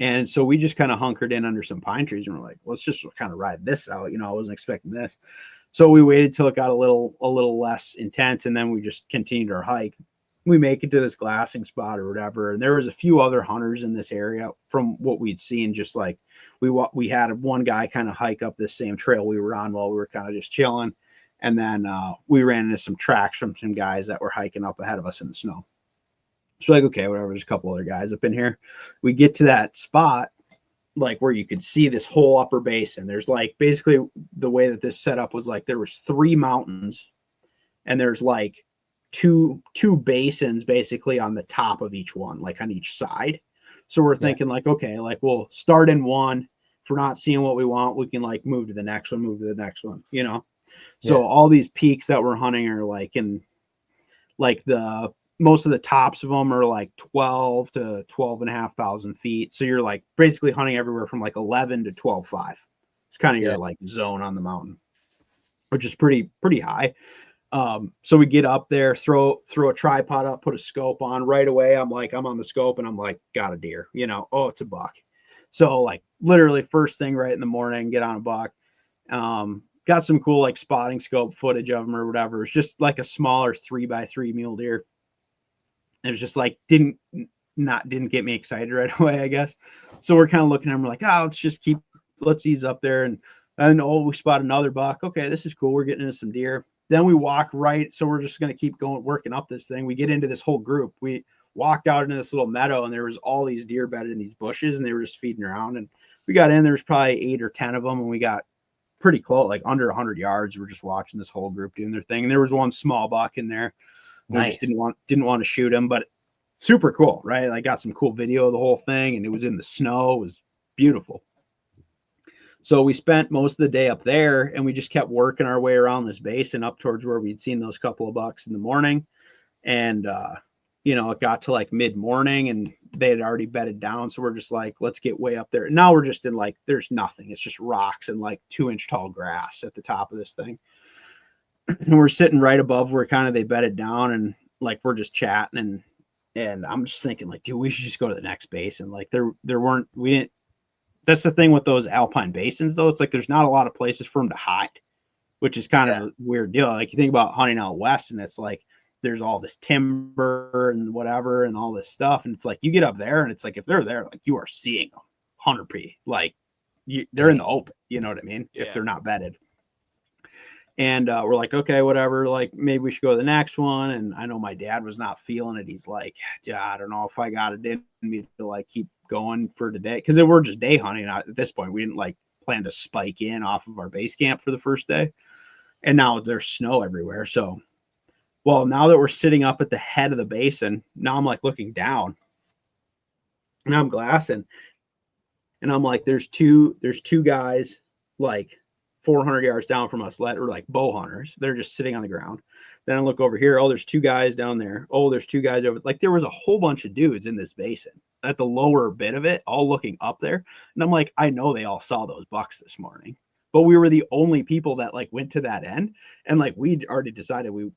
And so we just kind of hunkered in under some pine trees and we're like, let's just kind of ride this out. You know, I wasn't expecting this. So we waited till it got a little less intense. And then we just continued our hike. We make it to this glassing spot or whatever. And there was a few other hunters in this area from what we'd seen. Just like we had one guy kind of hike up this same trail we were on while we were kind of just chilling. And then we ran into some tracks from some guys that were hiking up ahead of us in the snow. So like, okay, whatever, there's a couple other guys up in here. We get to that spot, like where you could see this whole upper basin. There's like, basically the way that this setup was like, there was 3 mountains and there's like two basins basically on the top of each one, like on each side. So we're thinking like, okay, like we'll start in one. If we're not seeing what we want, we can like move to the next one, you know? So all these peaks that we're hunting are like in like most of the tops of them are like 12 to 12,500 feet. So you're like basically hunting everywhere from like 11 to 12.5. It's kind of your like zone on the mountain, which is pretty high. So we get up there, throw a tripod up, put a scope on right away. I'm on the scope and I'm like, got a deer, you know, oh, it's a buck. So like literally first thing right in the morning, get on a buck. Got some cool like spotting scope footage of them or whatever. It's just like a smaller 3x3 mule deer. It was just like, didn't get me excited right away, I guess. So we're kind of looking at them, we're like, oh, let's ease up there. And we spot another buck. Okay, this is cool. We're getting into some deer. Then we walk right. So we're just going to keep working up this thing. We get into this whole group. We walked out into this little meadow and there was all these deer bedded in these bushes and they were just feeding around. And we got in, there was probably 8 or 10 of them. And we got pretty close, like under 100 yards. We're just watching this whole group doing their thing. And there was one small buck in there. Nice. We just didn't want to shoot him, but super cool, right? I got some cool video of the whole thing and it was in the snow. It was beautiful. So we spent most of the day up there and we just kept working our way around this basin up towards where we'd seen those couple of bucks in the morning. And, you know, it got to like mid-morning and they had already bedded down. So we're just like, let's get way up there. And now we're just in like, there's nothing. It's just rocks and like 2-inch tall grass at the top of this thing. And we're sitting right above where kind of they bedded down and like, we're just chatting and And I'm just thinking like, dude, we should just go to the next basin. Like we didn't, that's the thing with those alpine basins though. It's like, there's not a lot of places for them to hide, which is kind of a weird deal. Like you think about hunting out west and it's like, there's all this timber and whatever and all this stuff. And it's like, you get up there and it's like, if they're there, like you are seeing them 100p, like they're in the open, you know what I mean? If they're not vetted. And we're like, okay, whatever. Like maybe we should go to the next one. And I know my dad was not feeling it. He's like, yeah, I don't know if I got it in me to like keep going for today. Cause we're just day hunting at this point. We didn't like plan to spike in off of our base camp for the first day. And now there's snow everywhere. So, well, now that we're sitting up at the head of the basin, now I'm like looking down and I'm glassing. And I'm like, there's two guys like 400 yards down from us, or like bow hunters. They're just sitting on the ground. Then I look over here. Oh, there's two guys down there. Oh, there's two guys over. Like there was a whole bunch of dudes in this basin at the lower bit of it, all looking up there. And I'm like, I know they all saw those bucks this morning, but we were the only people that like went to that end. And like, we'd already decided we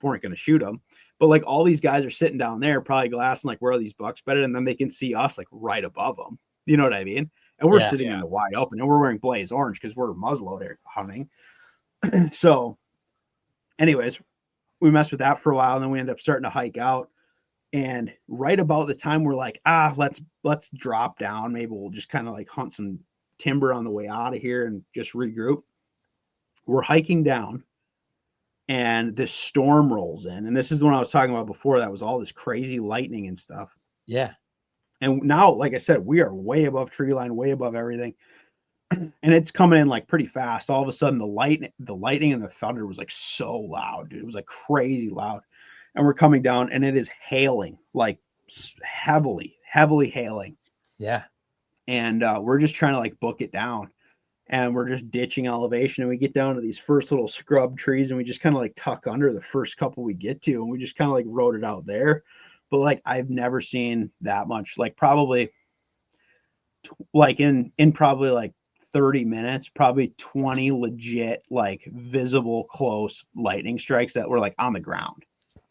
weren't going to shoot them. But like all these guys are sitting down there, probably glassing like, where are these bucks better? And then they can see us like right above them. You know what I mean? And we're sitting in the wide open and we're wearing blaze orange because we're muzzleloader hunting. So anyways, we messed with that for a while and then we end up starting to hike out. And right about the time we're like, let's drop down. Maybe we'll just kind of like hunt some timber on the way out of here and just regroup. We're hiking down and this storm rolls in. And this is the one I was talking about before. That was all this crazy lightning and stuff. Yeah. And now, like I said, we are way above tree line, way above everything. And it's coming in like pretty fast. All of a sudden the lightning and the thunder was like so loud, dude. It was like crazy loud. And we're coming down and it is hailing, like heavily hailing. Yeah. And we're just trying to like book it down. And we're just ditching elevation. And we get down to these first little scrub trees and we just kind of like tuck under the first couple we get to. And we just kind of like rode it out there. But like, I've never seen that much, like probably like in probably like 30 minutes, probably 20 legit, like visible close lightning strikes that were like on the ground.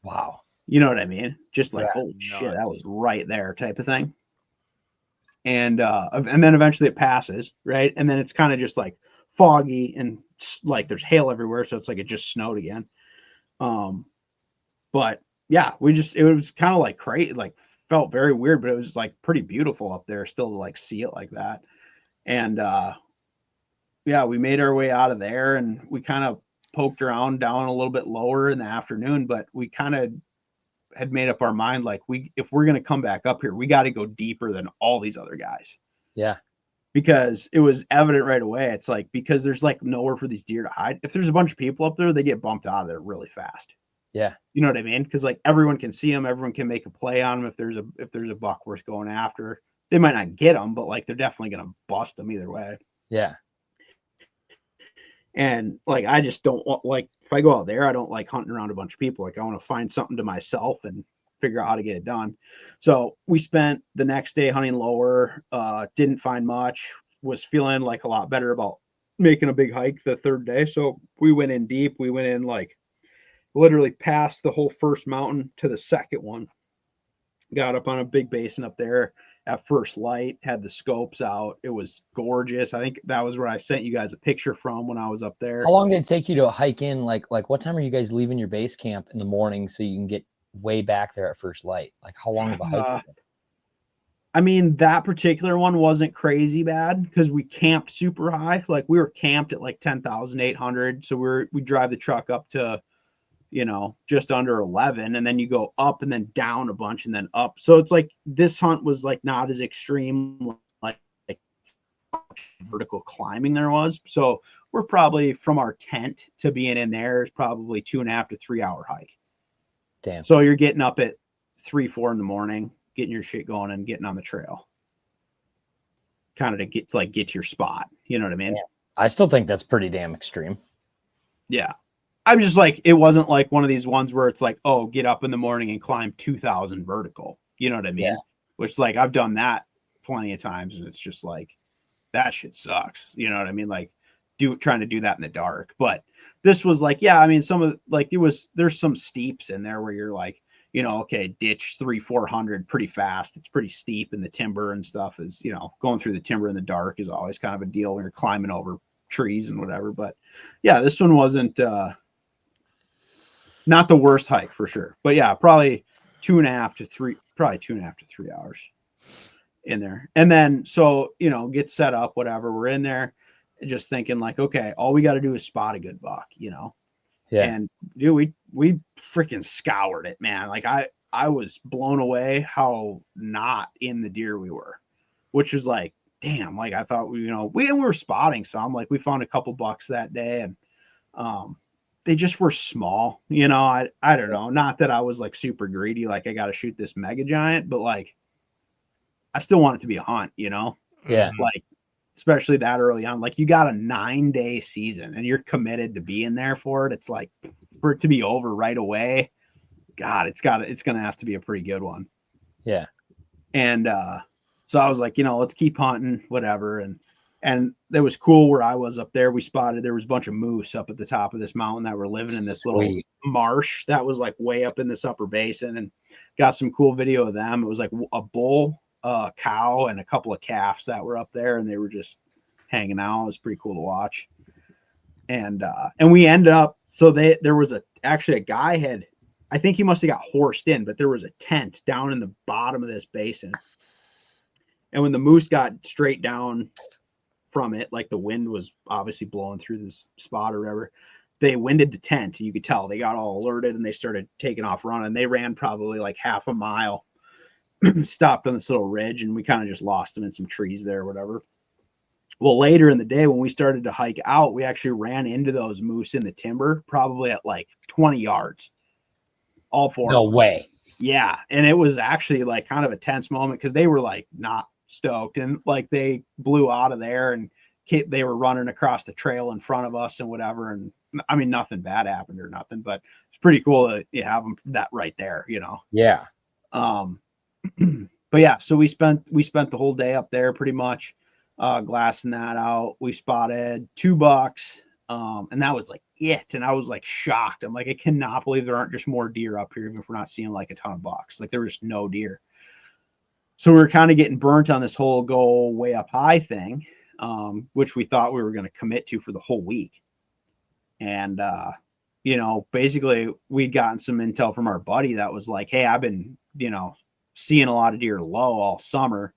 Wow. You know what I mean? Just like, holy shit, that was right there type of thing. And then eventually it passes. Right. And then it's kind of just like foggy and like there's hail everywhere. So it's like, it just snowed again. But yeah, it was kind of like crazy, like felt very weird, but it was like pretty beautiful up there still to like see it like that. And yeah, we made our way out of there and we kind of poked around down a little bit lower in the afternoon, but we kind of had made up our mind, like if we're going to come back up here, we got to go deeper than all these other guys. Yeah. Because it was evident right away. It's like, because there's like nowhere for these deer to hide. If there's a bunch of people up there, they get bumped out of there really fast. Yeah. You know what I mean? Because like everyone can see them, everyone can make a play on them. If there's a buck worth going after, they might not get them, but like they're definitely going to bust them either way. Yeah. And like, I just don't want, like, if I go out there, I don't like hunting around a bunch of people. Like I want to find something to myself and figure out how to get it done. So we spent the next day hunting lower, didn't find much, was feeling like a lot better about making a big hike the third day. So we went in deep. We went in like literally past the whole first mountain to the second one. Got up on a big basin up there at first light, had the scopes out. It was gorgeous. I think that was where I sent you guys a picture from when I was up there. How long did it take you to hike in? Like what time are you guys leaving your base camp in the morning so you can get way back there at first light? Like how long of a hike is it? I mean, that particular one wasn't crazy bad because we camped super high. Like we were camped at like 10,800. So we drive the truck up to, you know, just under 11, and then you go up and then down a bunch and then up. So it's like this hunt was like not as extreme like vertical climbing there was. So we're probably from our tent to being in there is probably 2.5 to 3 hour hike. Damn. So you're getting up at 3-4 in the morning, getting your shit going and getting on the trail, kind of to get to your spot. You know what I mean? Yeah. I still think that's pretty damn extreme. Yeah. I'm just like, it wasn't like one of these ones where it's like, oh, get up in the morning and climb 2,000 vertical. You know what I mean? Yeah. Which like, I've done that plenty of times and it's just like, that shit sucks. You know what I mean? Like trying to do that in the dark. But this was like, yeah, I mean, some of like, there's some steeps in there where you're like, okay, ditch 300-400 pretty fast. It's pretty steep, and the timber and stuff is, going through the timber in the dark is always kind of a deal when you're climbing over trees and whatever. But yeah, this one wasn't not the worst hike for sure. But yeah, probably 2.5 to 3 hours in there. And then so get set up, whatever. We're in there just thinking like, okay, all we got to do is spot a good buck, Yeah. And dude, we freaking scoured it, man. Like I was blown away how not in the deer we were, which was like, damn, like I thought we were spotting some. Like we found a couple bucks that day, and they just were small, I don't know. Not that I was like super greedy, like I got to shoot this mega giant, but like I still want it to be a hunt, Yeah. Like especially that early on, like you got a 9-day season and you're committed to being there for it. It's like for it to be over right away. God, it's going to have to be a pretty good one. Yeah. And, so I was like, let's keep hunting, whatever. And that was cool where I was up there. We spotted, there was a bunch of moose up at the top of this mountain that were living in this little marsh that was like way up in this upper basin, and got some cool video of them. It was like a bull, cow, and a couple of calves that were up there, and they were just hanging out. It was pretty cool to watch. And we ended up, so there was actually a guy I think he must have got horsed in, but there was a tent down in the bottom of this basin. And when the moose got straight down from it, like the wind was obviously blowing through this spot or whatever, they winded the tent. You could tell they got all alerted and they started taking off running. They ran probably like half a mile, stopped on this little ridge, and we kind of just lost them in some trees there or whatever. Well, later in the day when we started to hike out, we actually ran into those moose in the timber, probably at like 20 yards. All four. No way. Yeah. And it was actually like kind of a tense moment because they were like not stoked, and like they blew out of there and they were running across the trail in front of us and whatever. And I mean, nothing bad happened or nothing, but it's pretty cool to have them that right there, Yeah. But yeah, so we spent the whole day up there pretty much, glassing that out. We spotted 2 bucks. And that was like it. And I was like shocked. I'm like, I cannot believe there aren't just more deer up here, even if we're not seeing like a ton of bucks. Like there was just no deer. So we were kind of getting burnt on this whole go way up high thing, which we thought we were going to commit to for the whole week. And, basically we'd gotten some intel from our buddy that was like, hey, I've been, seeing a lot of deer low all summer.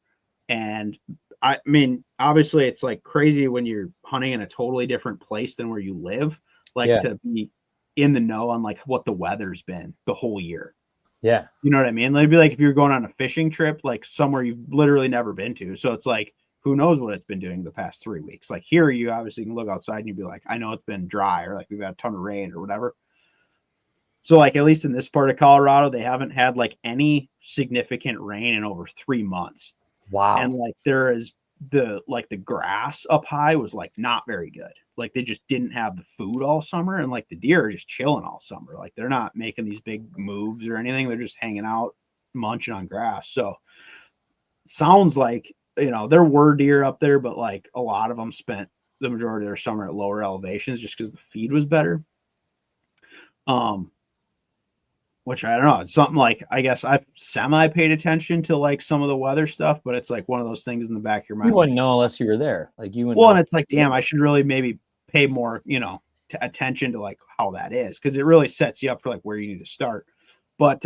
And I mean, obviously it's like crazy when you're hunting in a totally different place than where you live, like to be in the know on like what the weather's been the whole year. Yeah. You know what I mean? It'd be like if you're going on a fishing trip, like somewhere you've literally never been to. So it's like, who knows what it's been doing the past 3 weeks? Like here, you obviously can look outside and you'd be like, I know it's been dry, or like we've had a ton of rain or whatever. So like, at least in this part of Colorado, they haven't had like any significant rain in over 3 months. Wow. And like there is the grass up high was like not very good. Like they just didn't have the food all summer, and like the deer are just chilling all summer. Like they're not making these big moves or anything. They're just hanging out, munching on grass. So it sounds like, there were deer up there, but like a lot of them spent the majority of their summer at lower elevations just because the feed was better. Which I don't know. It's something like, I guess I've semi paid attention to like some of the weather stuff, but it's like one of those things in the back of your mind. You wouldn't know unless you were there. Like you wouldn't. Well, and it's like, damn, I should really maybe pay more, attention to like how that is, because it really sets you up for like where you need to start. But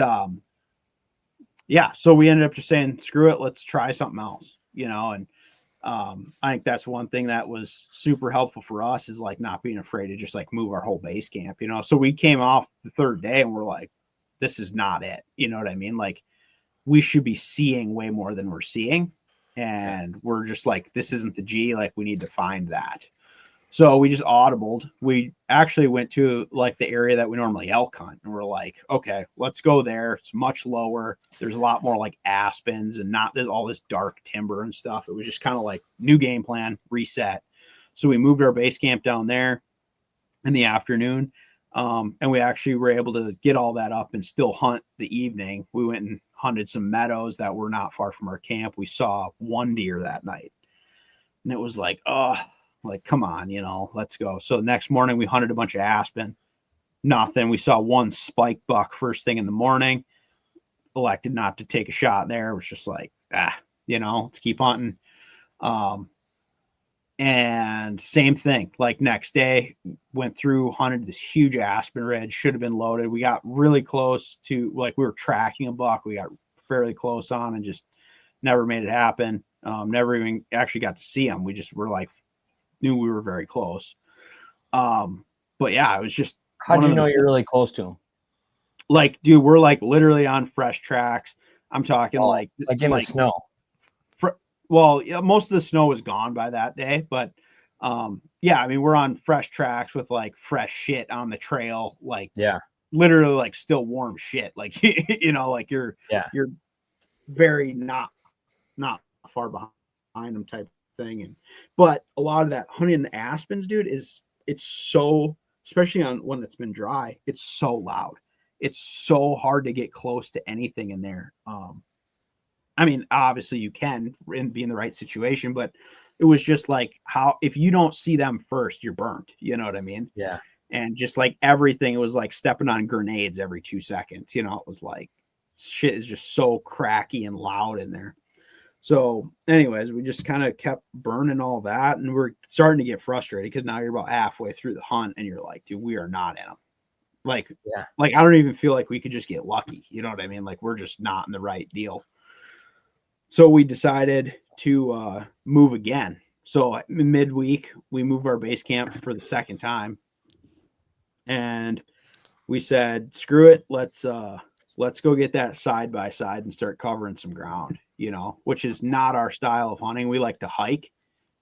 yeah, so we ended up just saying, screw it, let's try something else, and I think that's one thing that was super helpful for us is like not being afraid to just like move our whole base camp, So we came off the 3rd day and we're like, this is not it. You know what I mean? Like we should be seeing way more than we're seeing. And we're just like, this isn't the G, like we need to find that. So we just audibled. We actually went to like the area that we normally elk hunt, and we're like, okay, let's go there. It's much lower. There's a lot more like aspens and not there's all this dark timber and stuff. It was just kind of like new game plan, reset. So we moved our base camp down there in the afternoon. And we actually were able to get all that up and still hunt the evening. We went and hunted some meadows that were not far from our camp. We saw 1 deer that night, and it was like, oh, like, come on, let's go. So next morning we hunted a bunch of aspen, nothing. We saw 1 spike buck first thing in the morning. elected not to take a shot there. It was just like, let's keep hunting. And same thing, like next day, went through, hunted this huge aspen ridge, should have been loaded. We got really close to, like, we were tracking a buck. We got fairly close on and just never made it happen. Never even actually got to see him. We just were like, knew we were very close. But yeah, it was just. How'd you know you're really close to him? Like, dude, we're like literally on fresh tracks. I'm talking like in the snow. Well, yeah, most of the snow was gone by that day, but yeah, I mean, we're on fresh tracks with like fresh shit on the trail, like literally like still warm shit, like like you're very not far behind them type thing. But a lot of that hunting in the aspens, dude, it's so, especially on one that's been dry, it's so loud. It's so hard to get close to anything in there. I mean, obviously you can be in the right situation, but it was just like, how, if you don't see them first, you're burnt. You know what I mean? Yeah. And just like everything, it was like stepping on grenades every 2 seconds. It was like shit is just so cracky and loud in there. So anyways, we just kind of kept burning all that, and we're starting to get frustrated because now you're about halfway through the hunt and you're like, dude, we are not in them. Like I don't even feel like we could just get lucky. You know what I mean? Like, we're just not in the right deal. So we decided to move again. So midweek, we moved our base camp for the second time, and we said, "Screw it, let's go get that side by side and start covering some ground." Which is not our style of hunting. We like to hike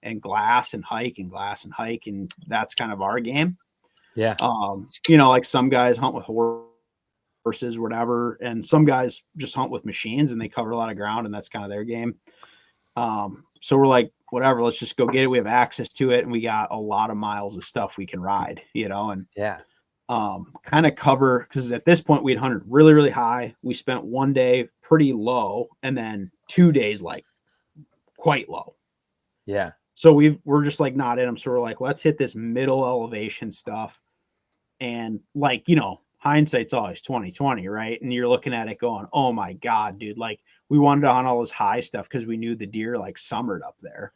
and glass and hike and glass and hike, and that's kind of our game. Yeah. Like some guys hunt with horses, whatever, and some guys just hunt with machines and they cover a lot of ground, and that's kind of their game. So we're like, whatever, let's just go get it. We have access to it, and we got a lot of miles of stuff we can ride, and kind of cover, because at this point we'd hunted really, really high. We spent one day pretty low, and then 2 days like quite low. Yeah. So we're just like not in them. So we're like, let's hit this middle elevation stuff. And like, hindsight's always 2020, right? And you're looking at it going, oh my God, dude, like we wanted to hunt all this high stuff because we knew the deer like summered up there.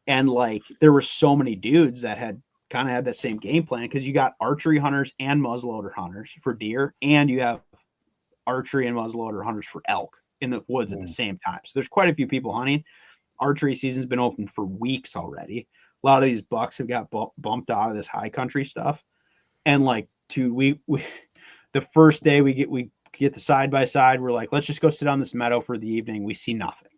And like there were so many dudes that had kind of had that same game plan, because you got archery hunters and muzzleloader hunters for deer, and you have archery and muzzleloader hunters for elk in the woods at the same time. So there's quite a few people hunting. Archery season's been open for weeks already. A lot of these bucks have got bumped out of this high country stuff. And like, we the first day we get the side by side, we're like, let's just go sit on this meadow for the evening. We see nothing.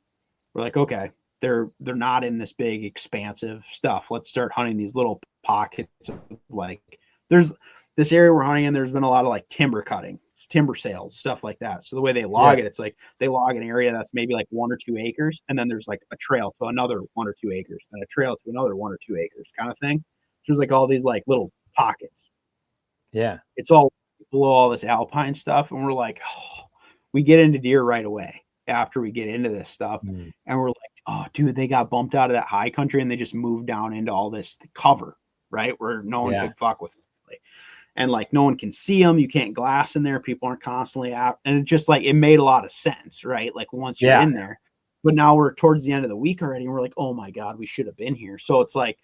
We're like, okay, they're not in this big expansive stuff. Let's start hunting these little pockets of, like, there's this area we're hunting in, there's been a lot of like timber cutting, timber sales, stuff like that. So the way they log it, it's like they log an area that's maybe like 1 or 2 acres, and then there's like a trail to another 1 or 2 acres, then a trail to another 1 or 2 acres kind of thing. So there's like all these like little pockets. Yeah. It's all below all this alpine stuff. And we're like, we get into deer right away after we get into this stuff. And we're like, oh, dude, they got bumped out of that high country and they just moved down into all this cover, right? Where no one could fuck with them. And like, no one can see them. You can't glass in there. People aren't constantly out. And it just like, it made a lot of sense, right? Like once you're in there, but now we're towards the end of the week already. And we're like, oh my God, we should have been here. So it's like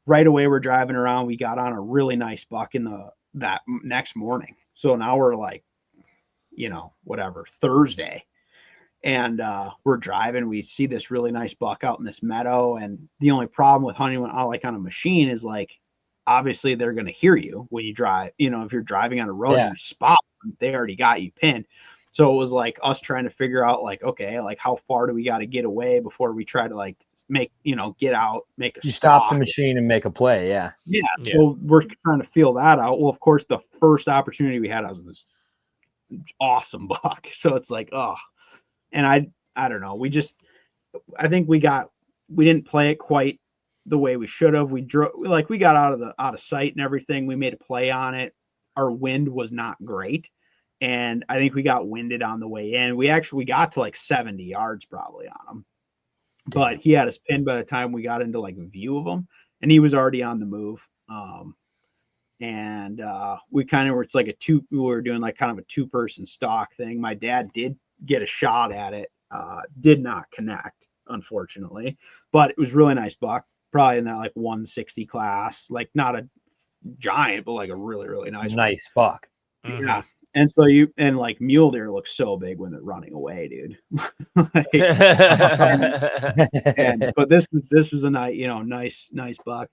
right away, we're driving around. We got on a really nice buck in that next morning. So now we're like, whatever, Thursday. And we're driving. We see this really nice buck out in this meadow. And the only problem with hunting like on a machine is like, obviously they're going to hear you when you drive. If you're driving on a road and you spot them, they already got you pinned. So it was like us trying to figure out like, okay, like how far do we got to get away before we try to like make, get out, make a stop the machine and make a play. Yeah. So we're trying to feel that out. Well, of course, the first opportunity we had, I was this awesome buck. So it's like, and I don't know. I think we didn't play it quite the way we should have. We got out of sight and everything. We made a play on it. Our wind was not great. And I think we got winded on the way in. We got to like 70 yards probably on him. But he had us pinned by the time we got into like a view of him, and he was already on the move. And we kind of were, it's like we were doing like kind of a 2-person stock thing. My dad did get a shot at it, did not connect, unfortunately, but it was really nice buck, probably in that like 160 class, like not a giant, but like a really, really nice buck. Yeah. And so like mule deer look so big when they're running away, dude. Like, but this was a nice buck.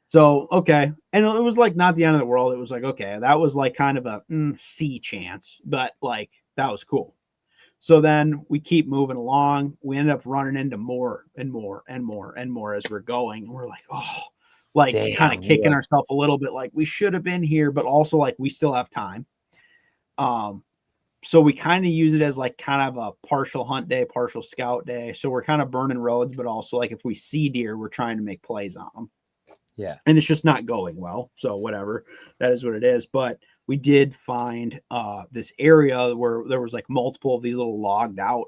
So, okay. And it was like not the end of the world. It was like, okay, that was like kind of a C chance, but like that was cool. So then we keep moving along. We end up running into more and more and more and more as we're going. And we're like, oh, like kind of kicking ourselves a little bit, like we should have been here, but also like we still have time. So we kind of use it as like kind of a partial hunt day, partial scout day. So we're kind of burning roads, but also like if we see deer, we're trying to make plays on them. Yeah. And it's just not going well. So whatever, that is what it is. But we did find this area where there was like multiple of these little logged out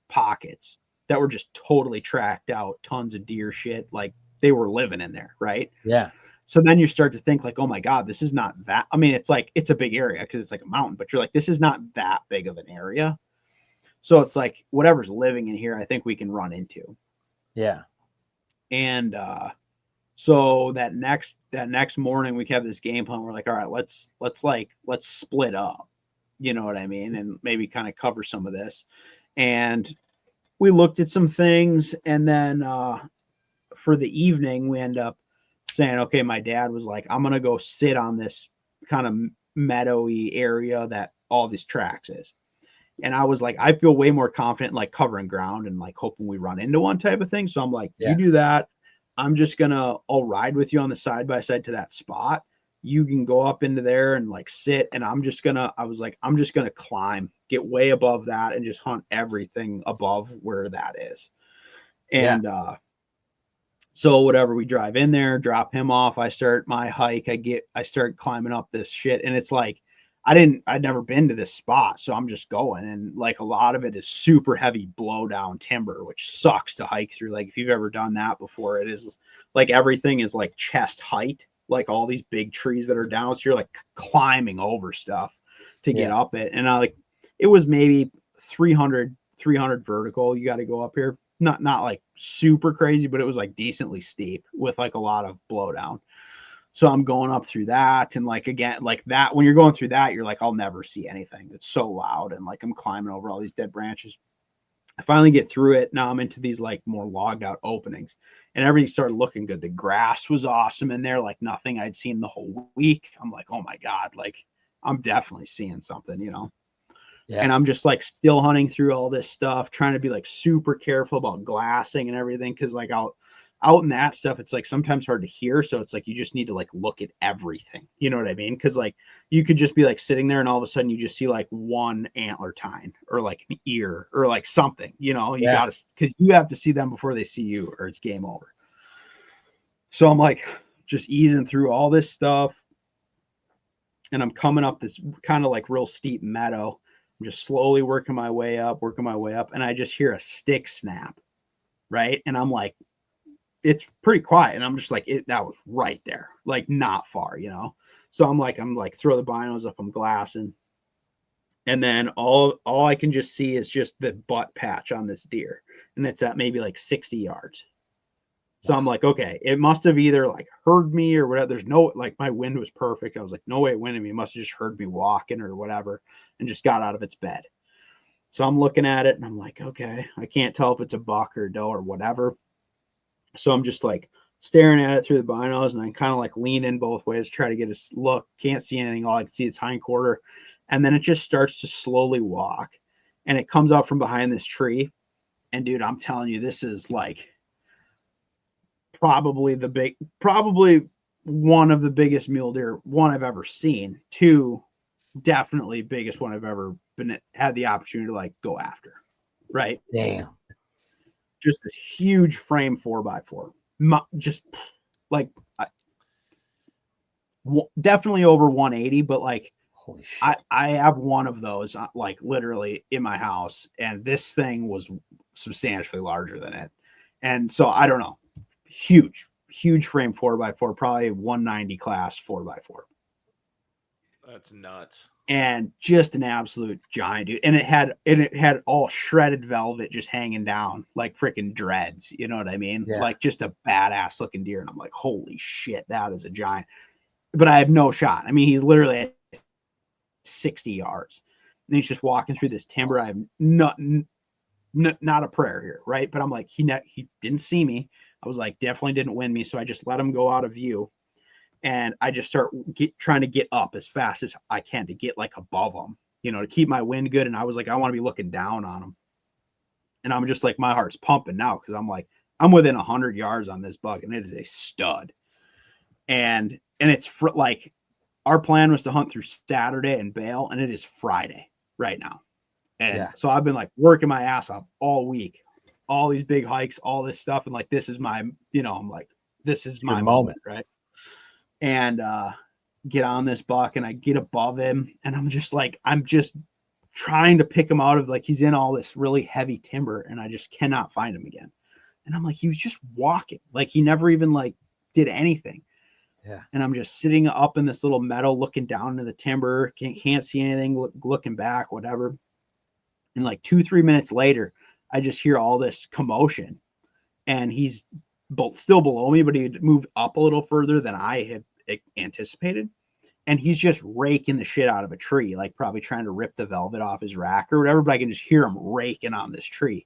pockets that were just totally tracked out, tons of deer shit. Like they were living in there. Right. Yeah. So then you start to think like, oh my God, this is not that. I mean, it's like, it's a big area because it's like a mountain, but you're like, this is not that big of an area. So it's like whatever's living in here, I think we can run into. Yeah. And so that next morning we have this game plan. We're like, all right, let's split up. You know what I mean? And maybe kind of cover some of this. And we looked at some things, and then for the evening, we end up saying, okay, my dad was like, I'm going to go sit on this kind of meadowy area that all these tracks is. And I was like, I feel way more confident in like covering ground and like hoping we run into one type of thing. So I'm like, you do that. I'll ride with you on the side by side to that spot. You can go up into there and like sit. And I'm just going to climb, get way above that and just hunt everything above where that is. And, so whatever, we drive in there, drop him off. I start my hike. I start climbing up this shit. And it's like, I'd never been to this spot. So I'm just going. And like a lot of it is super heavy blow down timber, which sucks to hike through. Like if you've ever done that before, it is like everything is like chest height, like all these big trees that are down. So you're like climbing over stuff to get up it. And it was maybe 300 vertical. You got to go up here. Not like super crazy, but it was like decently steep with like a lot of blowdown. So I'm going up through that. And like, again, like that, when you're going through that, you're like, I'll never see anything. It's so loud. And like, I'm climbing over all these dead branches. I finally get through it. Now I'm into these like more logged out openings and everything started looking good. The grass was awesome in there. Like nothing I'd seen the whole week. I'm like, oh my God, like I'm definitely seeing something, you know? Yeah. And I'm just like still hunting through all this stuff, trying to be like super careful about glassing and everything. Cause like out in that stuff, it's like sometimes hard to hear. So it's like, you just need to like look at everything. You know what I mean? Cause like you could just be like sitting there and all of a sudden you just see like one antler tine or like an ear or like something, you know, you gotta, cause you have to see them before they see you or it's game over. So I'm like just easing through all this stuff. And I'm coming up this kind of like real steep meadow. I'm just slowly working my way up. And I just hear a stick snap. Right. And I'm like, it's pretty quiet. And I'm just like, that was right there, like not far, you know? So I'm like, throw the binos up, I'm glassing. And then all I can just see is just the butt patch on this deer. And it's at maybe like 60 yards. So I'm like, okay, it must have either like heard me or whatever. There's no, like my wind was perfect. I was like, no way it winded me. It must have just heard me walking or whatever and just got out of its bed. So I'm looking at it and I'm like, okay, I can't tell if it's a buck or a doe or whatever. So I'm just like staring at it through the binos and I kind of like lean in both ways, try to get a look. Can't see anything. All I can see is hind quarter. And then it just starts to slowly walk and it comes out from behind this tree. And dude, I'm telling you, this is like probably one of the biggest mule deer, one I've ever seen. Two, definitely biggest one I've ever had the opportunity to like go after. Right. Damn. Just this huge frame 4x4, just like definitely over 180, but like holy shit. I have one of those like literally in my house, and this thing was substantially larger than it. And so I don't know, huge frame 4x4, probably 190 class 4x4. That's nuts. And just an absolute giant, dude. And it had all shredded velvet just hanging down like freaking dreads. You know what I mean? Yeah. Like just a badass looking deer. And I'm like, holy shit, that is a giant. But I have no shot. I mean, he's literally at 60 yards. And he's just walking through this timber. I have not a prayer here, right? But I'm like, he didn't see me. I was like, definitely didn't win me. So I just let him go out of view. And I just start trying to get up as fast as I can to get like above them, you know, to keep my wind good. And I was like, I want to be looking down on them. And I'm just like, my heart's pumping now because I'm like, I'm within 100 yards on this buck, and it is a stud. And it's like our plan was to hunt through Saturday and bail, and it is Friday right now. And so I've been like working my ass off all week, all these big hikes, all this stuff. And like, this is my, you know, I'm like, this is my moment, right? And get on this buck, and I get above him, and I'm just trying to pick him out of like, he's in all this really heavy timber, and I just cannot find him again. And I'm like, he was just walking, like he never even like did anything. Yeah. And I'm just sitting up in this little meadow, looking down into the timber, can't see anything, looking back, whatever. And like 2-3 minutes later, I just hear all this commotion, and he's still below me, but he moved up a little further than I had anticipated. And he's just raking the shit out of a tree, like probably trying to rip the velvet off his rack or whatever, but I can just hear him raking on this tree.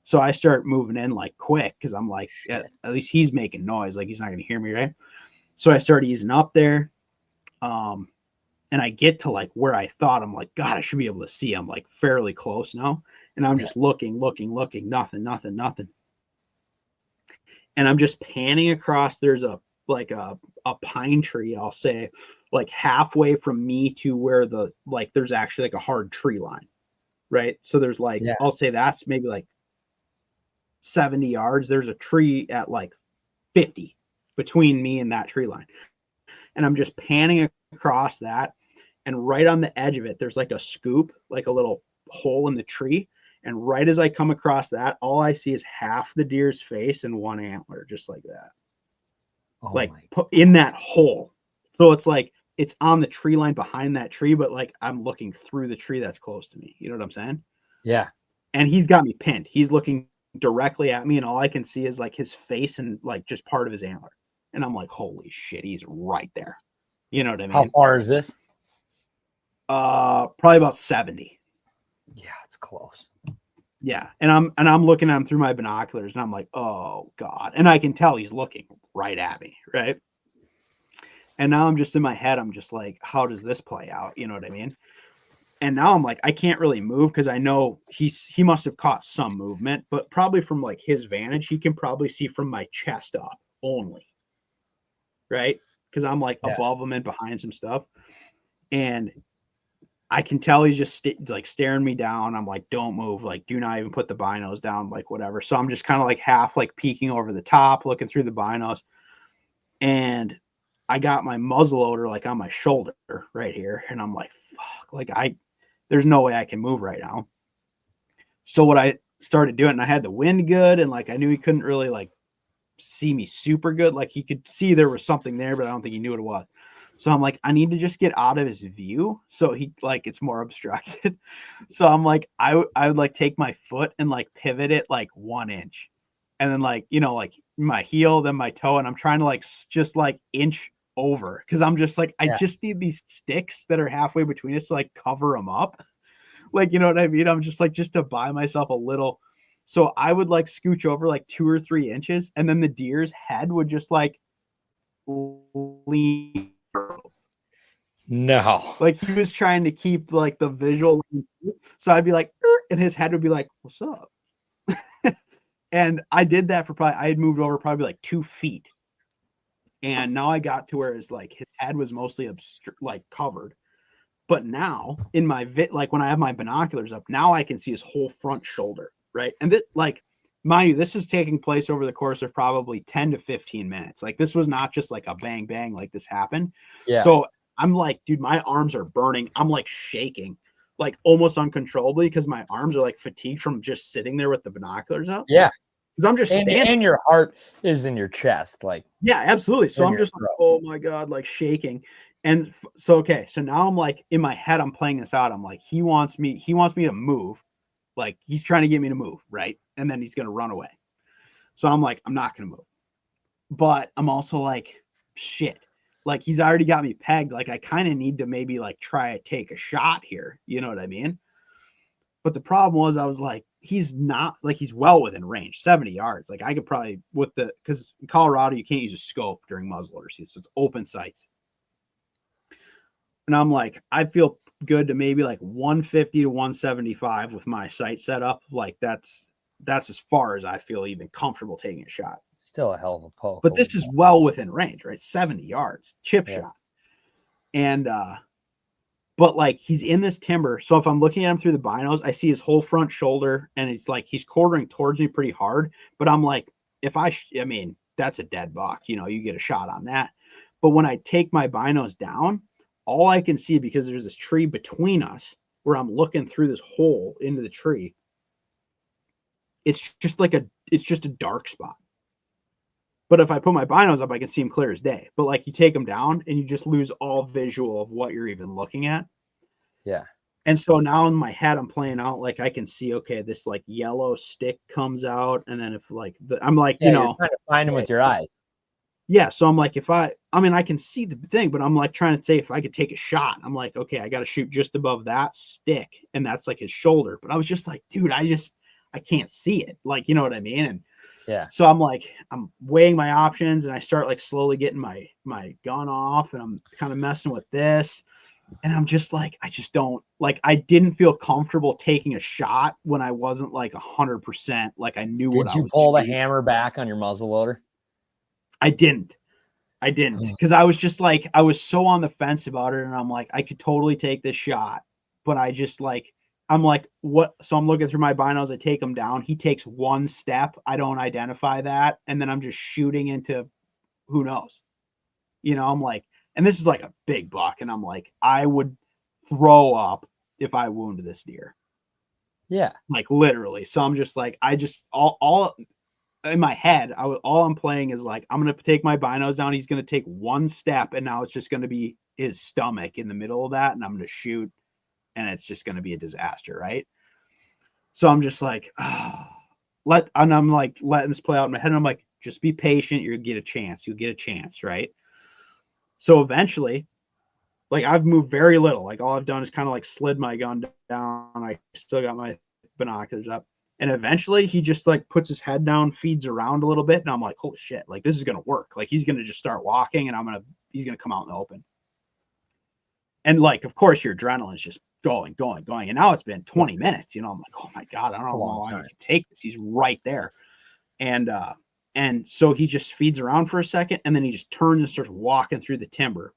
So I start moving in like quick because I'm like, at least he's making noise, like he's not going to hear me, right? So I start easing up there. And I get to like where I thought, I'm like, God, I should be able to see him like fairly close now. And I'm just looking, nothing. And I'm just panning across. There's a pine tree, I'll say, like halfway from me to where there's actually like a hard tree line, right? So there's like, I'll say that's maybe like 70 yards. There's a tree at like 50 between me and that tree line. And I'm just panning across that. And right on the edge of it, there's like a scoop, like a little hole in the tree. And right as I come across that, all I see is half the deer's face and one antler, just like that. Like put in that hole. So it's like, it's on the tree line behind that tree, but like I'm looking through the tree that's close to me. You know what I'm saying? Yeah. And he's got me pinned. He's looking directly at me, and all I can see is like his face and like just part of his antler. And I'm like, holy shit, he's right there. You know what I mean? How far is this? Probably about 70. Yeah, it's close. Yeah. And I'm looking at him through my binoculars, and I'm like, oh God. And I can tell he's looking right at me, right? And now I'm just in my head, I'm just like, how does this play out? You know what I mean? And now I'm like, I can't really move because I know he must have caught some movement, but probably from like his vantage, he can probably see from my chest up only. Right? Because I'm like above him and behind some stuff. And I can tell he's just like staring me down. I'm like, don't move. Like, do not even put the binos down, like whatever. So I'm just kind of like half like peeking over the top, looking through the binos. And I got my muzzle loader like on my shoulder right here. And I'm like, fuck, like there's no way I can move right now. So what I started doing, and I had the wind good, and like I knew he couldn't really like see me super good. Like he could see there was something there, but I don't think he knew what it was. So I'm like, I need to just get out of his view. So he like, it's more obstructed. So I'm like, I would like take my foot and like pivot it like 1 inch. And then like, you know, like my heel, then my toe. And I'm trying to like, just like inch over. Cause I'm just like, I just need these sticks that are halfway between us to like cover them up. Like, you know what I mean? I'm just like, just to buy myself a little. So I would like scooch over like 2 or 3 inches. And then the deer's head would just like lean. No. Like he was trying to keep like the visual. So I'd be like, and his head would be like, what's up? And I did that for I had moved over probably like 2 feet. And now I got to where it's like his head was mostly like covered. But now in my like when I have my binoculars up, now I can see his whole front shoulder. Right. And this, like, mind you, this is taking place over the course of probably 10 to 15 minutes. Like this was not just like a bang, bang, like this happened. Yeah. So I'm like, dude, my arms are burning. I'm like shaking, like almost uncontrollably because my arms are like fatigued from just sitting there with the binoculars up. Yeah. Because I'm just standing. And your heart is in your chest. Like, yeah, absolutely. So I'm just like, oh my God, like shaking. And so, okay, so now I'm like, in my head, I'm playing this out. I'm like, he wants me to move. Like, he's trying to get me to move, right? And then he's going to run away. So I'm like, I'm not going to move. But I'm also like, shit. Like, he's already got me pegged. Like, I kind of need to maybe like try to take a shot here. You know what I mean? But the problem was, I was like, he's not, like, he's well within range, 70 yards. Like, I could probably, because in Colorado, you can't use a scope during muzzleloader season. So it's open sights. And I'm like, I feel good to maybe like 150 to 175 with my sight set up. Like, that's as far as I feel even comfortable taking a shot. Still a hell of a poke. But this is well within range, right? 70 yards, chip shot. And, but like, he's in this timber. So if I'm looking at him through the binos, I see his whole front shoulder, and it's like he's quartering towards me pretty hard. But I'm like, I mean, that's a dead buck. You know, you get a shot on that. But when I take my binos down, all I can see, because there's this tree between us where I'm looking through this hole into the tree, it's just a dark spot. But if I put my binos up, I can see them clear as day. But like, you take them down and you just lose all visual of what you're even looking at. Yeah. And so now in my head, I'm playing out, like, I can see, okay, this like yellow stick comes out. And then if like, I'm like, you know, you're trying to find them with your eyes. Yeah. So I'm like, I mean, I can see the thing, but I'm like trying to say, if I could take a shot, I'm like, okay, I got to shoot just above that stick. And that's like his shoulder. But I was just like, dude, I can't see it. Like, you know what I mean? And yeah. So I'm like, I'm weighing my options, and I start like slowly getting my gun off, and I'm kind of messing with this. And I'm just like, I just don't, like, I didn't feel comfortable taking a shot when I wasn't like 100%. Like, I knew what I was Did you pull the shooting. hammer back on your muzzleloader? I didn't, because I was just like, I was so on the fence about it, and I'm like, I could totally take this shot, but I just like, I'm like, what? So I'm looking through my binos. I take him down. He takes one step. I don't identify that. And then I'm just shooting into who knows. You know, I'm like, and this is like a big buck. And I'm like, I would throw up if I wounded this deer. Yeah. Like, literally. So I'm just like, I just, all in my head, all I'm playing is like, I'm going to take my binos down. He's going to take one step. And now it's just going to be his stomach in the middle of that. And I'm going to shoot. And it's just going to be a disaster, right? So I'm just like, and I'm like letting this play out in my head. And I'm like, just be patient. You'll get a chance. You'll get a chance, right? So eventually, like, I've moved very little. Like, all I've done is kind of like slid my gun down. I still got my binoculars up. And eventually he just like puts his head down, feeds around a little bit. And I'm like, holy shit, like, this is going to work. Like, he's going to just start walking, and he's going to come out in the open. And like, of course, your adrenaline's just going. And now it's been 20 minutes, you know, I'm like, oh my God, I don't know how I can take this. He's right there. And so he just feeds around for a second, and then he just turns and starts walking through the timber.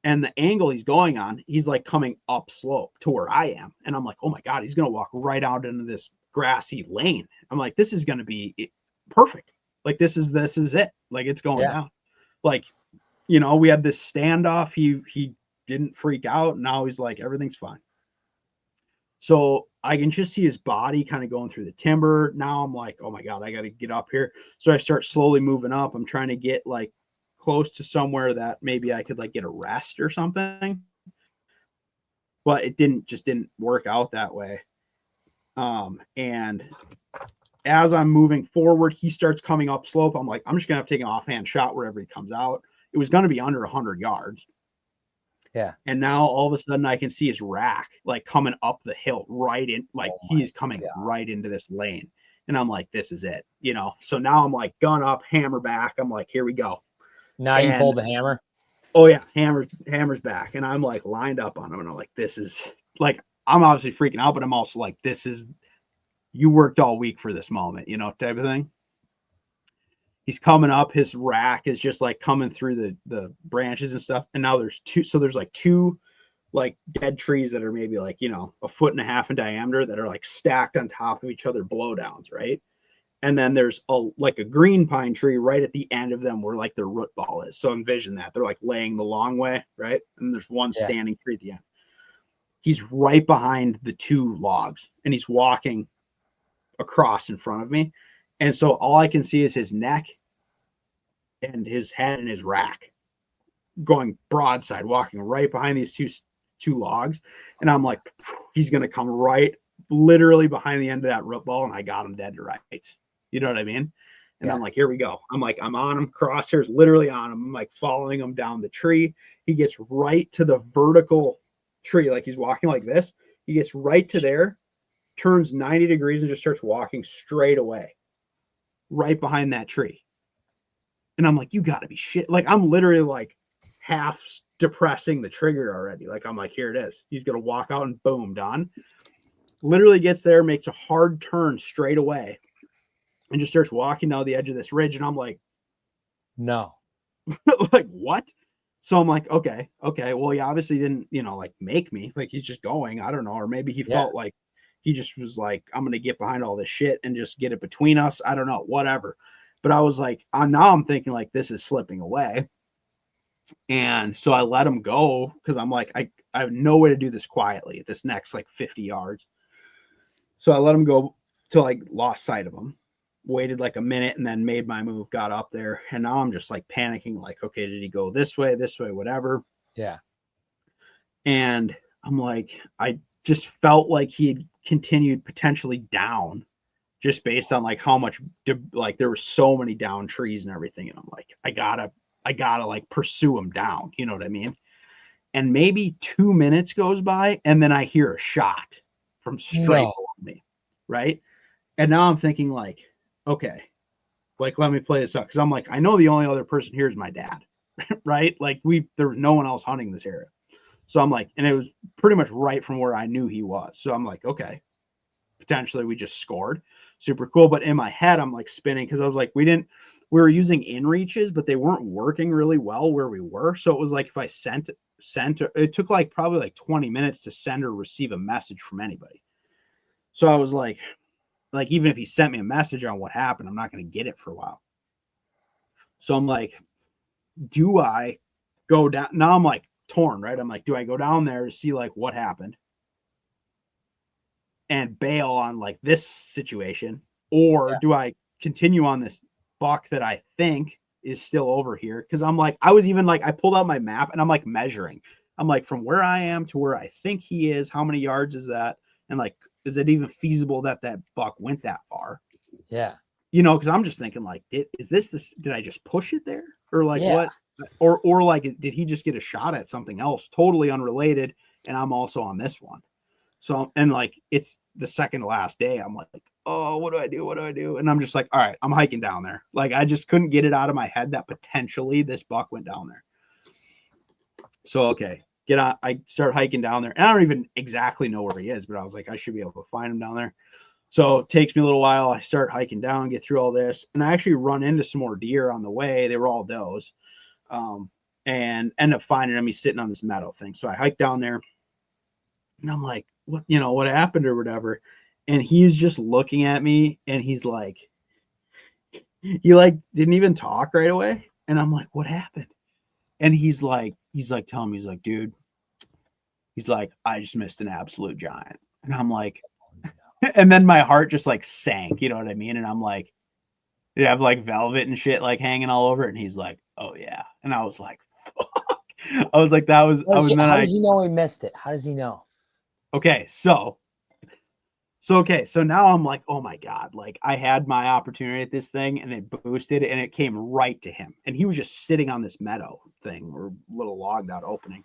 And the angle he's going on, he's like coming up slope to where I am. And I'm like, oh my God, he's going to walk right out into this grassy lane. I'm like, this is going to be perfect. Like, this is it. Like, it's going down. Like, you know, we had this standoff. He didn't freak out. Now he's like, everything's fine. So I can just see his body kind of going through the timber. Now I'm like, oh my God, I got to get up here. So I start slowly moving up. I'm trying to get like close to somewhere that maybe I could like get a rest or something. But it didn't work out that way. And as I'm moving forward, he starts coming up slope. I'm like, I'm just going to have to take an offhand shot wherever he comes out. It was going to be under 100 yards. Yeah. And now all of a sudden I can see his rack like coming up the hill right in, like he's coming right into this lane. And I'm like, this is it, you know? So now I'm like gun up, hammer back. I'm like, here we go. Now you pulled the hammer? Oh yeah. Hammer's back. And I'm like lined up on him. And I'm like, this is like, I'm obviously freaking out, but I'm also like, you worked all week for this moment, you know, type of thing. He's coming up. His rack is just like coming through the branches and stuff. And now there's two like dead trees that are maybe like, you know, 1.5 feet in diameter that are like stacked on top of each other, blowdowns, right? And then there's a green pine tree right at the end of them where like the root ball is. So envision that. They're like laying the long way, right? And there's one standing tree at the end. He's right behind the two logs, and he's walking across in front of me. And so all I can see is his neck and his head and his rack. going broadside, walking right behind these two logs. And I'm like, he's going to come right literally behind the end of that root ball. And I got him dead to rights. You know what I mean? And I'm like, here we go. I'm on him, crosshairs literally on him. I'm like following him down the tree. He gets right to the vertical tree. Like he's walking like this. He gets right to there, turns 90 degrees and just starts walking straight away, right behind that tree. And I'm like, you gotta be shit. Like I'm literally like half depressing the trigger already. Like I'm like, here it is. He's going to walk out and boom, done. Literally gets there, makes a hard turn straight away. And just starts walking down the edge of this ridge. And I'm like, no, like, what? So I'm like, okay. Well, he obviously didn't, like make me. Like he's just going. I don't know. Or maybe he felt like he just was like, I'm going to get behind all this shit and just get it between us. I don't know, whatever. But I was like, now I'm thinking like this is slipping away. And so I let him go because I'm like, I have no way to do this quietly at this next like 50 yards. So I let him go till I lost sight of him. Waited like a minute and then made my move, got up there. And now I'm just like panicking, like, okay, did he go this way, whatever? Yeah. And I'm like, I just felt like he had continued potentially down just based on like how much, like there were so many down trees and everything. And I'm like, I gotta like pursue him down. You know what I mean? And maybe 2 minutes goes by and then I hear a shot from straight below me. Right. And now I'm thinking like, okay, like, let me play this up. Cause I'm like, I know the only other person here is my dad, right? Like there was no one else hunting this area. So I'm like, and it was pretty much right from where I knew he was. So I'm like, okay, potentially we just scored. Super cool. But in my head, I'm like spinning. Cause I was like, we were using in reaches, but they weren't working really well where we were. So it was like, if I sent, it took like probably like 20 minutes to send or receive a message from anybody. So I was like, even if he sent me a message on what happened, I'm not going to get it for a while. So I'm like, do I go down? Now I'm like torn, right? I'm like, do I go down there to see like what happened and bail on like this situation? Or do I continue on this buck that I think is still over here? Cause I'm like, I was even like, I pulled out my map and I'm like measuring. I'm like, from where I am to where I think he is, how many yards is that? And like, is it even feasible that buck went that far? Yeah. Because I'm just thinking like, did I just push it there? Or like what? Or like, did he just get a shot at something else totally unrelated? And I'm also on this one. So, and like, it's the second to last day. I'm like, oh, what do I do? What do I do? And I'm just like, all right, I'm hiking down there. Like, I just couldn't get it out of my head that potentially this buck went down there. So, okay. Get on. I start hiking down there and I don't even exactly know where he is, but I was like, I should be able to find him down there. So it takes me a little while. I start hiking down, get through all this, and I actually run into some more deer on the way. They were all does, and end up finding him. He's sitting on this meadow thing. So I hike down there and I'm like, what happened or whatever. And he's just looking at me and he's like, he like didn't even talk right away. And I'm like, what happened? And he's like telling me, he's like, dude, he's like, I just missed an absolute giant. And I'm like, and then my heart just like sank, you know what I mean? And I'm like, did I have like velvet and shit like hanging all over it? And he's like, oh yeah. And I was like, fuck. I was like, that was, how does he know he missed it? How does he know? Okay. So now I'm like, oh my God, like I had my opportunity at this thing and it boosted and it came right to him. And he was just sitting on this meadow thing or little logged out opening.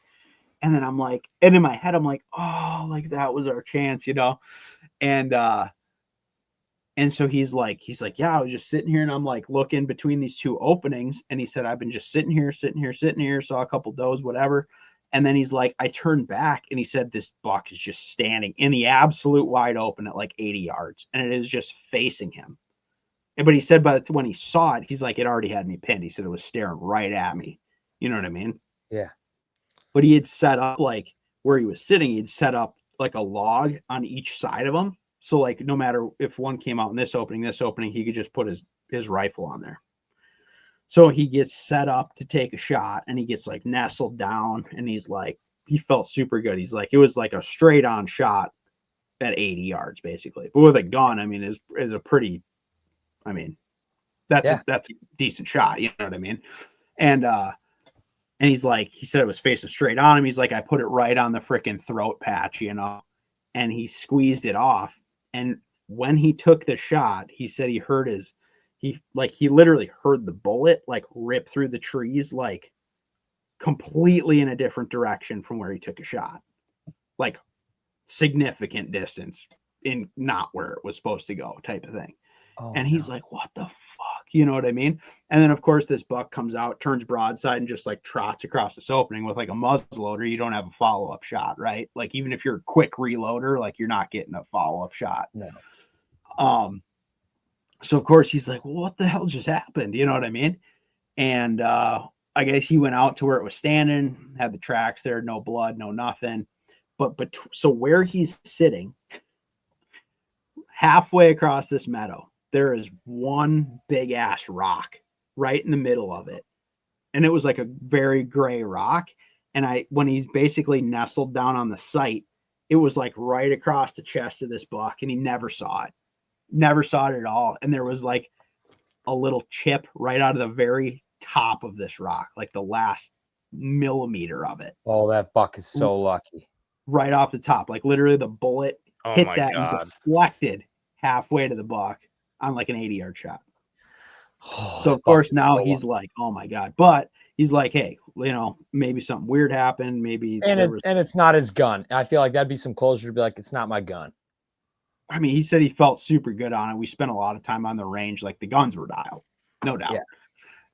And then I'm like, and in my head, I'm like, oh, like that was our chance, And so he's like, yeah, I was just sitting here and I'm like looking between these two openings. And he said, I've been just sitting here, saw a couple does, whatever. And then he's like, I turned back and he said, this buck is just standing in the absolute wide open at like 80 yards. And it is just facing him. But he said, when he saw it, he's like, it already had me pinned. He said it was staring right at me. You know what I mean? Yeah. But he had set up like where he was sitting, he'd set up like a log on each side of him. So like, no matter if one came out in this opening, he could just put his rifle on there. So he gets set up to take a shot and he gets like nestled down and he's like, he felt super good. He's like, it was like a straight on shot at 80 yards basically. But with a gun, I mean, is a pretty, I mean, that's a decent shot. You know what I mean? And And he's like, he said it was facing straight on him. He's like, I put it right on the freaking throat patch, you know, and he squeezed it off. And when he took the shot, he said he heard he literally heard the bullet like rip through the trees, like completely in a different direction from where he took a shot, like significant distance in not where it was supposed to go type of thing. And he's like, what the fuck? You know what I mean? And then, of course, this buck comes out, turns broadside, and just like trots across this opening with like a muzzleloader. You don't have a follow-up shot, right? Like, even if you're a quick reloader, like, you're not getting a follow-up shot. No. So, of course, he's like, well, what the hell just happened? You know what I mean? And I guess he went out to where it was standing, had the tracks there, no blood, no nothing. But so where he's sitting, halfway across this meadow, there is one big ass rock right in the middle of it. And it was like a very gray rock. And when he's basically nestled down on the site, it was like right across the chest of this buck, and he never saw it. Never saw it at all. And there was like a little chip right out of the very top of this rock, like the last millimeter of it. Oh, that buck is so lucky. Right off the top. Like literally the bullet hit that God. and deflected halfway to the buck on like an 80-yard shot. So of course now he's like, oh my God. But he's like, hey, you know, maybe something weird happened. Maybe and it's not his gun. I feel like that'd be some closure to be like, it's not my gun. I mean, he said he felt super good on it. We spent a lot of time on the range, like the guns were dialed, no doubt. Yeah.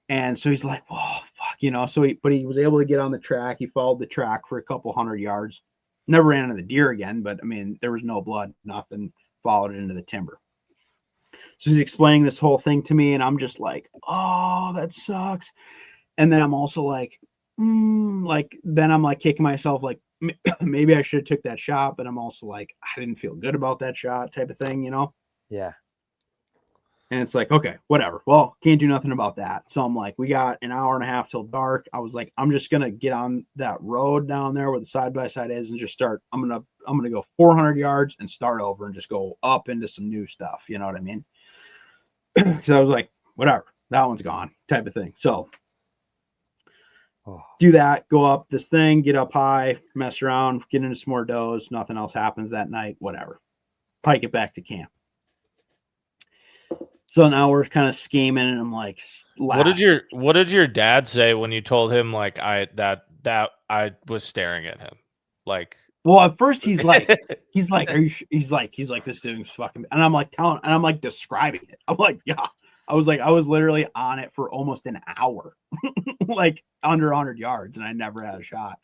And so he's like, oh fuck, you know. So he was able to get on the track. He followed the track for a couple 100 yards. Never ran into the deer again, but I mean, there was no blood, nothing. Followed it into the timber. So he's explaining this whole thing to me, and I'm just like, oh, that sucks. And then I'm also like, then I'm like kicking myself, like maybe I should have took that shot, but I'm also like, I didn't feel good about that shot type of thing, you know? Yeah. And it's like, okay, whatever. Well, can't do nothing about that. So I'm like, we got an hour and a half till dark. I was like, I'm just gonna get on that road down there where the side by side is and just start. I'm gonna go 400 yards and start over and just go up into some new stuff. You know what I mean? Because I was like, whatever, that one's gone, type of thing. So do that, go up this thing, get up high, mess around, get into some more does. Nothing else happens that night. Whatever. Hike it back to camp. So now we're kind of scheming, and I'm like, what did your dad say when you told him like I was staring at him? Like, well, at first he's like, are you? He's like, this thing's fucking, and I'm like describing it. I'm like, yeah. I was literally on it for almost an hour, like under 100 yards, and I never had a shot.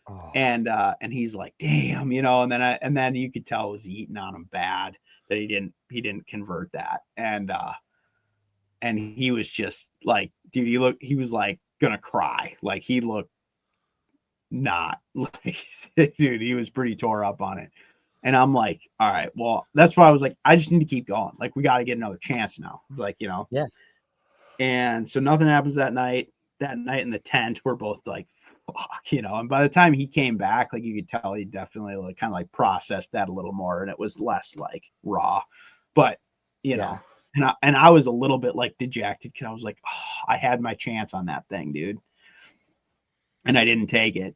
Oh. And he's like, damn, you know, and then you could tell it was eating on him bad that he didn't convert that. And he was just like, dude, he was like gonna cry. Like he looked not like, dude, he was pretty tore up on it. And I'm like, all right, well, that's why I was like, I just need to keep going. Like, we got to get another chance now. Like, you know? Yeah. And so nothing happens that night. That night in the tent, we're both like, fuck, you know? And by the time he came back, like, you could tell he definitely like kind of like processed that a little more, and it was less like raw. But, you know, and I was a little bit like dejected because I was like, oh, I had my chance on that thing, dude. And I didn't take it.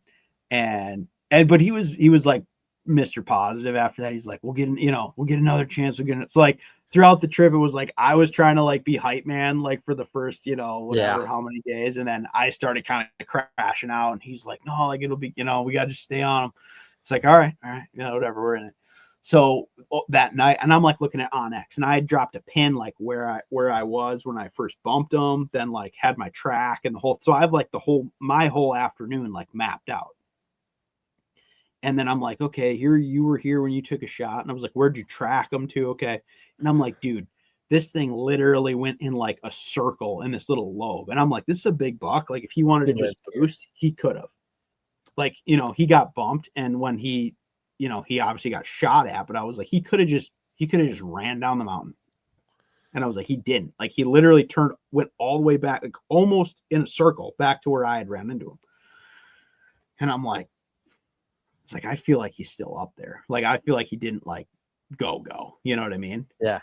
But he was like Mr. Positive after that. He's like, we'll get another chance. It's like throughout the trip, it was like I was trying to like be hype man, like for the first, you know, whatever, how many days. And then I started kind of crashing out, and he's like, no, like it'll be, you know, we got to just stay on him. It's like, all right, you know, whatever, we're in it. So that night, and I'm like looking at Onyx, and I had dropped a pin like where I was when I first bumped him, then like had my track and so I have like my whole afternoon like mapped out. And then I'm like, okay, you were here when you took a shot. And I was like, where'd you track them to? Okay. And I'm like, dude, this thing literally went in like a circle in this little lobe. And I'm like, this is a big buck. Like if he wanted to just boost, he could have. Like, you know, he got bumped, and when he obviously got shot at, but I was like, he could have just ran down the mountain. And I was like, he didn't. Like he literally went all the way back, like almost in a circle back to where I had ran into him. And I'm like, it's like, I feel like he's still up there. Like, I feel like he didn't like go, you know what I mean? Yeah.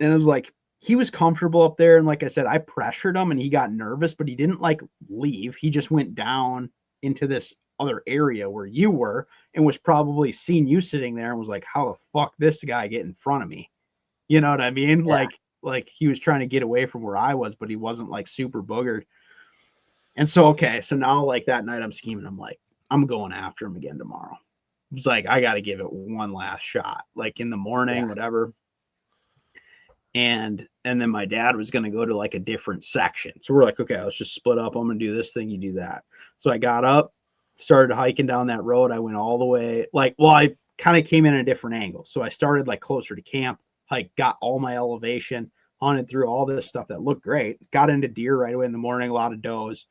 And it was like, he was comfortable up there. And like I said, I pressured him and he got nervous, but he didn't like leave. He just went down into this other area where you were and was probably seen you sitting there and was like, how the fuck this guy get in front of me? You know what I mean? Yeah. Like he was trying to get away from where I was, but he wasn't like super boogered. And so, okay. So now like that night I'm scheming. I'm like, I'm going after him again tomorrow. It's like, I got to give it one last shot, like in the morning, whatever. And then my dad was going to go to like a different section. So we're like, okay, let's just split up. I'm going to do this thing. You do that. So I got up, started hiking down that road. I went all the way I kind of came in a different angle. So I started like closer to camp, got all my elevation, hunted through all this stuff that looked great. Got into deer right away in the morning, a lot of does.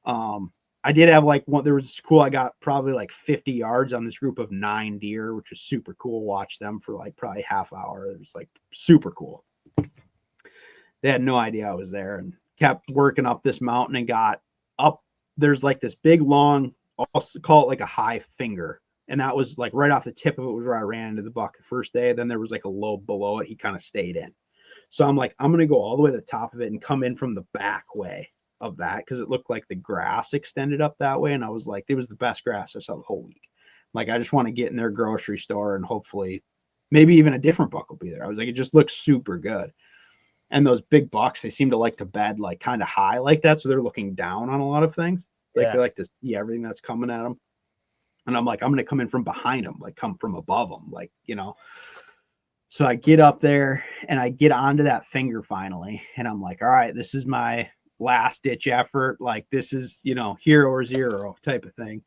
I did have there was cool. I got probably like 50 yards on this group of 9 deer, which was super cool. Watch them for like probably half hour. It was like super cool. They had no idea I was there and kept working up this mountain and got up. There's like this big long, I'll call it like a high finger. And that was like right off the tip of it was where I ran into the buck the first day. Then there was like a low below it. He kind of stayed in. So I'm like, I'm going to go all the way to the top of it and come in from the back way of that because it looked like the grass extended up that way. And I was like, it was the best grass I saw the whole week. Like, I just want to get in their grocery store and hopefully maybe even a different buck will be there. I was like, it just looks super good. And those big bucks, they seem to like to bed like kind of high like that. So they're looking down on a lot of things. Like they like to see everything that's coming at them. And I'm like, I'm going to come in from behind them, like come from above them, like, you know. So I get up there and I get onto that finger finally. And I'm like, all right, this is my last ditch effort. Like this is, you know, hero or zero type of thing.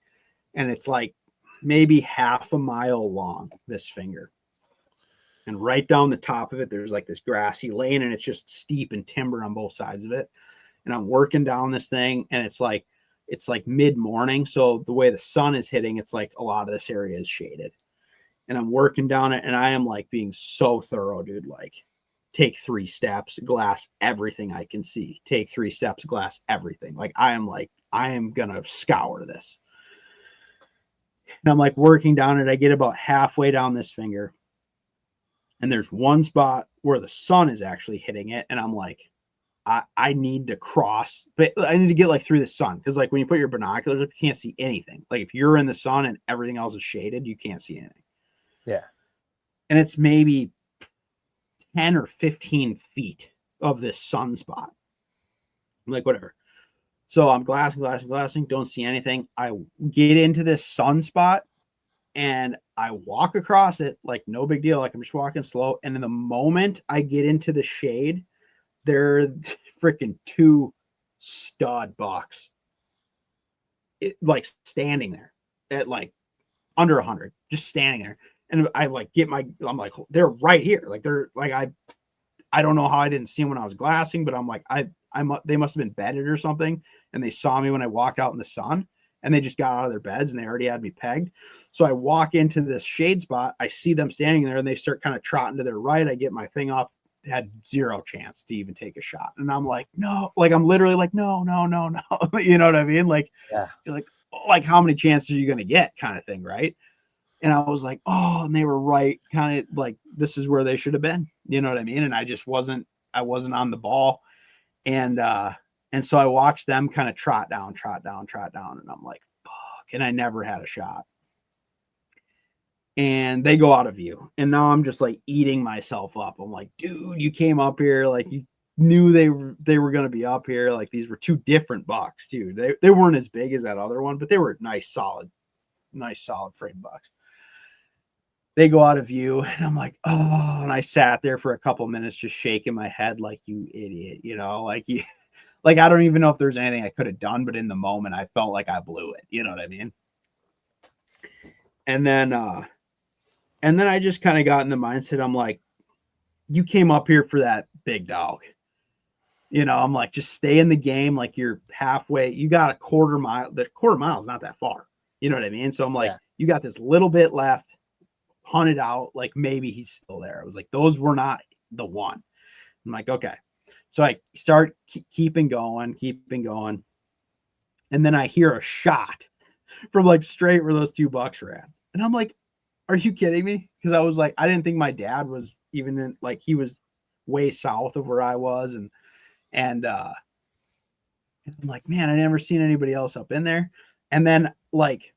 And it's like maybe half a mile long, this finger. And right down the top of it, there's like this grassy lane and it's just steep and timber on both sides of it. And I'm working down this thing and it's like mid-morning. So the way the sun is hitting, it's like a lot of this area is shaded. And I'm working down it and I am like being so thorough, dude. Like take 3 steps, glass everything I can see. Take 3 steps, glass everything. Like I am going to scour this. And I'm like working down it. I get about halfway down this finger. And there's one spot where the sun is actually hitting it. And I'm like, I need to cross, but I need to get like through the sun. Because like when you put your binoculars up, you can't see anything. Like if you're in the sun and everything else is shaded, you can't see anything. Yeah. And it's maybe 10 or 15 feet of this sunspot. I'm like, whatever. So I'm glassing, don't see anything. I get into this sunspot and I walk across it like no big deal. Like I'm just walking slow. And in the moment I get into the shade, there are freaking 2 stud bucks. Like standing there at like under 100, just standing there. And I like I'm like, they're right here. Like they're like, I don't know how I didn't see them when I was glassing, but I'm like, they must have been bedded or something. And they saw me when I walked out in the sun and they just got out of their beds and they already had me pegged. So I walk into this shade spot. I see them standing there and they start kind of trotting to their right. I get my thing off, had 0 chance to even take a shot. And I'm like, no, like, I'm literally like, no. You know what I mean? Like, yeah, you're like, how many chances are you going to get kind of thing. Right. And I was like, oh, and they were right. Kind of like, this is where they should have been. You know what I mean? And I just wasn't on the ball. And so I watched them kind of trot down. And I'm like, fuck. And I never had a shot. And they go out of view. And now I'm just like eating myself up. I'm like, dude, you came up here. Like you knew they were going to be up here. Like these were 2 different bucks too. They weren't as big as that other one, but they were nice, solid frame bucks. They go out of view and I'm like, oh, and I sat there for a couple minutes just shaking my head like, you idiot, you know, like like I don't even know if there's anything I could have done, but in the moment I felt like I blew it. You know what I mean? And then I just kind of got in the mindset. I'm like, you came up here for that big dog. You know, I'm like, just stay in the game. Like you're halfway, you got a quarter mile. The quarter mile is not that far. You know what I mean? So I'm like, You got this little bit left. Hunt it out, like maybe he's still there. I was like, those were not the one. I'm like, okay. So I start keeping going. And then I hear a shot from like straight where those 2 bucks were at. And I'm like, are you kidding me? Because I was like, I didn't think my dad was even in, like he was way south of where I was. And I'm like, man, I never seen anybody else up in there. And then like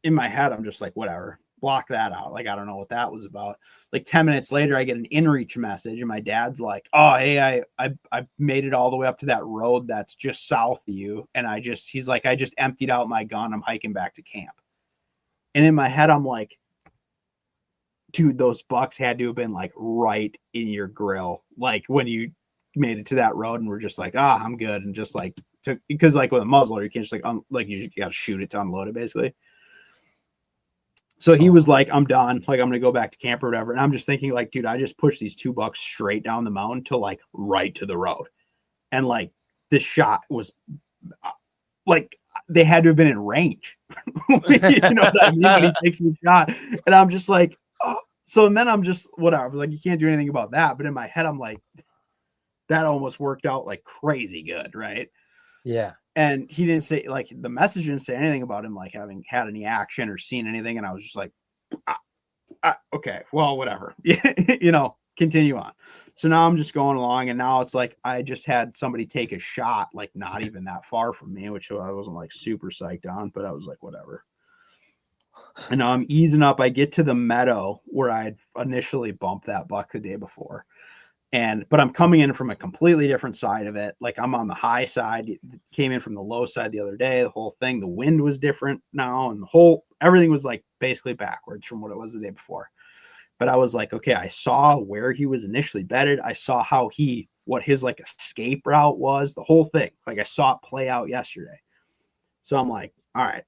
in my head, I'm just like, whatever, block that out. Like, I don't know what that was about. Like 10 minutes later, I get an inReach message and my dad's like, oh, hey, I made it all the way up to that road that's just south of you. And he's like, I just emptied out my gun. I'm hiking back to camp. And in my head, I'm like, dude, those bucks had to have been like right in your grill. Like when you made it to that road and we're just like, I'm good. And just like took, because like with a muzzler, you can't just like you got to shoot it to unload it basically. So he was like, I'm done. Like, I'm going to go back to camp or whatever. And I'm just thinking like, dude, I just pushed these 2 bucks straight down the mountain to like right to the road. And like this shot was like, they had to have been in range. You know what I mean? When he takes the shot. And I'm just like, oh. So and then I'm just, whatever. Like, you can't do anything about that. But in my head, I'm like, that almost worked out like crazy good. Right. Yeah. And he didn't say, like, the message didn't say anything about him, like, having had any action or seen anything. And I was just like, okay, well, whatever. You know, continue on. So now I'm just going along. And now it's like, I just had somebody take a shot, like, not even that far from me, which I wasn't, like, super psyched on. But I was like, whatever. And now I'm easing up. I get to the meadow where I had initially bumped that buck the day before. But I'm coming in from a completely different side of it. Like, I'm on the high side, came in from the low side the other day. The whole thing, the wind was different now. And everything was like basically backwards from what it was the day before. But I was like, okay, I saw where he was initially bedded. I saw what his like escape route was, the whole thing. Like, I saw it play out yesterday. So I'm like, all right,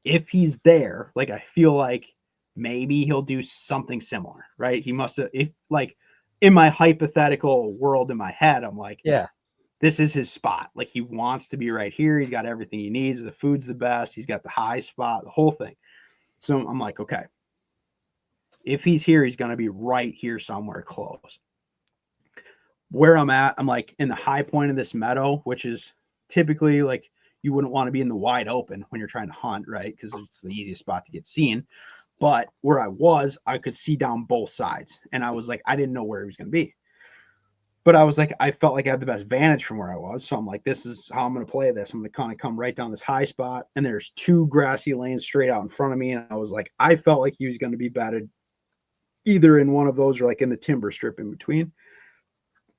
if he's there, like, I feel like maybe he'll do something similar, right? He must have, in my hypothetical world in my head, I'm like, yeah, this is his spot. Like, he wants to be right here. He's got everything he needs. The food's the best. He's got the high spot, the whole thing. So I'm like, okay, if he's here, he's going to be right here somewhere close. Where I'm at, I'm like in the high point of this meadow, which is typically like you wouldn't want to be in the wide open when you're trying to hunt, right? Because it's the easiest spot to get seen. But where I was, I could see down both sides. And I was like, I didn't know where he was going to be. But I was like, I felt like I had the best vantage from where I was. So I'm like, this is how I'm going to play this. I'm going to kind of come right down this high spot. And there's 2 grassy lanes straight out in front of me. And I was like, I felt like he was going to be bedded either in one of those or like in the timber strip in between.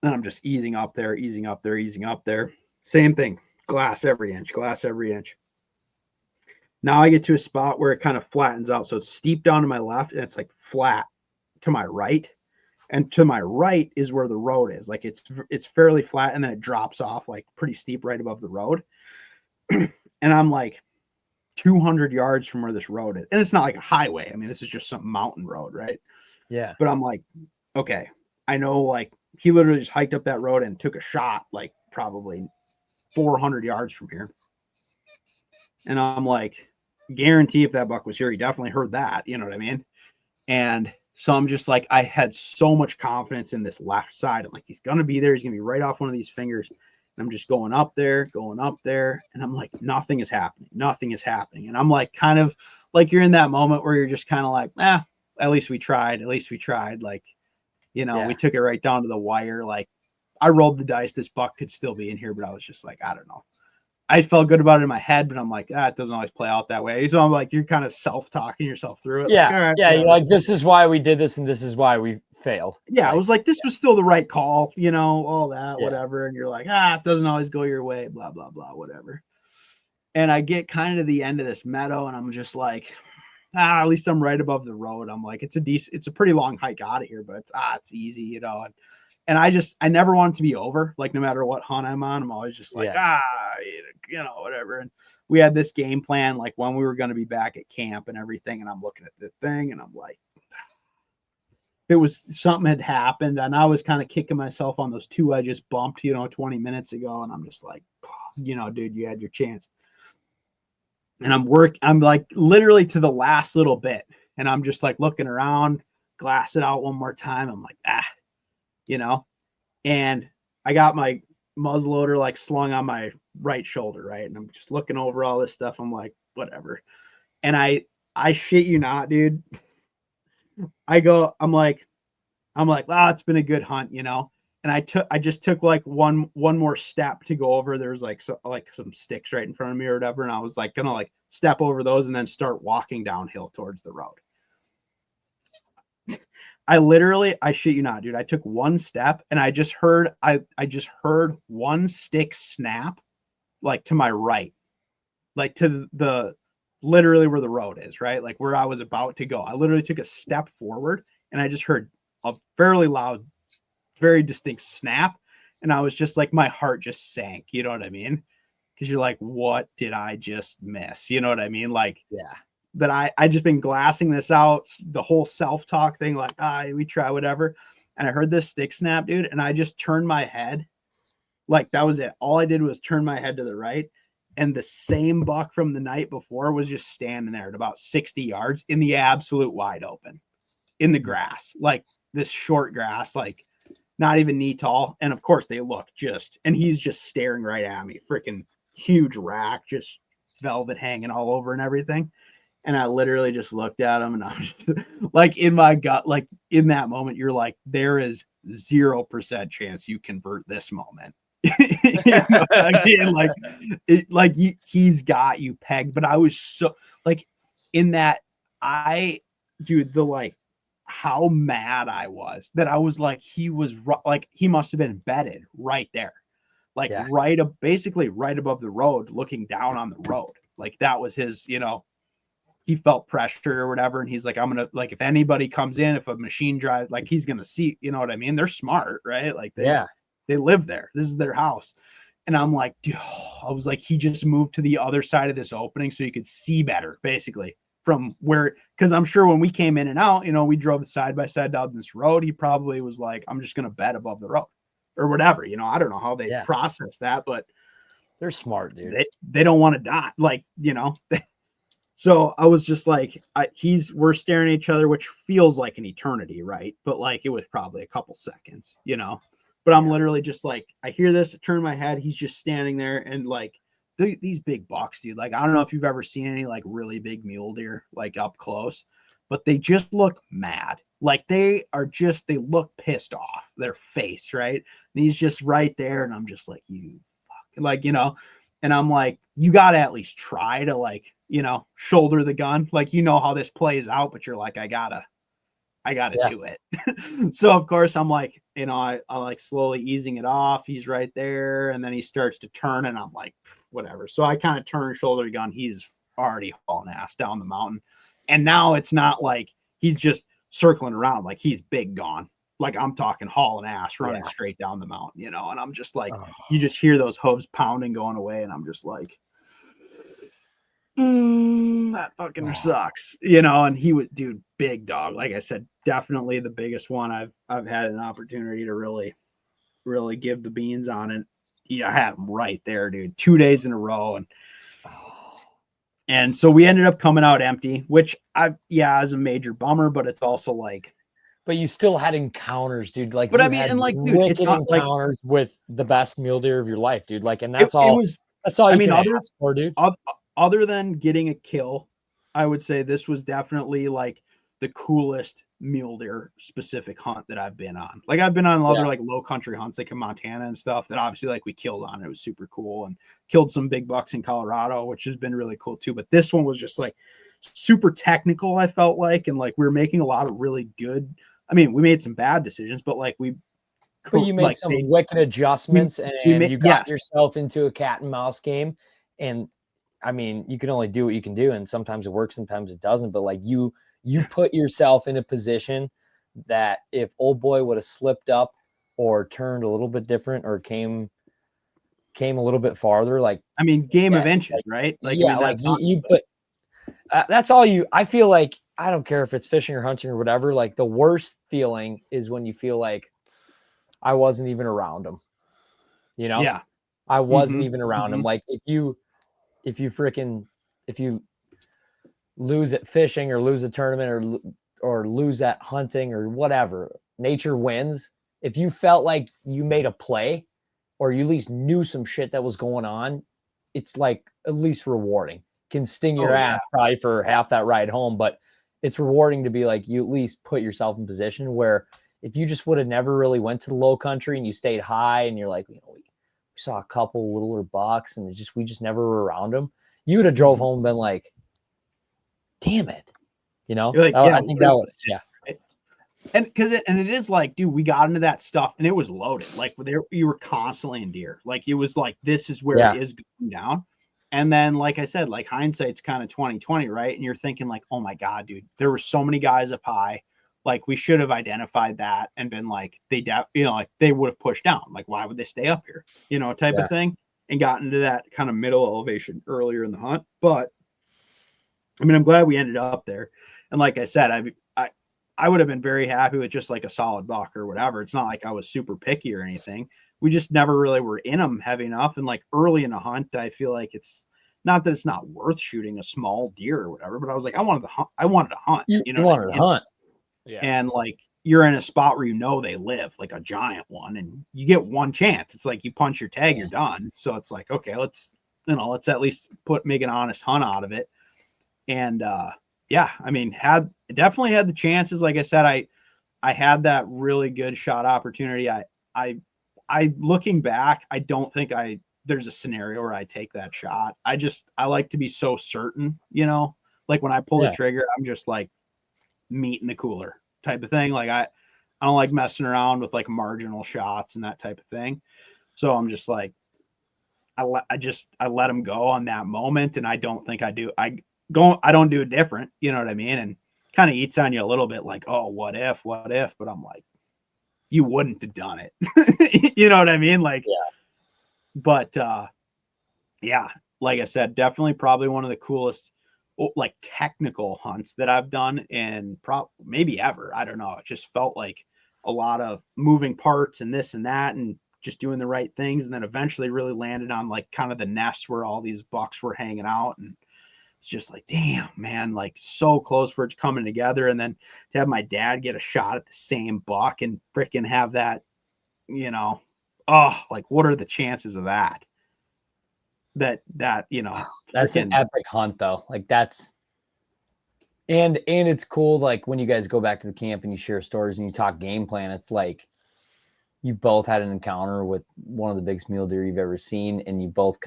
And I'm just easing up there, easing up there, easing up there. Same thing. Glass every inch, glass every inch. Now I get to a spot where it kind of flattens out. So it's steep down to my left and it's like flat to my right. And to my right is where the road is. Like, it's fairly flat and then it drops off like pretty steep right above the road. And I'm like 200 yards from where this road is. And it's not like a highway. I mean, this is just some mountain road, right? Yeah. But I'm like, okay, I know, like, he literally just hiked up that road and took a shot like probably 400 yards from here. And I'm like, guarantee if that buck was here, he definitely heard that. You know what I mean? And so I'm just like, I had so much confidence in this left side. I'm like, he's going to be there. He's going to be right off one of these fingers. And I'm just going up there. And I'm like, nothing is happening. Nothing is happening. And I'm like, kind of like, you're in that moment where you're just kind of like, at least we tried. At least we tried. Like, you know, we took it right down to the wire. Like, I rolled the dice. This buck could still be in here, but I was just like, I don't know. I felt good about it in my head, but I'm like, it doesn't always play out that way. So I'm like, you're kind of self-talking yourself through it. Yeah. Like, all right, yeah. You're like, this is why we did this and this is why we failed. Yeah. Like, I was like, this was still the right call, you know, all that, whatever. And you're like, it doesn't always go your way, blah, blah, blah, whatever. And I get kind of to the end of this meadow and I'm just like, at least I'm right above the road. I'm like, it's a pretty long hike out of here, but it's easy, you know. And I never want it to be over. Like, no matter what hunt I'm on, I'm always just like, you know, whatever. And we had this game plan, like when we were going to be back at camp and everything. And I'm looking at the thing and I'm like, it was something had happened. And I was kind of kicking myself on those 2 I just bumped, you know, 20 minutes ago. And I'm just like, you know, dude, you had your chance. And I'm like literally to the last little bit. And I'm just like looking around, glass it out one more time. I'm like, you know, and I got my muzzleloader like slung on my right shoulder, right? And I'm just looking over all this stuff. I'm like, whatever. And I shit you not, dude. I'm I'm like, it's been a good hunt, And I just took like one more step to go over. There's like some sticks right in front of me or whatever, and I was like gonna like step over those and then start walking downhill towards the road. I shit you not, dude. I took one step and I just heard one stick snap like to my right, like to the literally where the road is, right? Like where I was about to go. I literally took a step forward and I just heard a fairly loud, very distinct snap. And I was just like, my heart just sank. You know what I mean? Because you're like, what did I just miss? You know what I mean? Like, yeah. That I just been glassing this out, the whole self-talk thing, like, we try whatever. And I heard this stick snap, dude, and I just turned my head. Like, that was it. All I did was turn my head to the right. And the same buck from the night before was just standing there at about 60 yards in the absolute wide open, in the grass, like this short grass, like not even knee tall. And of course they look and he's just staring right at me, freaking huge rack, just velvet hanging all over and everything. And I literally just looked at him and I was like, in my gut, like in that moment, you're like, there is 0% chance you convert this moment. You know what I mean? He's got you pegged. But I was so like in that the like how mad I was that I was like, he must have been bedded right there, like basically right above the road, looking down on the road. Like that was his, he felt pressured or whatever. And he's like, I'm going to, like, if anybody comes in, if a machine drives, like he's going to see, you know what I mean? They're smart, right? Like they live there. This is their house. And I'm like, dude, I was like, he just moved to the other side of this opening so you could see better, basically from where, because I'm sure when we came in and out, we drove side by side down this road. He probably was like, I'm just going to bed above the road or whatever. I don't know how they process that, but they're smart, dude. They don't want to die. Like, So I was just like, we're staring at each other, which feels like an eternity, right? But like, it was probably a couple seconds, but I'm literally just like, I hear this, I turn my head. He's just standing there. And like these big bucks, dude, like, I don't know if you've ever seen any like really big mule deer, like up close, but they just look mad. Like they look pissed off, their face. Right. And he's just right there. And I'm just like, you fuck, like, and I'm like, you got to at least try to like, shoulder the gun. Like, how this plays out, but you're like, I gotta do it. So of course I'm like, I like slowly easing it off. He's right there. And then he starts to turn and I'm like, whatever. So I kind of turn, shoulder the gun. He's already hauling ass down the mountain. And now it's not like he's just circling around. Like he's big gone. Like I'm talking hauling ass, running straight down the mountain, and I'm just like, you just hear those hooves pounding going away. And I'm just like, that fucking sucks, and he was, dude, big dog. Like I said, definitely the biggest one I've had an opportunity to really, really give the beans on it. Yeah, I had him right there, dude, 2 days in a row. And so we ended up coming out empty, which is a major bummer, but it's also like, but you still had encounters, dude. Like, but I mean, and like, dude, it's not encounters like, with the best mule deer of your life, dude. Like, and that's all you can ask for, dude. Other than getting a kill, I would say this was definitely like the coolest mule deer specific hunt that I've been on. Like I've been on other like low country hunts like in Montana and stuff that obviously like we killed on. It was super cool and killed some big bucks in Colorado, which has been really cool too. But this one was just like super technical, I felt like, and like we were making a lot of really good. I mean, we made some bad decisions, but like but you made some wicked adjustments and you got yourself into a cat and mouse game. And I mean, you can only do what you can do, and sometimes it works, sometimes it doesn't. But like you put yourself in a position that if old boy would have slipped up or turned a little bit different or came a little bit farther, like I mean, game of inches, right? Like that's all you. I feel like I don't care if it's fishing or hunting or whatever. Like the worst feeling is when you feel like I wasn't even around him. Yeah, I wasn't even around him. Like if you lose at fishing or lose a tournament or lose at hunting or whatever, nature wins. If you felt like you made a play or you at least knew some shit that was going on, it's like at least rewarding. Can sting your ass probably for half that ride home, but it's rewarding to be like, you at least put yourself in position where if you just would have never really went to the low country and you stayed high and you're like, we saw a couple littler bucks and we just never were around them, you would have drove home and been like, damn it. Like, I think that would, yeah. And it is like, dude, we got into that stuff and it was loaded. Like you were constantly in deer. Like it was like, this is where it is going down. And then, like I said, like hindsight's kind of 2020, right? And you're thinking like, oh my God, dude, there were so many guys up high. Like we should have identified that and been like, like they would have pushed down. Like, why would they stay up here? Type of thing, and got into that kind of middle elevation earlier in the hunt. But I mean, I'm glad we ended up there. And like I said, I would have been very happy with just like a solid buck or whatever. It's not like I was super picky or anything. We just never really were in them heavy enough. And like early in the hunt, I feel like it's not that it's not worth shooting a small deer or whatever, but I was like, I wanted to hunt. You wanted to hunt. Yeah. And like you're in a spot where they live, like a giant one, and you get one chance. It's like you punch your tag, you're done. So it's like, okay, let's at least make an honest hunt out of it. And I mean, definitely had the chances. Like I said, I had that really good shot opportunity. I looking back, I don't think there's a scenario where I take that shot. I like to be so certain, like when I pull the trigger, I'm just like meat in the cooler type of thing. Like I don't like messing around with like marginal shots and that type of thing. So I'm just like, I let them go on that moment. And I don't think I do. I don't do it different. You know what I mean? And kind of eats on you a little bit like, oh, what if, but I'm like, you wouldn't have done it. You know what I mean? Like, but like I said, definitely probably one of the coolest, like technical hunts that I've done and maybe ever. I don't know. It just felt like a lot of moving parts and this and that, and just doing the right things. And then eventually really landed on like kind of the nest where all these bucks were hanging out. And it's just like, damn, man, like so close for it coming together. And then to have my dad get a shot at the same buck and freaking have that, like what are the chances of that? That's an epic hunt though. Like that's, and it's cool. Like when you guys go back to the camp and you share stories and you talk game plan, it's like you both had an encounter with one of the biggest mule deer you've ever seen. And you both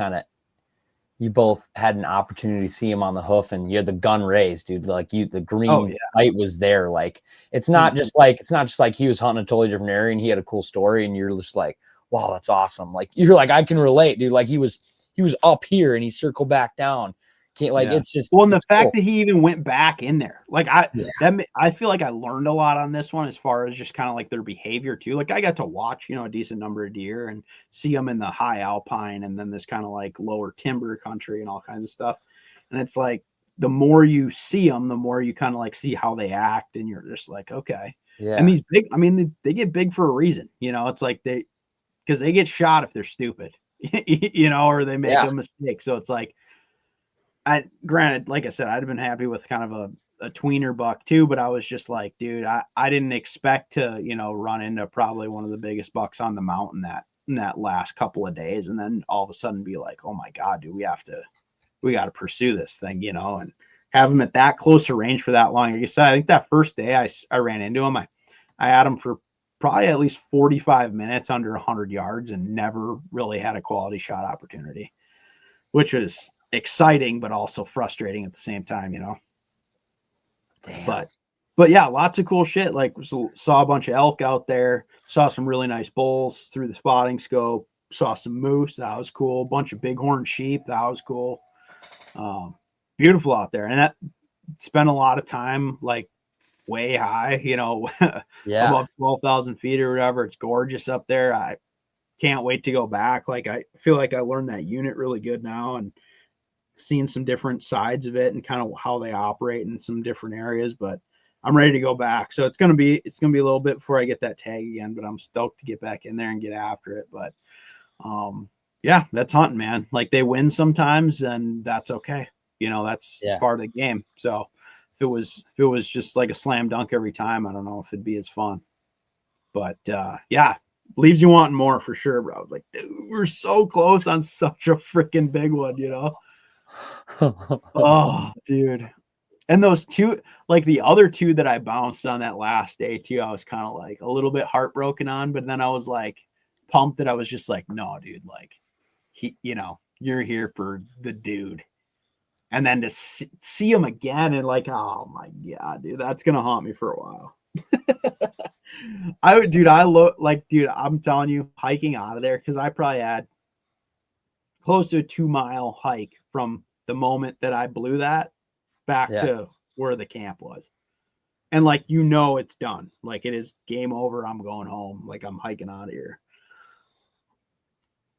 had an opportunity to see him on the hoof, and you had the gun raised, dude. Like the green light was there. Like it's not just like he was hunting a totally different area and he had a cool story and you're just like, wow, that's awesome. Like you're like, I can relate, dude. Like he was up here and he circled back down. It's just, well, and the fact that he even went back in there, like I feel like I learned a lot on this one as far as just kind of like their behavior too. Like I got to watch, a decent number of deer and see them in the high alpine and then this kind of like lower timber country and all kinds of stuff. And it's like, the more you see them, the more you kind of like see how they act. And you're just like, okay. Yeah. And these big, I mean, they get big for a reason, it's like because they get shot if they're stupid, or they make a mistake. So it's like, granted, like I said, I'd have been happy with kind of a tweener buck too, but I was just like, dude, I didn't expect to, run into probably one of the biggest bucks on the mountain in that last couple of days. And then all of a sudden be like, oh my God, dude, we got to pursue this thing, and have him at that closer range for that long. Like I said, I think that first day I ran into him, I had him for probably at least 45 minutes under 100 yards and never really had a quality shot opportunity, which was exciting, but also frustrating at the same time, Damn. But yeah, lots of cool shit. Like saw a bunch of elk out there, saw some really nice bulls through the spotting scope, saw some moose. That was cool. A bunch of bighorn sheep. That was cool. Beautiful out there. And that spent a lot of time like way high, above 12,000 feet or whatever. It's gorgeous up there. I can't wait to go back. Like I feel like I learned that unit really good now and seeing some different sides of it and kind of how they operate in some different areas, but I'm ready to go back. So it's going to be a little bit before I get that tag again, but I'm stoked to get back in there and get after it. But that's hunting, man. Like they win sometimes and that's okay. That's part of the game. So if it was just like a slam dunk every time, I don't know if it'd be as fun, but leaves you wanting more for sure, bro. I was like, dude, we're so close on such a freaking big one, Oh, dude. And those two, like the other two that I bounced on that last day too, I was kind of like a little bit heartbroken on, but then I was like pumped that I was just like, no, dude, like you're here for the dude. And then to see him again and like, oh my God, dude, that's going to haunt me for a while. I'm telling you, hiking out of there, because I probably had close to a 2-mile hike from the moment that I blew that back to where the camp was. And like, it's done. Like, it is game over. I'm going home. Like, I'm hiking out of here.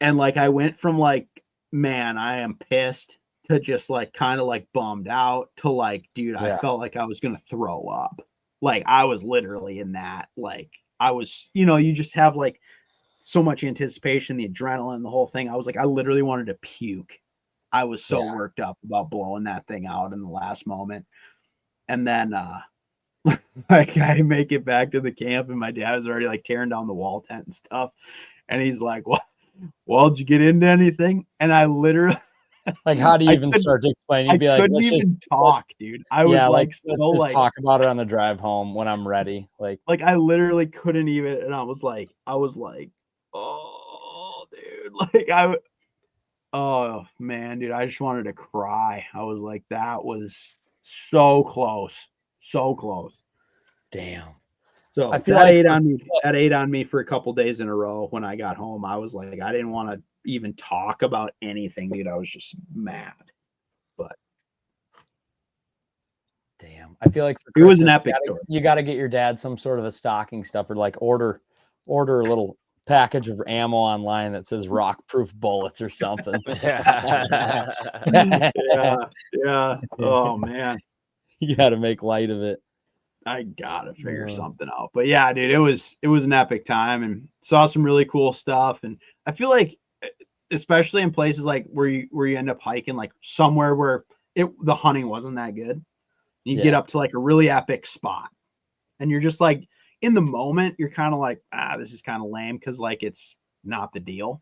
And like, I went from like, man, I am pissed, to just like kind of like bummed out, to like, dude, I felt like I was going to throw up. Like, I was literally in that, like, I was, you just have like so much anticipation, the adrenaline, the whole thing. I was like, I literally wanted to puke. I was so worked up about blowing that thing out in the last moment. And then, like, I make it back to the camp, and my dad was already like tearing down the wall tent and stuff. And he's like, well, did you get into anything? And I literally, like, how do you even start to explain? You'd be like, couldn't even talk, dude. I was like, let's just talk about it on the drive home when I'm ready. Like I literally couldn't even, and I was like, oh, dude, like oh man, dude, I just wanted to cry. I was like, that was so close, so close. Damn. So I feel that ate on me for a couple days in a row. When I got home, I was like, I didn't want to even talk about anything, dude. I was just mad. But damn, I feel like for Christmas, it was an epic story. You got to get your dad some sort of a stocking stuffer, like order a little package of ammo online that says rock-proof bullets or something. yeah. Oh man, you got to make light of it. I gotta figure something out. But yeah, dude, it was an epic time, and saw some really cool stuff. And I feel like, especially in places like where you end up hiking, like somewhere where the hunting wasn't that good, you get up to like a really epic spot, and you're just like, in the moment, you're kind of like, this is kind of lame, because like it's not the deal.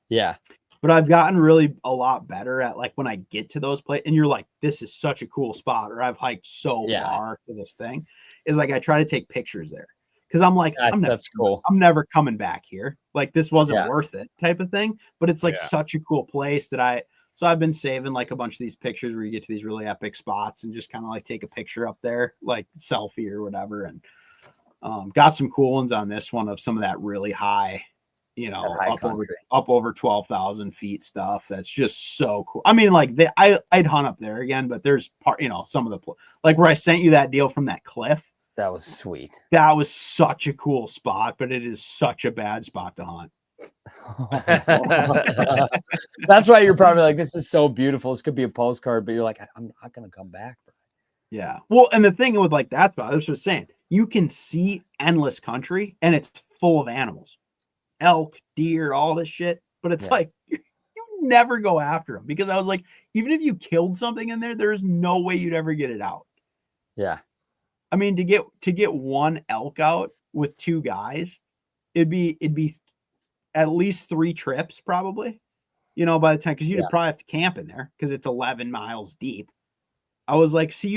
Yeah. But I've gotten really a lot better at like when I get to those places, and you're like, this is such a cool spot, or I've hiked so far to this thing, is like I try to take pictures there, because I'm like, that's cool. I'm never coming back here. Like, this wasn't worth it, type of thing. But it's like such a cool place that so I've been saving like a bunch of these pictures where you get to these really epic spots and just kind of like take a picture up there, like selfie or whatever. And got some cool ones on this one of some of that really high, up over 12,000 feet stuff. That's just so cool. I mean, like I'd hunt up there again, but there's some of the, like where I sent you that deal from that cliff. That was sweet. That was such a cool spot, but it is such a bad spot to hunt. That's why you're probably like, this is so beautiful. This could be a postcard, but you're like, I'm not going to come back. Yeah. Well, and the thing with like that spot, I was just saying, you can see endless country, and it's full of animals, elk, deer, all this shit. But it's like, you never go after them, because I was like, even if you killed something in there, there's no way you'd ever get it out. Yeah. I mean, to get one elk out with 2 guys, it'd be at least 3 trips probably, by the time, because you'd probably have to camp in there, because it's 11 miles deep. I was like, so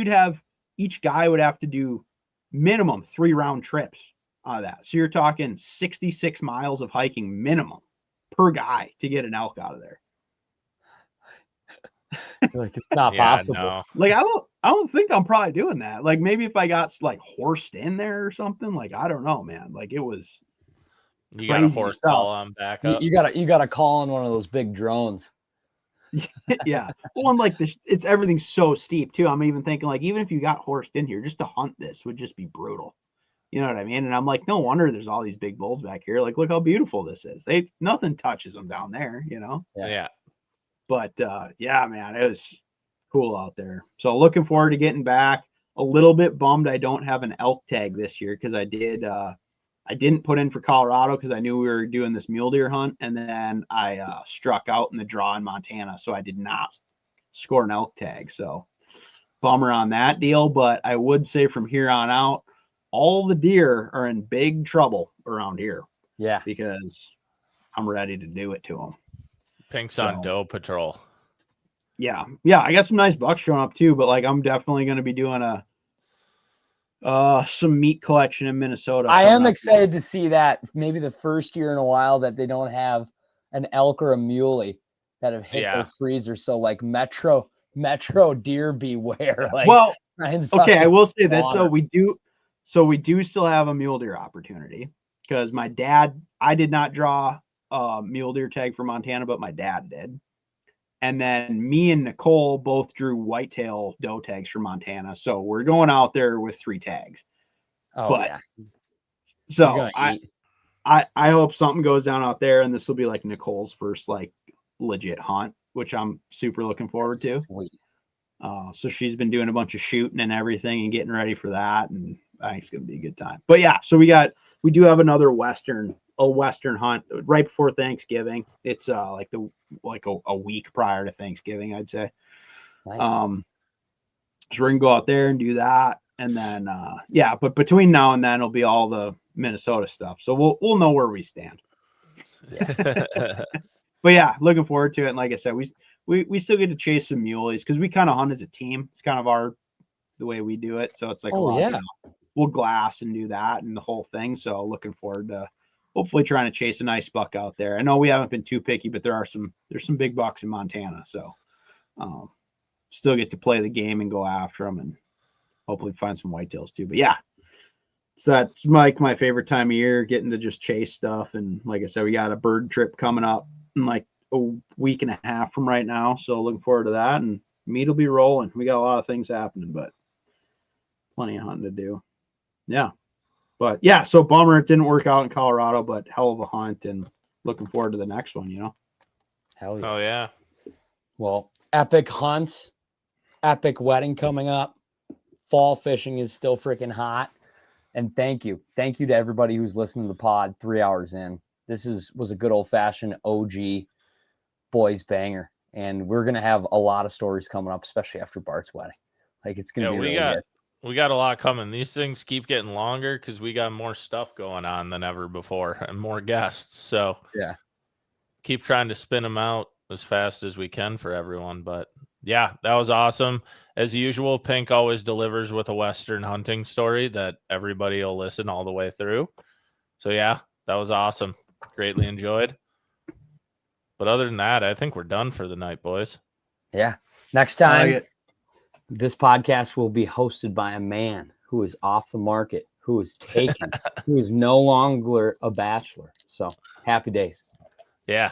each guy would have to do minimum 3 round trips out of that. So you're talking 66 miles of hiking minimum per guy to get an elk out of there. Like, it's not possible. No. Like, I don't think I'm probably doing that. Like, maybe if I got like horsed in there or something, like, I don't know, man. Like, it was you got a horse call on back up. You got to call on one of those big drones. Yeah. Well, and like it's everything's so steep too. I'm even thinking, like, even if you got horsed in here, just to hunt this would just be brutal. You know what I mean? And I'm like, no wonder there's all these big bulls back here. Like, look how beautiful this is. Nothing touches them down there, Yeah. But yeah, man, it was cool out there. So looking forward to getting back. A little bit bummed I don't have an elk tag this year, because I didn't put in for Colorado because I knew we were doing this mule deer hunt, and then I struck out in the draw in Montana, so I did not score an elk tag. So bummer on that deal. But I would say from here on out, all the deer are in big trouble around here. Yeah, because I'm ready to do it to them. Pink's on doe patrol. Yeah. I got some nice bucks showing up too, but like I'm definitely going to be doing some meat collection in Minnesota. I am excited to see that. Maybe the first year in a while that they don't have an elk or a muley that have hit their freezer. So like Metro deer beware. Like, well, okay, I will say this though, we do still have a mule deer opportunity because my dad, I did not draw a mule deer tag for Montana, but my dad did. And then me and Nicole both drew whitetail doe tags for Montana. So we're going out there with 3 tags. Oh, but, yeah. So I hope something goes down out there, and this will be like Nicole's first like legit hunt, which I'm super looking forward to. Sweet. So she's been doing a bunch of shooting and everything and getting ready for that, and I think it's gonna be a good time. But yeah, so we do have another western hunt right before Thanksgiving. It's like a week prior to Thanksgiving, I'd say. Nice. So we're gonna go out there and do that, and then but between now and then it'll be all the Minnesota stuff. So we'll know where we stand. Yeah. But yeah, looking forward to it. And like I said, we still get to chase some muleys because we kind of hunt as a team. It's kind of the way we do it. So it's like we'll glass and do that and the whole thing. So looking forward to hopefully trying to chase a nice buck out there. I know we haven't been too picky, but there's some big bucks in Montana. So still get to play the game and go after them and hopefully find some whitetails too. But yeah, so that's like my favorite time of year, getting to just chase stuff. And like I said, we got a bird trip coming up in like a week and a half from right now. So looking forward to that, and meat will be rolling. We got a lot of things happening, but plenty of hunting to do. Yeah. But yeah, so bummer it didn't work out in Colorado, but hell of a hunt, and looking forward to the next one, you know? Hell yeah. Oh yeah. Well, epic hunts, epic wedding coming up. Fall fishing is still freaking hot. And thank you to everybody who's listening to the pod 3 hours in. This was a good old-fashioned OG boys banger. And we're going to have a lot of stories coming up, especially after Bart's wedding. Like, it's going to be really good. We got a lot coming. These things keep getting longer because we got more stuff going on than ever before and more guests. So yeah, keep trying to spin them out as fast as we can for everyone. But yeah, that was awesome. As usual, Pink always delivers with a Western hunting story that everybody will listen all the way through. So yeah, that was awesome. Greatly enjoyed. But other than that, I think we're done for the night, boys. Yeah. Next time, this podcast will be hosted by a man who is off the market, who is taken, who is no longer a bachelor. So happy days. Yeah.